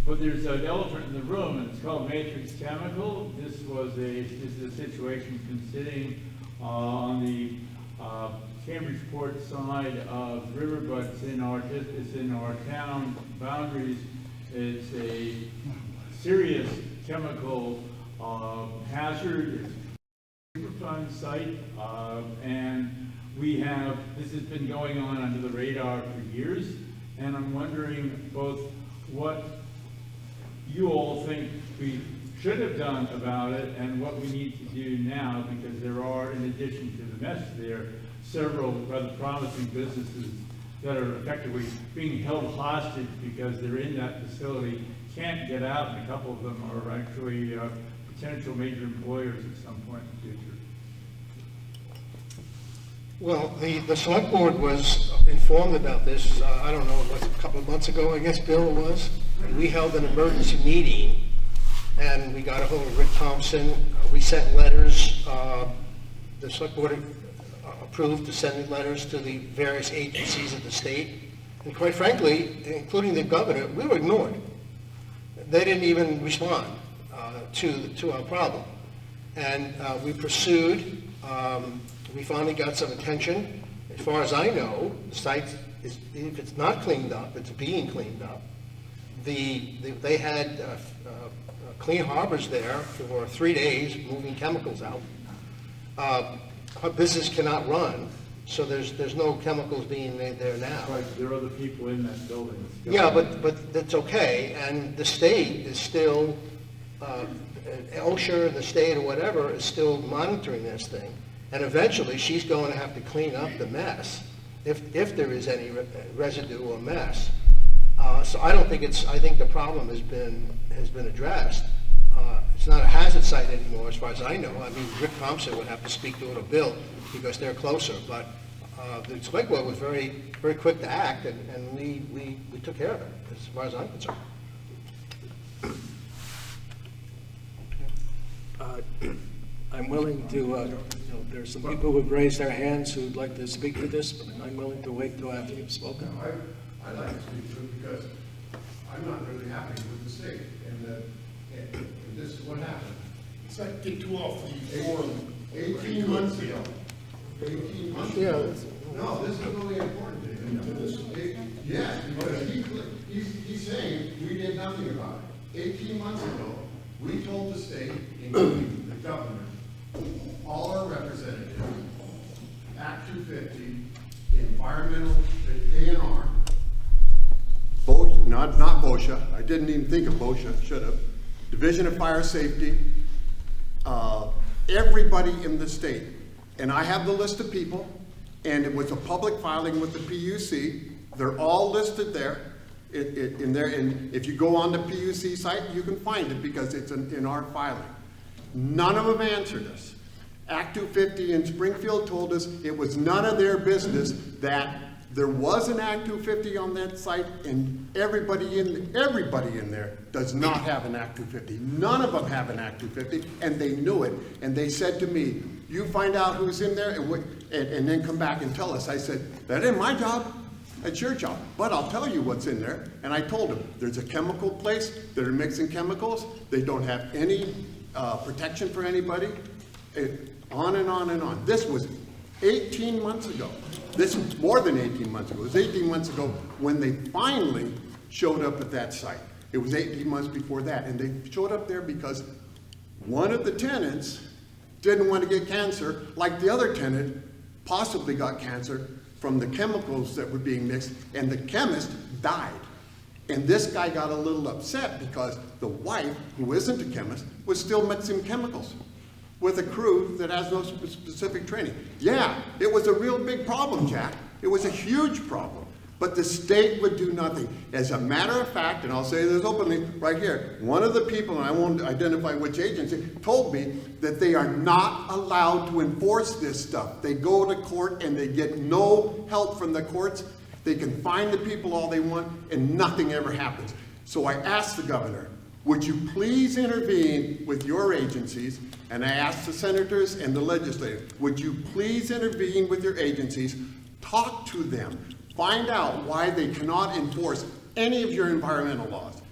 But there's an elephant in the room, and it's called Matrix Chemical. This is a situation considering on the Cambridgeport side of the river, but it's in our town boundaries. It's a serious chemical hazard. It's a Superfund site, and this has been going on under the radar for years, and I'm wondering both what you all think we should have done about it and what we need to do now, because there are, in addition to the mess there, several rather promising businesses that are effectively being held hostage because they're in that facility, can't get out, and a couple of them are actually potential major employers at some point in the future. Well, the select board was informed about this, I don't know, it was a couple of months ago, I guess, Bill, it was. And we held an emergency meeting, and we got a hold of Rick Thompson. We sent letters, the select board approved to send letters to the various agencies of the state. And quite frankly, including the governor, we were ignored. They didn't even respond to our problem. And we pursued. We finally got some attention. As far as I know, the site is, if it's not cleaned up, it's being cleaned up. They had clean harbors there for 3 days, moving chemicals out. Our business cannot run, so there's no chemicals being made there now. Right, there are other people in that building. Yeah, but that's okay, and the state is still, OSHA, the state or whatever, is still monitoring this thing. And eventually, she's going to have to clean up the mess, if there is any residue or mess. So I don't think I think the problem has been addressed. It's not a hazard site anymore, as far as I know. I mean, Rick Thompson would have to speak to it, or Bill, because they're closer. But the select board was very, very quick to act, and we took care of it, as far as I'm concerned. I'm willing to, there's some people who've raised their hands who'd like to speak to this, but I'm willing to wait till after you've spoken. I'd like to speak to it because I'm not really happy with the state, and this is what happened. It's like get too off the forum. 18 months ago. 18 months ago. No, this is really important to him. Yes, because he's saying we did nothing about it. 18 months ago, we told the state, including the governor, all our representatives, Act 250, environmental, the A&R, not BOSHA, I didn't even think of BOSHA, should have, Division of Fire Safety, everybody in the state. And I have the list of people, and it was a public filing with the PUC. They're all listed there. In there, and if you go on the PUC site, you can find it because it's in our filing. None of them answered us. Act 250 in Springfield told us it was none of their business that there was an Act 250 on that site, and everybody in there does not have an Act 250. None of them have an Act 250, and they knew it. And they said to me, "You find out who's in there, and then come back and tell us." I said, "That ain't my job. It's your job, but I'll tell you what's in there." And I told them, there's a chemical place, they're mixing chemicals, they don't have any protection for anybody, on and on and on. This was 18 months ago. This was more than 18 months ago. It was 18 months ago when they finally showed up at that site. It was 18 months before that, and they showed up there because one of the tenants didn't want to get cancer, like the other tenant possibly got cancer from the chemicals that were being mixed, and the chemist died. And this guy got a little upset because the wife, who isn't a chemist, was still mixing chemicals with a crew that has no specific training. Yeah, it was a real big problem, Jack. It was a huge problem. But the state would do nothing. As a matter of fact, and I'll say this openly right here, one of the people, and I won't identify which agency, told me that they are not allowed to enforce this stuff. They go to court and they get no help from the courts. They can fine the people all they want and nothing ever happens. So I asked the governor, would you please intervene with your agencies? And I asked the senators and the legislators, would you please intervene with your agencies, talk to them, find out why they cannot enforce any of your environmental laws.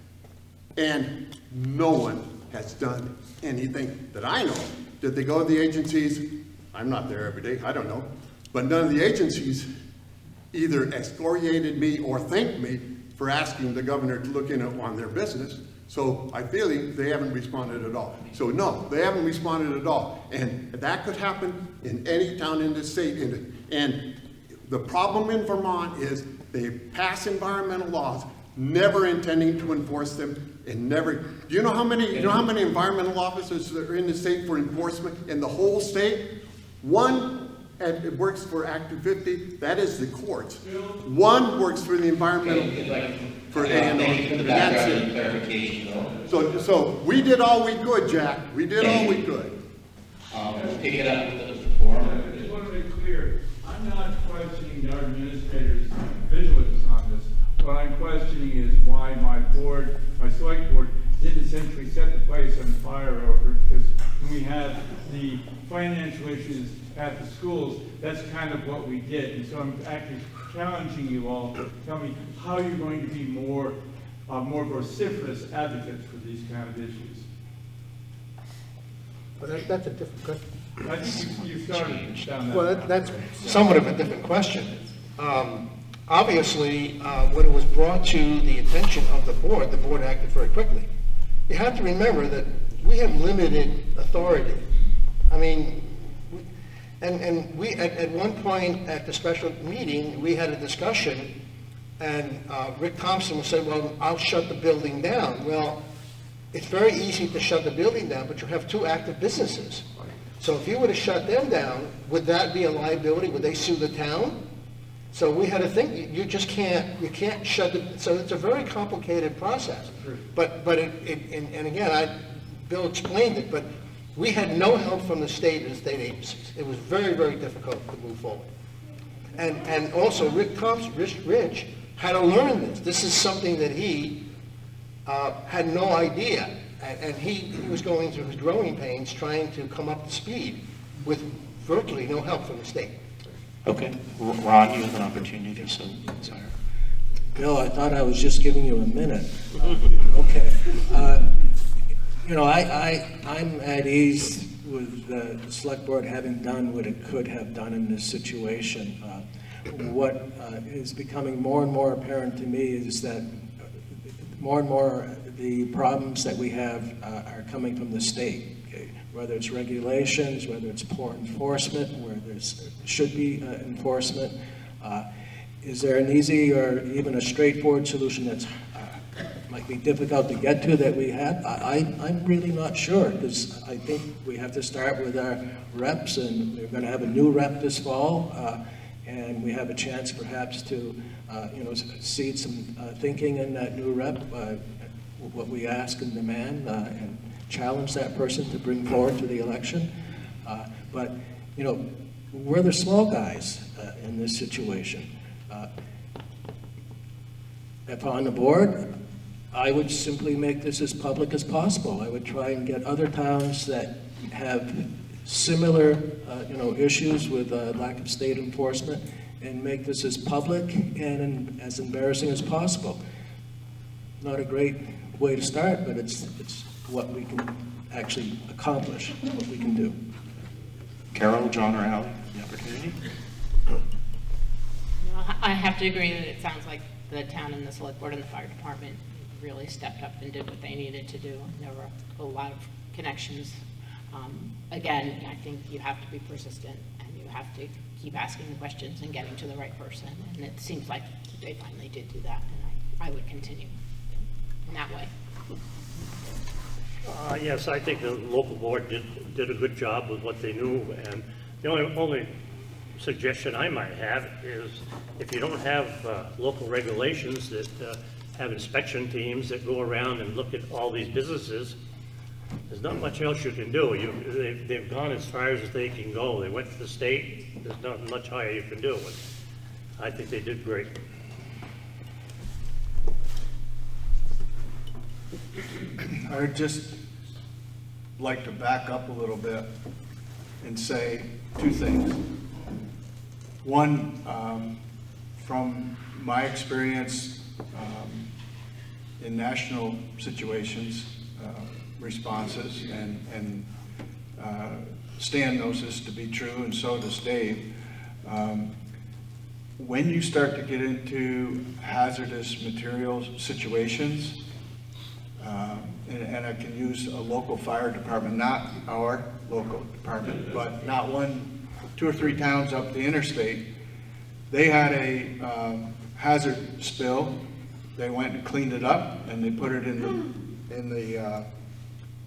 And no one has done anything that I know. Did they go to the agencies? I'm not there every day, I don't know. But none of the agencies either excoriated me or thanked me for asking the governor to look in on their business. So I feel they haven't responded at all. So no, they haven't responded at all. And that could happen in any town in the state. And the problem in Vermont is they pass environmental laws, never intending to enforce them, and never. Do you know how many environmental officers are in the state for enforcement in the whole state? One it works for Act 250. That is the courts. One works for the environmental for A&O. Thank you for the background and clarification, though. So we did all we could, Jack. We did all we could. Pick it up with the forum. I just want to make clear, I'm not questioning our administrators' vigilance on this. What I'm questioning is why my board, my select board, didn't essentially set the place on fire over it, because when we had the financial issues at the schools, that's kind of what we did. And so I'm actually challenging you all to tell me how you're going to be more vociferous advocates for these kind of issues. Well, that's a different question. I think you started down that. Well, that's somewhat of a different question. Obviously, when it was brought to the attention of the board acted very quickly. You have to remember that we have limited authority. I mean, and we, at one point at the special meeting, we had a discussion, and Rick Thompson said, well, I'll shut the building down. Well, it's very easy to shut the building down, but you have two active businesses. So if you were to shut them down, would that be a liability? Would they sue the town? So we had to think, you just can't, you can't shut it. So it's a very complicated process. But and again, Bill explained it, but we had no help from the state and state agencies. It was very, very difficult to move forward. And also Rich had to learn this. This is something that he had no idea. And he was going through his growing pains trying to come up to speed with virtually no help from the state. Okay, Ron, you have an opportunity, so sorry. Bill, I thought I was just giving you a minute. Okay. You know, I'm at ease with the select board having done what it could have done in this situation. What is becoming more and more apparent to me is that more and more the problems that we have are coming from the state. Okay? Whether it's regulations, whether it's poor enforcement, where there should be enforcement. Is there an easy or even a straightforward solution that's might be difficult to get to that we have? I'm really not sure, because I think we have to start with our reps, and we're going to have a new rep this fall, and we have a chance perhaps to seed some thinking in that new rep, what we ask and demand, and challenge that person to bring forward to the election. But, you know, we're the small guys in this situation. If on the board, I would simply make this as public as possible. I would try and get other towns that have similar, issues with lack of state enforcement, and make this as public and as embarrassing as possible. Not a great way to start, but it's what we can actually accomplish, what we can do. Carol, John, or Allie, the opportunity. I have to agree that it sounds like the town and the select board and the fire department really stepped up and did what they needed to do. There were a lot of connections. Again, I think you have to be persistent and you have to keep asking the questions and getting to the right person. And it seems like they finally did do that, and I would continue in that way. Yes, I think the local board did a good job with what they knew, and the only suggestion I might have is if you don't have local regulations that have inspection teams that go around and look at all these businesses, there's not much else you can do. They've gone as far as they can go. They went to the state. There's not much higher you can do. And I think they did great. I would just like to back up a little bit and say two things. One, from my experience in national situations, responses, and Stan knows this to be true, and so does Dave. When you start to get into hazardous materials situations, and I can use a local fire department, not our local department, but not one, 2 or 3 towns up the interstate, they had a hazard spill. They went and cleaned it up, and they put it in the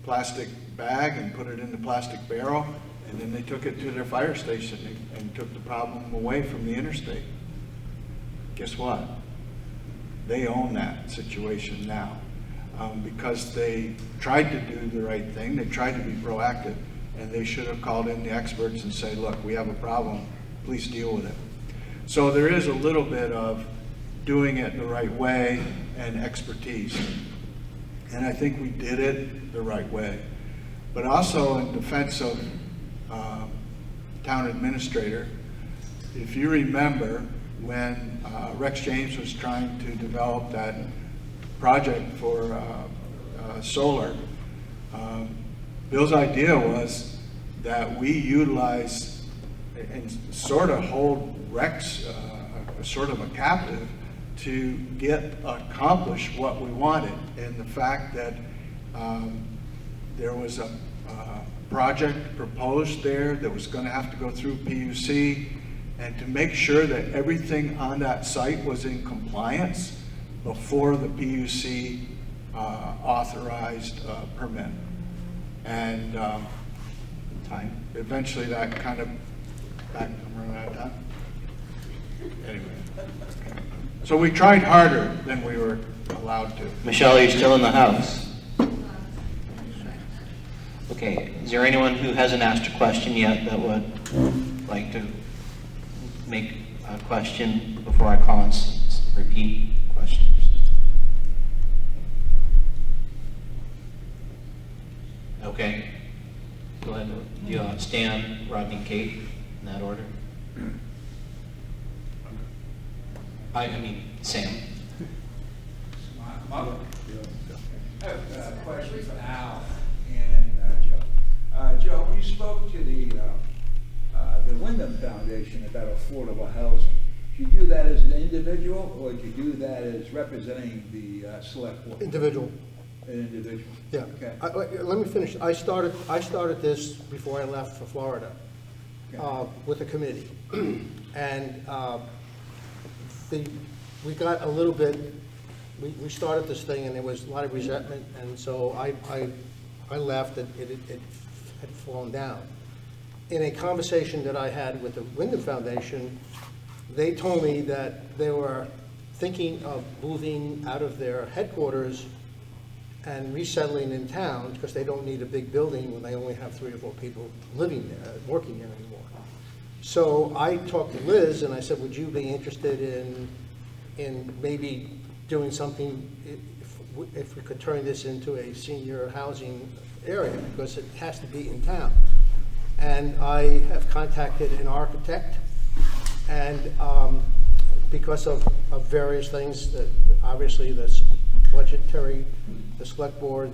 plastic bag and put it in the plastic barrel, and then they took it to their fire station and took the problem away from the interstate. Guess what? They own that situation now. Because they tried to do the right thing, they tried to be proactive, and they should have called in the experts and say, look, we have a problem, please deal with it. So there is a little bit of doing it the right way and expertise. And I think we did it the right way. But also in defense of town administrator, if you remember when Rex James was trying to develop that project for solar, Bill's idea was that we utilize and sort of hold Rex sort of a captive to get accomplished what we wanted. And the fact that there was a project proposed there that was going to have to go through PUC, and to make sure that everything on that site was in compliance before the PUC authorized permit. And eventually that kind of, I'm running out of time. Anyway, so we tried harder than we were allowed to. Michelle, are you still in the house? Okay, is there anyone who hasn't asked a question yet that would like to make a question before I call and repeat questions? Okay, go ahead. Do you Stan, Rodney, Kate, in that order? I mean, Sam. I have a question for Al and Joe. Joe, when you spoke to the Wyndham Foundation about affordable housing, did you do that as an individual, or did you do that as representing the select board? Individual. An individual. Yeah. Okay. Let me finish. I started this before I left for Florida with a committee, and we got a little bit. We started this thing, and there was a lot of resentment, and so I left, and it had fallen down. In a conversation that I had with the Wyndham Foundation, they told me that they were thinking of moving out of their headquarters and resettling in town because they don't need a big building when they only have 3 or 4 people living there, working there anymore. So I talked to Liz, and I said, would you be interested in maybe doing something if we could turn this into a senior housing area, because it has to be in town. And I have contacted an architect, and because of various things, that obviously the budgetary, the select board,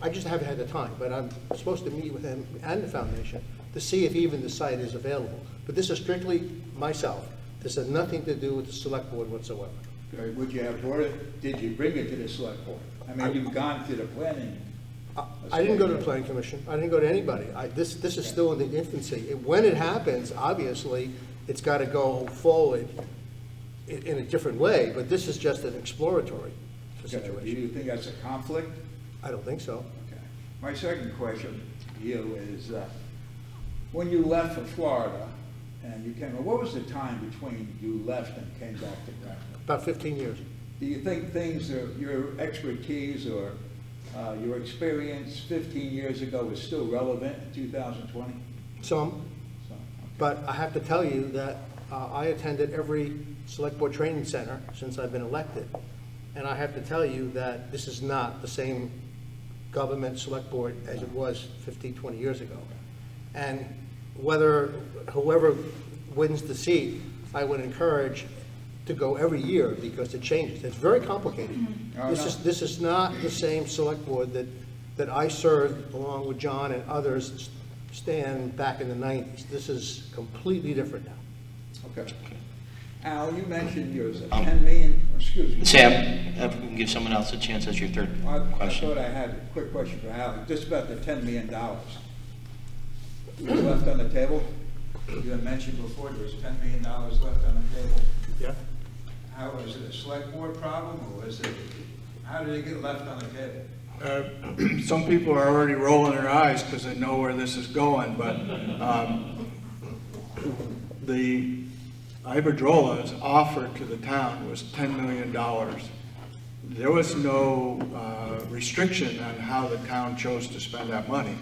I just haven't had the time, but I'm supposed to meet with him and the foundation to see if even the site is available. But this is strictly myself. This had nothing to do with the select board whatsoever. Would you have brought it, did you bring it to the select board? I mean, you've gone to the planning. I didn't go to the planning commission. I didn't go to anybody. This is still in the infancy. When it happens, obviously, it's got to go forward in a different way, but this is just an exploratory situation. Do you think that's a conflict? I don't think so. Okay. My second question to you is, when you left for Florida and you came, what was the time between you left and came back to Graton? About 15 years. Do you think things, your expertise or your experience 15 years ago is still relevant in 2020? Some. But I have to tell you that I attended every select board training center since I've been elected. And I have to tell you that this is not the same government select board as it was 15, 20 years ago. And whoever wins the seat, I would encourage to go every year because it changes. It's very complicated. This is not the same select board that I served along with John and others, Stan, back in the 90s. This is completely different now. Okay. Al, you mentioned yours, 10 million, excuse me. Sam, if we can give someone else a chance, that's your third question. I thought I had a quick question for Al, just about the $10 million. Was left on the table? You had mentioned before there was $10 million left on the table. Yeah. How, was it a select board problem, or was it, how did it get left on the table? Some people are already rolling their eyes because they know where this is going, but the Iberdrola's offer to the town was $10 million. There was no restriction on how the town chose to spend that money.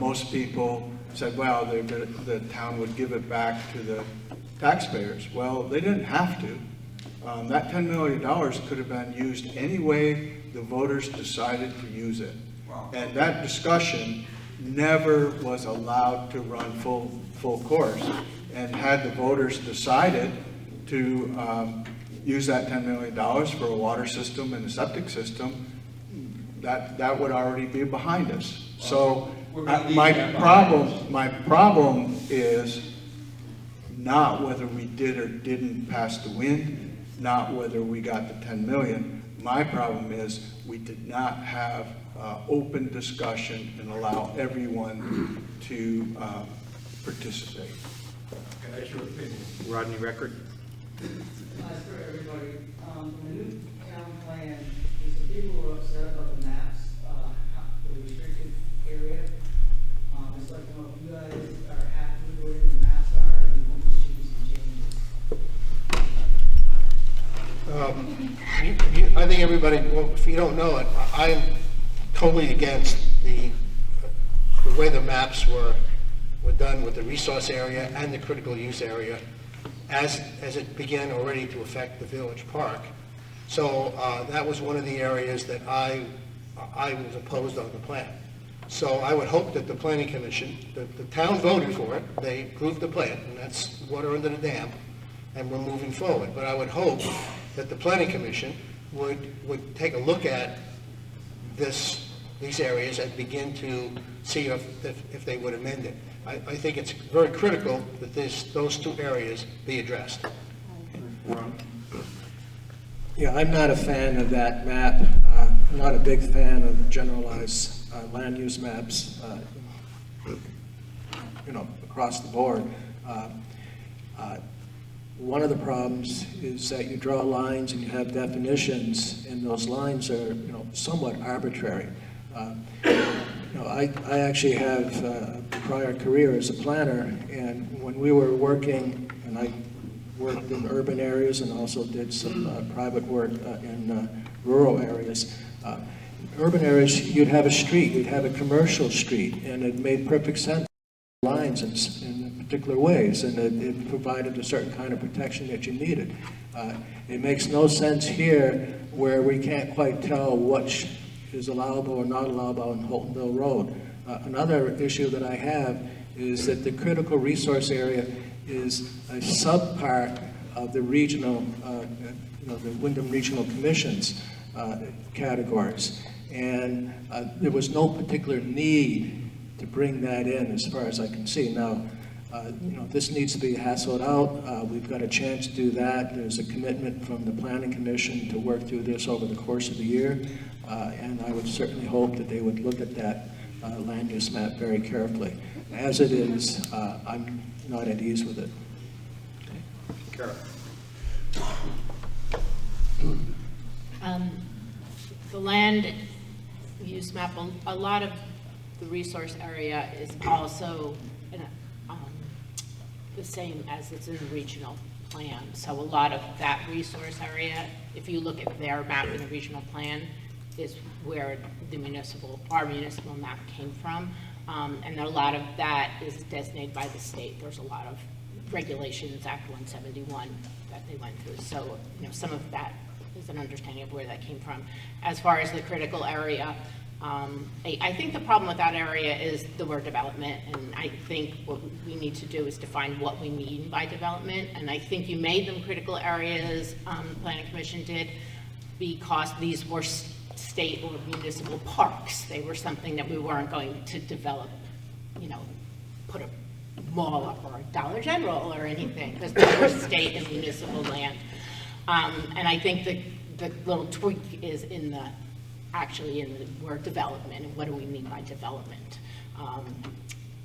Most people said, well, the town would give it back to the taxpayers. Well, they didn't have to. That $10 million could have been used any way the voters decided to use it. Wow. And that discussion never was allowed to run full course. And had the voters decided to use that $10 million for a water system and a septic system, that would already be behind us. So my problem is not whether we did or didn't pass the wind, not whether we got the 10 million. My problem is we did not have open discussion and allow everyone to participate. Okay, that's your opinion. Rodney Record. For everybody, the new town plan, is the people who are upset about the maps, the restricted area. It's like, you guys are happy with where the maps are, or you want to see some changes? I think everybody, well, if you don't know it, I am totally against the way the maps were done with the resource area and the critical use area as it began already to affect the village park. So that was one of the areas that I was opposed on the plan. So I would hope that the planning commission, the town voted for it, they approved the plan, and that's water under the dam, and we're moving forward. But I would hope that the planning commission would take a look at these areas and begin to see if they would amend it. I think it's very critical that those two areas be addressed. Yeah, I'm not a fan of that map. I'm not a big fan of generalized land use maps, across the board. One of the problems is that you draw lines and you have definitions, and those lines are, somewhat arbitrary. I actually have a prior career as a planner, and when we were working, and I worked in urban areas and also did some private work in rural areas. Urban areas, you'd have a street, you'd have a commercial street, and it made perfect sense lines in particular ways, and it provided a certain kind of protection that you needed. It makes no sense here where we can't quite tell what is allowable or not allowable on Holtonville Road. Another issue that I have is that the critical resource area is a subpart of the regional, the Wyndham Regional Commission's categories. And there was no particular need to bring that in as far as I can see. Now, This needs to be hassled out. We've got a chance to do that. There's a commitment from the Planning Commission to work through this over the course of the year, and I would certainly hope that they would look at that land use map very carefully. As it is, I'm not at ease with it. Carol. The land use map, a lot of the resource area is also the same as it's in the regional plan. So a lot of that resource area, if you look at their map in the regional plan, is where our municipal map came from. And a lot of that is designated by the state. There's a lot of regulations, Act 171, that they went through. So, some of that is an understanding of where that came from. As far as the critical area, I think the problem with that area is the word development, and I think what we need to do is define what we mean by development, and I think you made them critical areas, the Planning Commission did, because these were state or municipal parks. They were something that we weren't going to develop, put a mall up or a Dollar General or anything, because they were state and municipal land. And I think the little tweak is actually in the word development, and what do we mean by development.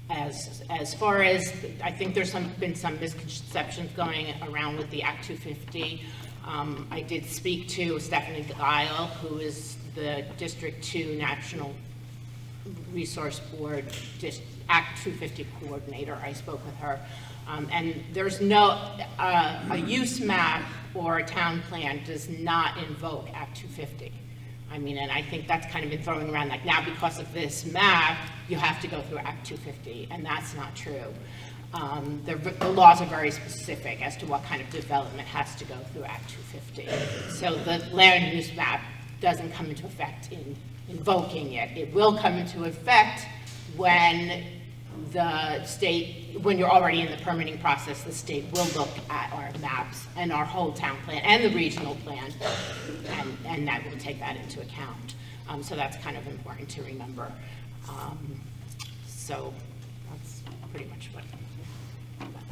As far as, I think there's been some misconceptions going around with the Act 250. I did speak to Stephanie Guile, who is the District 2 National Resource Board Act 250 coordinator. I spoke with her. And there's a use map or a town plan does not invoke Act 250. And I think that's kind of been thrown around, like, now because of this map, you have to go through Act 250, and that's not true. The laws are very specific as to what kind of development has to go through Act 250. So the land use map doesn't come into effect in invoking it. It will come into effect when when you're already in the permitting process, the state will look at our maps and our whole town plan and the regional plan, and that will take that into account. So that's kind of important to remember. So that's pretty much what about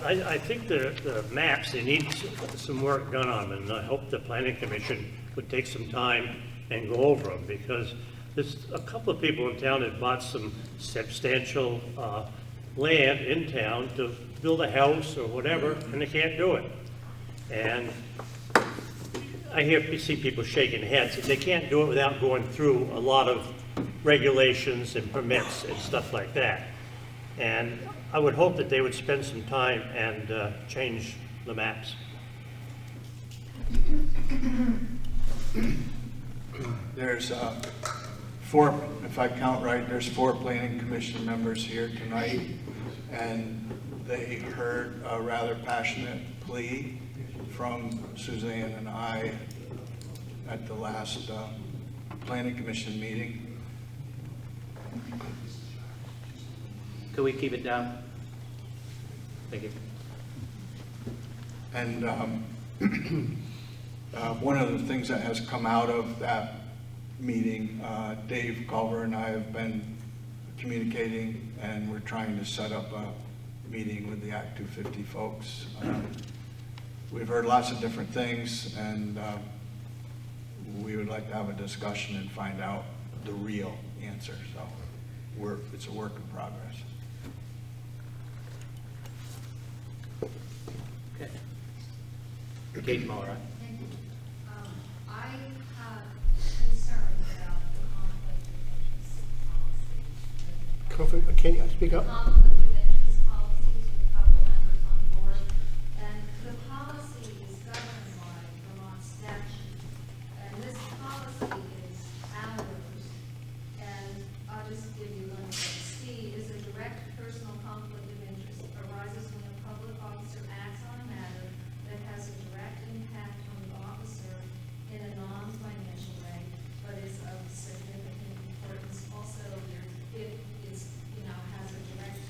that. I think the maps, they need some work done on them, and I hope the Planning Commission would take some time and go over them, because there's a couple of people in town that bought some substantial land in town to build a house or whatever, and they can't do it. And I see people shaking heads. They can't do it without going through a lot of regulations and permits and stuff like that. And I would hope that they would spend some time and change the maps. There's 4, if I count right, there's 4 Planning Commission members here tonight, and they heard a rather passionate plea from Suzanne and I at the last Planning Commission meeting. Could we keep it down? Thank you. And one of the things that has come out of that meeting, Dave Culver and I have been communicating, and we're trying to set up a meeting with the Act 250 folks. We've heard lots of different things, and we would like to have a discussion and find out the real answer. So it's a work in progress. Okay. Kate Mora. Thank you. I have concerns about the conflict of interest policy. Can you speak up? Conflict of interest policies with a couple members on board. And the policy is governed by Vermont statute. And this policy is ours. And I'll just give you one example. C is a direct personal conflict of interest arises when a public officer acts on a matter that has a direct impact on the officer in a non-financial way, but is of significant importance. Also, it is, has a direct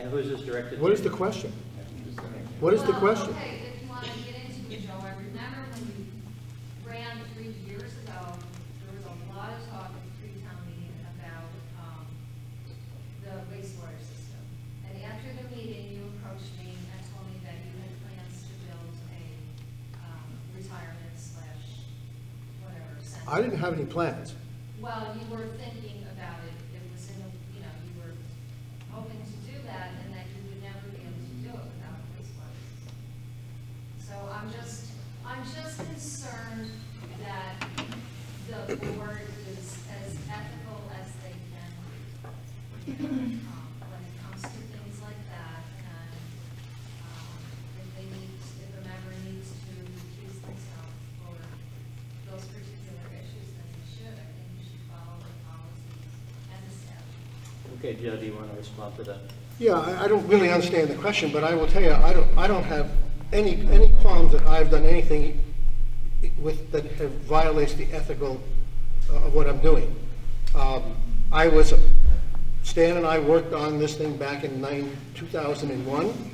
And who is this directed to? What is the question? What is the question? Okay, if you want to get into it, Joe, I remember when we ran 3 years ago, there was a lot of talk at the pre-town meeting about the wastewater system. And after the meeting, you approached me and told me that you had plans to build a retirement / whatever center. I didn't have any plans. Well, you were thinking about it, it was in, you know, you were hoping to do that, and that you would never be able to do it without a wastewater system. So I'm just concerned that the board is as ethical as they can when it comes to things like that, and if a member needs to recuse themselves for those particular issues, then they should. I think you should follow the policies and the statute. Okay, Joe, do you want to respond to that? Yeah, I don't really understand the question, but I will tell you, I don't have any qualms that I've done anything with that have violates the ethical of what I'm doing. Stan and I worked on this thing back in 2001.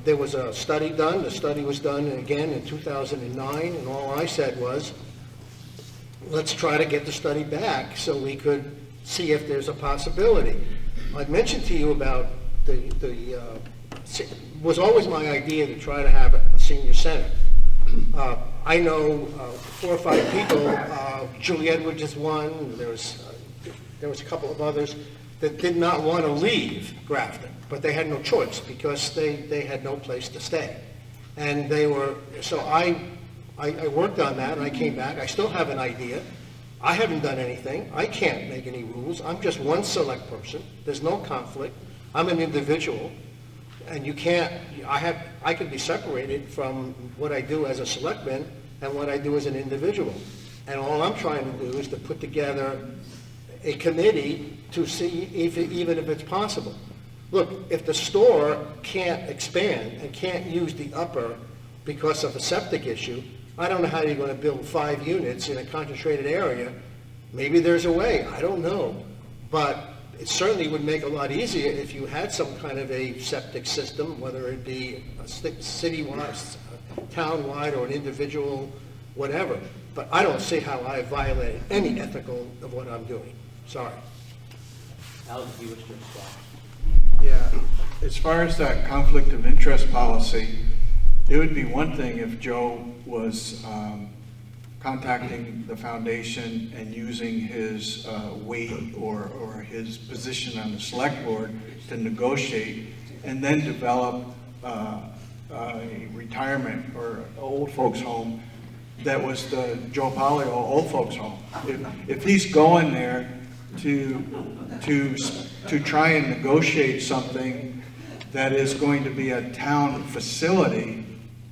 There was a study done. The study was done again in 2009, and all I said was, let's try to get the study back so we could see if there's a possibility. I mentioned to you about was always my idea to try to have a senior center. I know 4 or 5 people. Julie Edwards is one. There was a couple of others that did not want to leave Grafton, but they had no choice because they had no place to stay. And so I worked on that, and I came back. I still have an idea. I haven't done anything. I can't make any rules. I'm just one select person. There's no conflict. I'm an individual, and you can't, I could be separated from what I do as a selectman and what I do as an individual. And all I'm trying to do is to put together a committee to see even if it's possible. Look, if the store can't expand and can't use the upper because of a septic issue, I don't know how you're going to build 5 units in a concentrated area. Maybe there's a way, I don't know. But it certainly would make it a lot easier if you had some kind of a septic system, whether it be a city-wide, town-wide, or an individual, whatever. But I don't see how I violated any ethical of what I'm doing. Sorry. Alex, do you wish to respond? Yeah, as far as that conflict of interest policy, it would be one thing if Joe was contacting the foundation and using his weight or his position on the select board to negotiate and then develop a retirement or old folks home that was the Joe Polio old folks home. If he's going there to try and negotiate something that is going to be a town facility,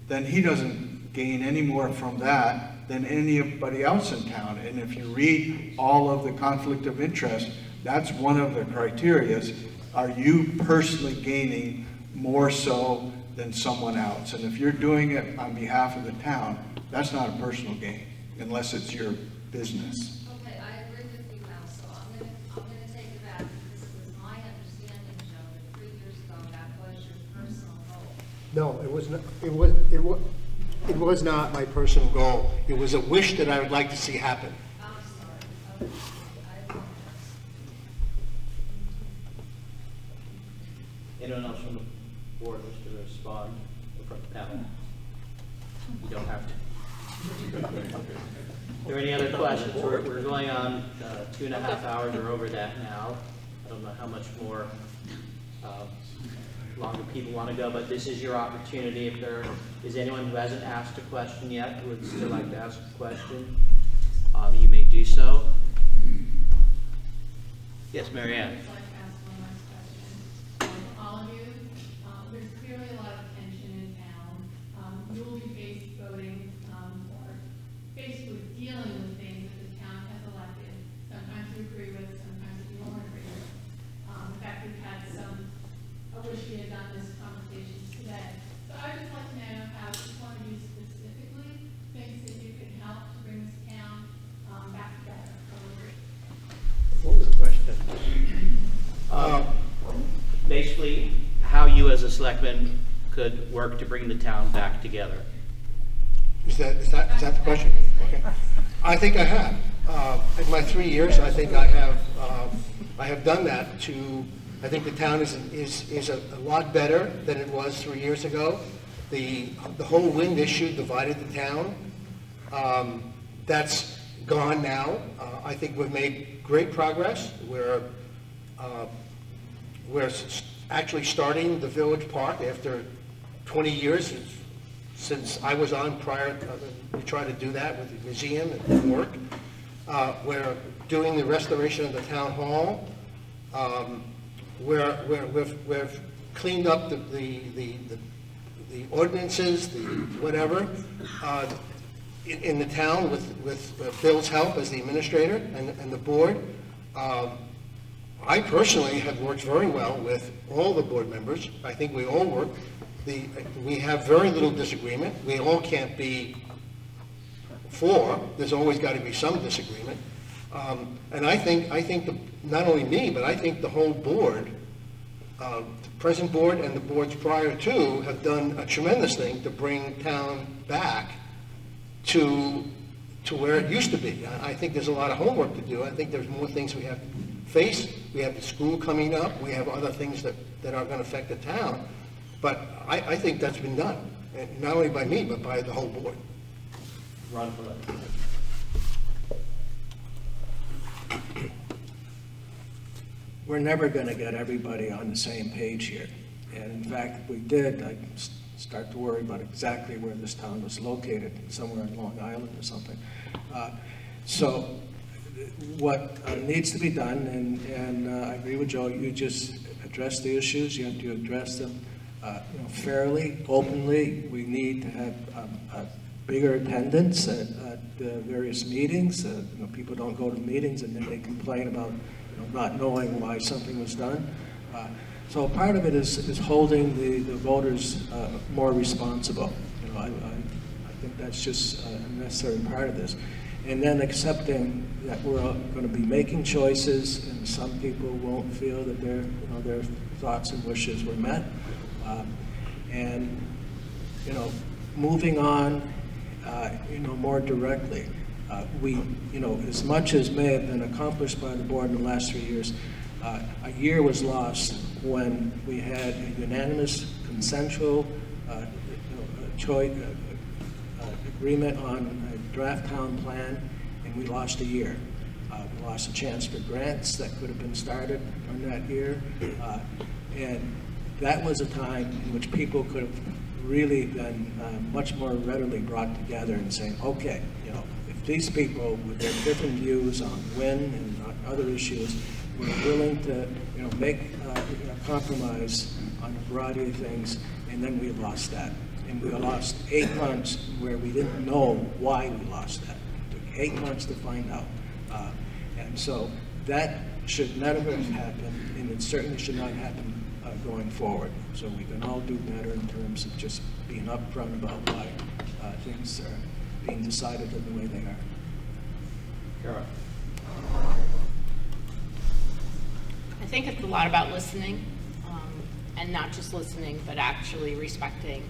then he doesn't gain any more from that than anybody else in town. And if you read all of the conflict of interest, that's one of the criterias. Are you personally gaining more so than someone else? And if you're doing it on behalf of the town, that's not a personal gain, unless it's your business. Okay, I agree with you now, so I'm gonna take it back, because it was my understanding, Joe, that 3 years ago, that was your personal goal. No, it was not. It was not my personal goal. It was a wish that I would like to see happen. I'm sorry. Okay. I apologize. Anyone else from the board wish to respond from the panel? You don't have to. Are there any other questions? We're going on 2.5 hours or over that now. I don't know how much more longer people want to go, but this is your opportunity. If there is anyone who hasn't asked a question yet who would still like to ask a question, you may do so. Yes, Mary Ann. I'd like to ask one last question. All of you, there's clearly a lot of tension in town. You will be voting or faced with dealing with things that the town has elected. Sometimes you agree with, sometimes you won't agree with. In fact, we've had I wish we had done this conversation today. So I'd just like to know how each one of you specifically thinks that you can help to bring this town back together. What was the question? Basically, Selectmen could work to bring the town back together. Is that the question? Okay. I think I have. In my 3 years, I think I have done that I think the town is a lot better than it was 3 years ago. The whole wind issue divided the town. That's gone now. I think we've made great progress. We're actually starting the village park after 20 years since I was on prior. We tried to do that with the museum. It didn't work. We're doing the restoration of the town hall. We've cleaned up the ordinances, the whatever, in the town with Bill's help as the administrator and the board. I personally have worked very well with all the board members. I think we all work. We have very little disagreement. We all can't be for. There's always got to be some disagreement. And I think not only me, but I think the whole board, the present board and the boards prior to, have done a tremendous thing to bring town back to where it used to be. I think there's a lot of homework to do. I think there's more things we have to face. We have the school coming up. We have other things that are going to affect the town. But I think that's been done, and not only by me, but by the whole board. Ron Follett. We're never going to get everybody on the same page here. And in fact, if we did, I'd start to worry about exactly where this town was located, somewhere on Long Island or something. So what needs to be done, and I agree with Joe, you just address the issues. You have to address them fairly, openly. We need to have a bigger attendance at various meetings. People don't go to meetings and then they complain about not knowing why something was done. So part of it is holding the voters more responsible. I think that's just a necessary part of this. And then accepting that we're going to be making choices, and some people won't feel that their thoughts and wishes were met. And moving on, more directly. As much as may have been accomplished by the board in the last 3 years, a year was lost when we had a unanimous, consensual agreement on a draft town plan, and we lost a year. We lost a chance for grants that could have been started on that year, and that was a time in which people could have really been much more readily brought together and saying, okay, if these people with their different views on wind and on other issues were willing to make a compromise on a variety of things, and then we lost that. And we lost 8 months where we didn't know why we lost that. It took 8 months to find out. And so that should never have happened, and it certainly should not happen going forward. So we can all do better in terms of just being upfront about why things are being decided in the way they are. Kara. I think it's a lot about listening, and not just listening, but actually respecting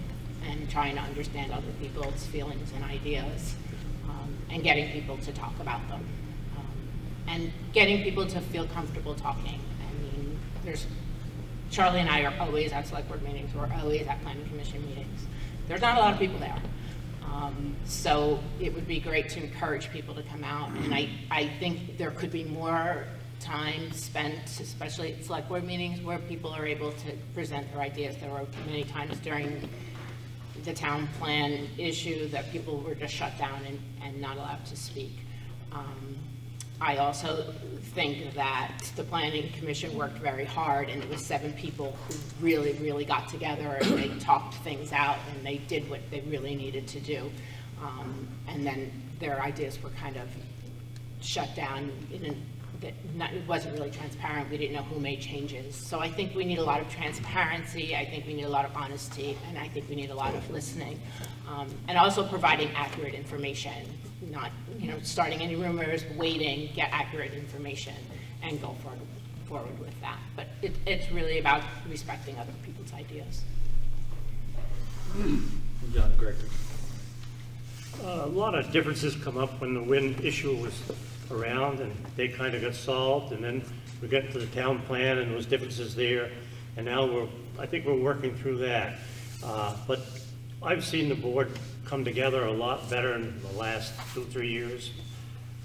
and trying to understand other people's feelings and ideas, and getting people to talk about them, and getting people to feel comfortable talking. I mean, Charlie and I are always at select board meetings. We're always at planning commission meetings. There's not a lot of people there. So it would be great to encourage people to come out, and I think there could be more time spent, especially at select board meetings, where people are able to present their ideas. There were many times during the town plan issue that people were just shut down and not allowed to speak. I also think that the planning commission worked very hard, and it was 7 people who really, really got together and they talked things out and they did what they really needed to do. And then their ideas were kind of shut down. It wasn't really transparent. We didn't know who made changes. So I think we need a lot of transparency. I think we need a lot of honesty, and I think we need a lot of listening. And also providing accurate information, not starting any rumors, waiting, get accurate information, and go forward with that. But it's really about respecting other people's ideas. John Gregory. A lot of differences come up when the wind issue was around, and they kind of got solved, and then we got to the town plan, and there was differences there, and now I think we're working through that. But I've seen the board come together a lot better in the last 2-3 years.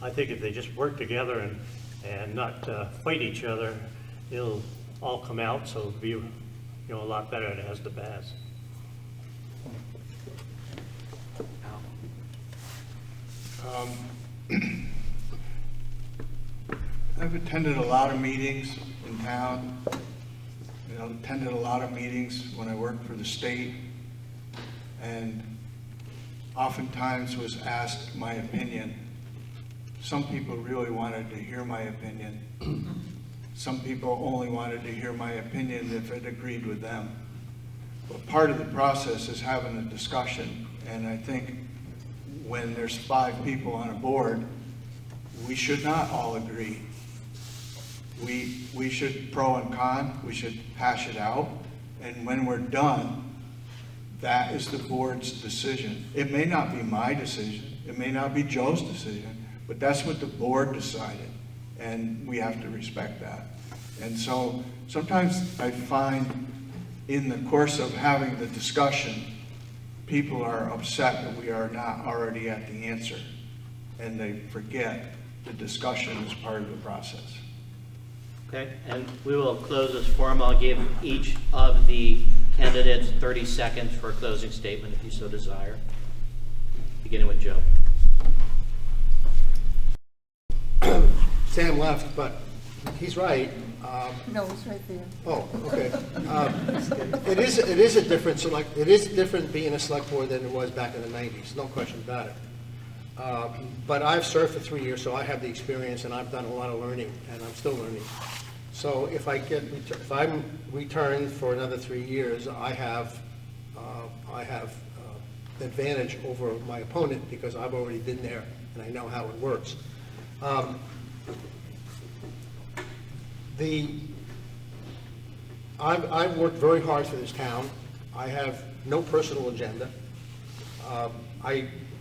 I think if they just work together and not fight each other, it'll all come out, so it'll be a lot better than it has the past. I've attended a lot of meetings in town. Attended a lot of meetings when I worked for the state, and oftentimes was asked my opinion. Some people really wanted to hear my opinion. Some people only wanted to hear my opinion if it agreed with them. But part of the process is having a discussion, and I think when there's 5 people on a board, we should not all agree. We should pro and con, we should hash it out, and when we're done, that is the board's decision. It may not be my decision, it may not be Joe's decision, but that's what the board decided, and we have to respect that. And so sometimes I find in the course of having the discussion, people are upset that we are not already at the answer, and they forget the discussion is part of the process. Okay, and we will close this forum. I'll give each of the candidates 30 seconds for a closing statement if you so desire. Beginning with Joe. Sam left, but he's right. No, it's right there. Oh, okay. It is a different it is different being a select board than it was back in the 90s, no question about it. But I've served for 3 years, so I have the experience, and I've done a lot of learning, and I'm still learning. So if I'm returned for another 3 years, I have an advantage over my opponent because I've already been there and I know how it works. I've worked very hard for this town. I have no personal agenda.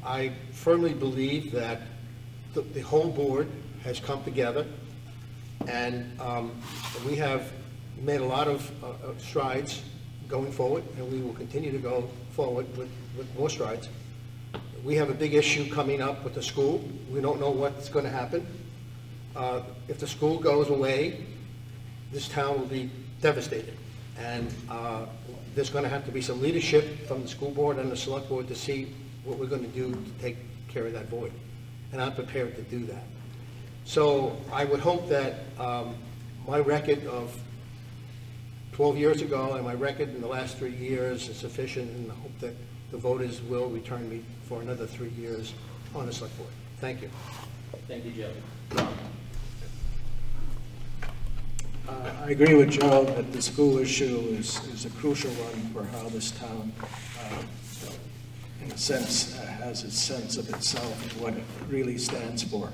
I firmly believe that the whole board has come together, and we have made a lot of strides going forward, and we will continue to go forward with more strides. We have a big issue coming up with the school. We don't know what's going to happen. If the school goes away, this town will be devastated, and there's going to have to be some leadership from the school board and the select board to see what we're going to do to take care of that void, and I'm prepared to do that. So I would hope that my record of 12 years ago and my record in the last 3 years is sufficient, and I hope that the voters will return me for another 3 years on the select board. Thank you. Thank you, Joe. I agree with Joe that the school issue is a crucial one for how this town, in a sense, has a sense of itself and what it really stands for.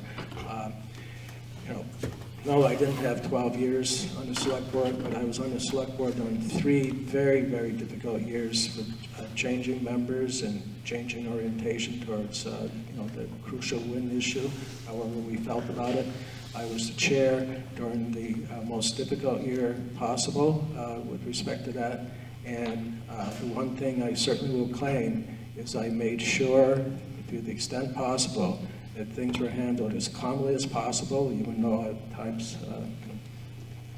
No, I didn't have 12 years on the select board, but I was on the select board during 3 very, very difficult years with changing members and changing orientation towards, the crucial wind issue, however we felt about it. I was the chair during the most difficult year possible with respect to that, and the one thing I certainly will claim is I made sure, to the extent possible, that things were handled as calmly as possible, even though at times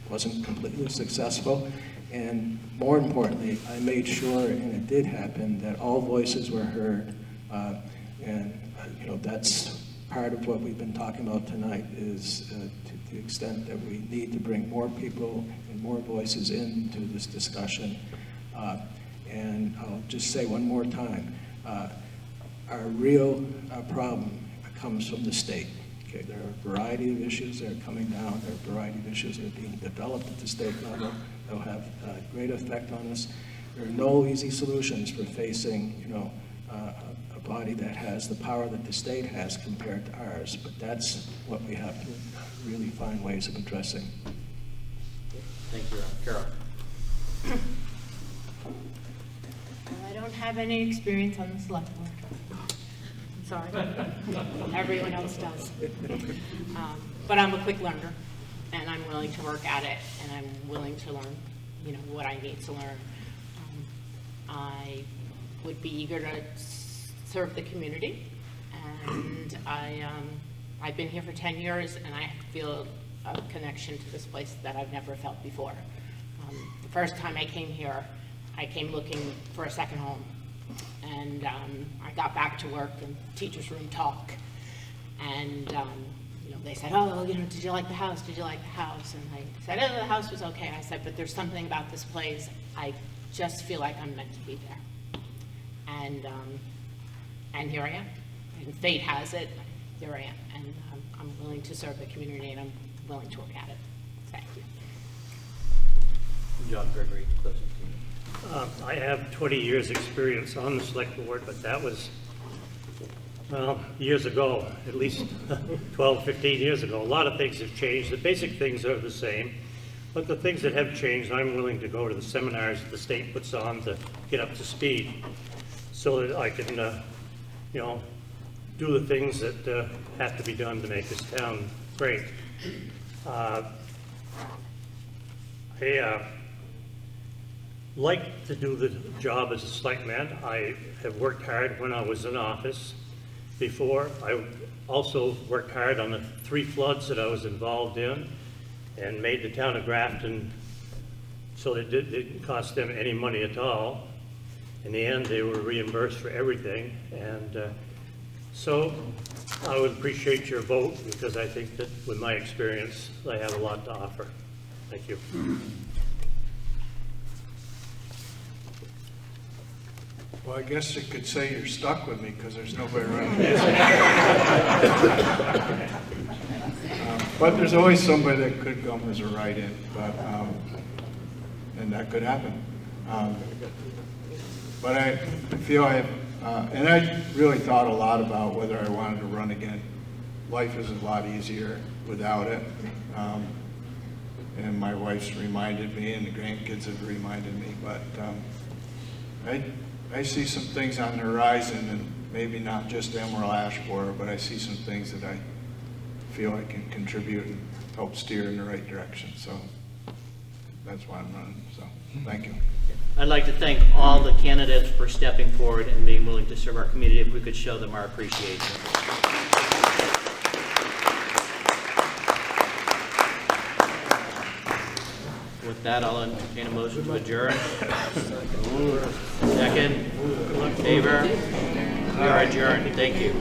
wasn't completely successful. And more importantly, I made sure, and it did happen, that all voices were heard. That's part of what we've been talking about tonight, is to the extent that we need to bring more people and more voices into this discussion. And I'll just say one more time, our real problem comes from the state. Okay, there are a variety of issues that are coming down. There are a variety of issues that are being developed at the state level. They'll have a great effect on us. There are no easy solutions for facing, a body that has the power that the state has compared to ours. But that's what we have to really find ways of addressing. Thank you, Carol. Well, I don't have any experience on the select board. I'm sorry. Everyone else does. But I'm a quick learner, and I'm willing to work at it, and I'm willing to learn, what I need to learn. I would be eager to serve the community, and I've been here for 10 years, and I feel a connection to this place that I've never felt before. The first time I came here, I came looking for a second home, and I got back to work in teacher's room talk, and they said, oh, did you like the house? Did you like the house? And I said, oh, the house was okay. I said, but there's something about this place. I just feel like I'm meant to be there. And here I am. And fate has it, here I am. And I'm willing to serve the community, and I'm willing to work at it. Thank you. John Gregory, closing. I have 20 years' experience on the select board, but that was, well, years ago, at least 12, 15 years ago. A lot of things have changed. The basic things are the same, but the things that have changed, I'm willing to go to the seminars that the state puts on to get up to speed so that I can, do the things that have to be done to make this town great. I like to do the job as a selectman. I have worked hard when I was in office before. I also worked hard on the 3 floods that I was involved in and made the town of Grafton so that it didn't cost them any money at all. In the end, they were reimbursed for everything. And so I would appreciate your vote, because I think that with my experience, I have a lot to offer. Thank you. Well, I guess you could say you're stuck with me because there's nobody around here. But there's always somebody that could come as a write-in, and that could happen. But I feel I have, and I really thought a lot about whether I wanted to run again. Life is a lot easier without it. And my wife's reminded me, and the grandkids have reminded me, but I see some things on the horizon, and maybe not just Emerald Ash Borer, but I see some things that I feel I can contribute and help steer in the right direction. So that's why I'm running. So thank you. I'd like to thank all the candidates for stepping forward and being willing to serve our community. If we could show them our appreciation. With that, I'll entertain a motion to adjourn. Second. In favor? We are adjourned. Thank you.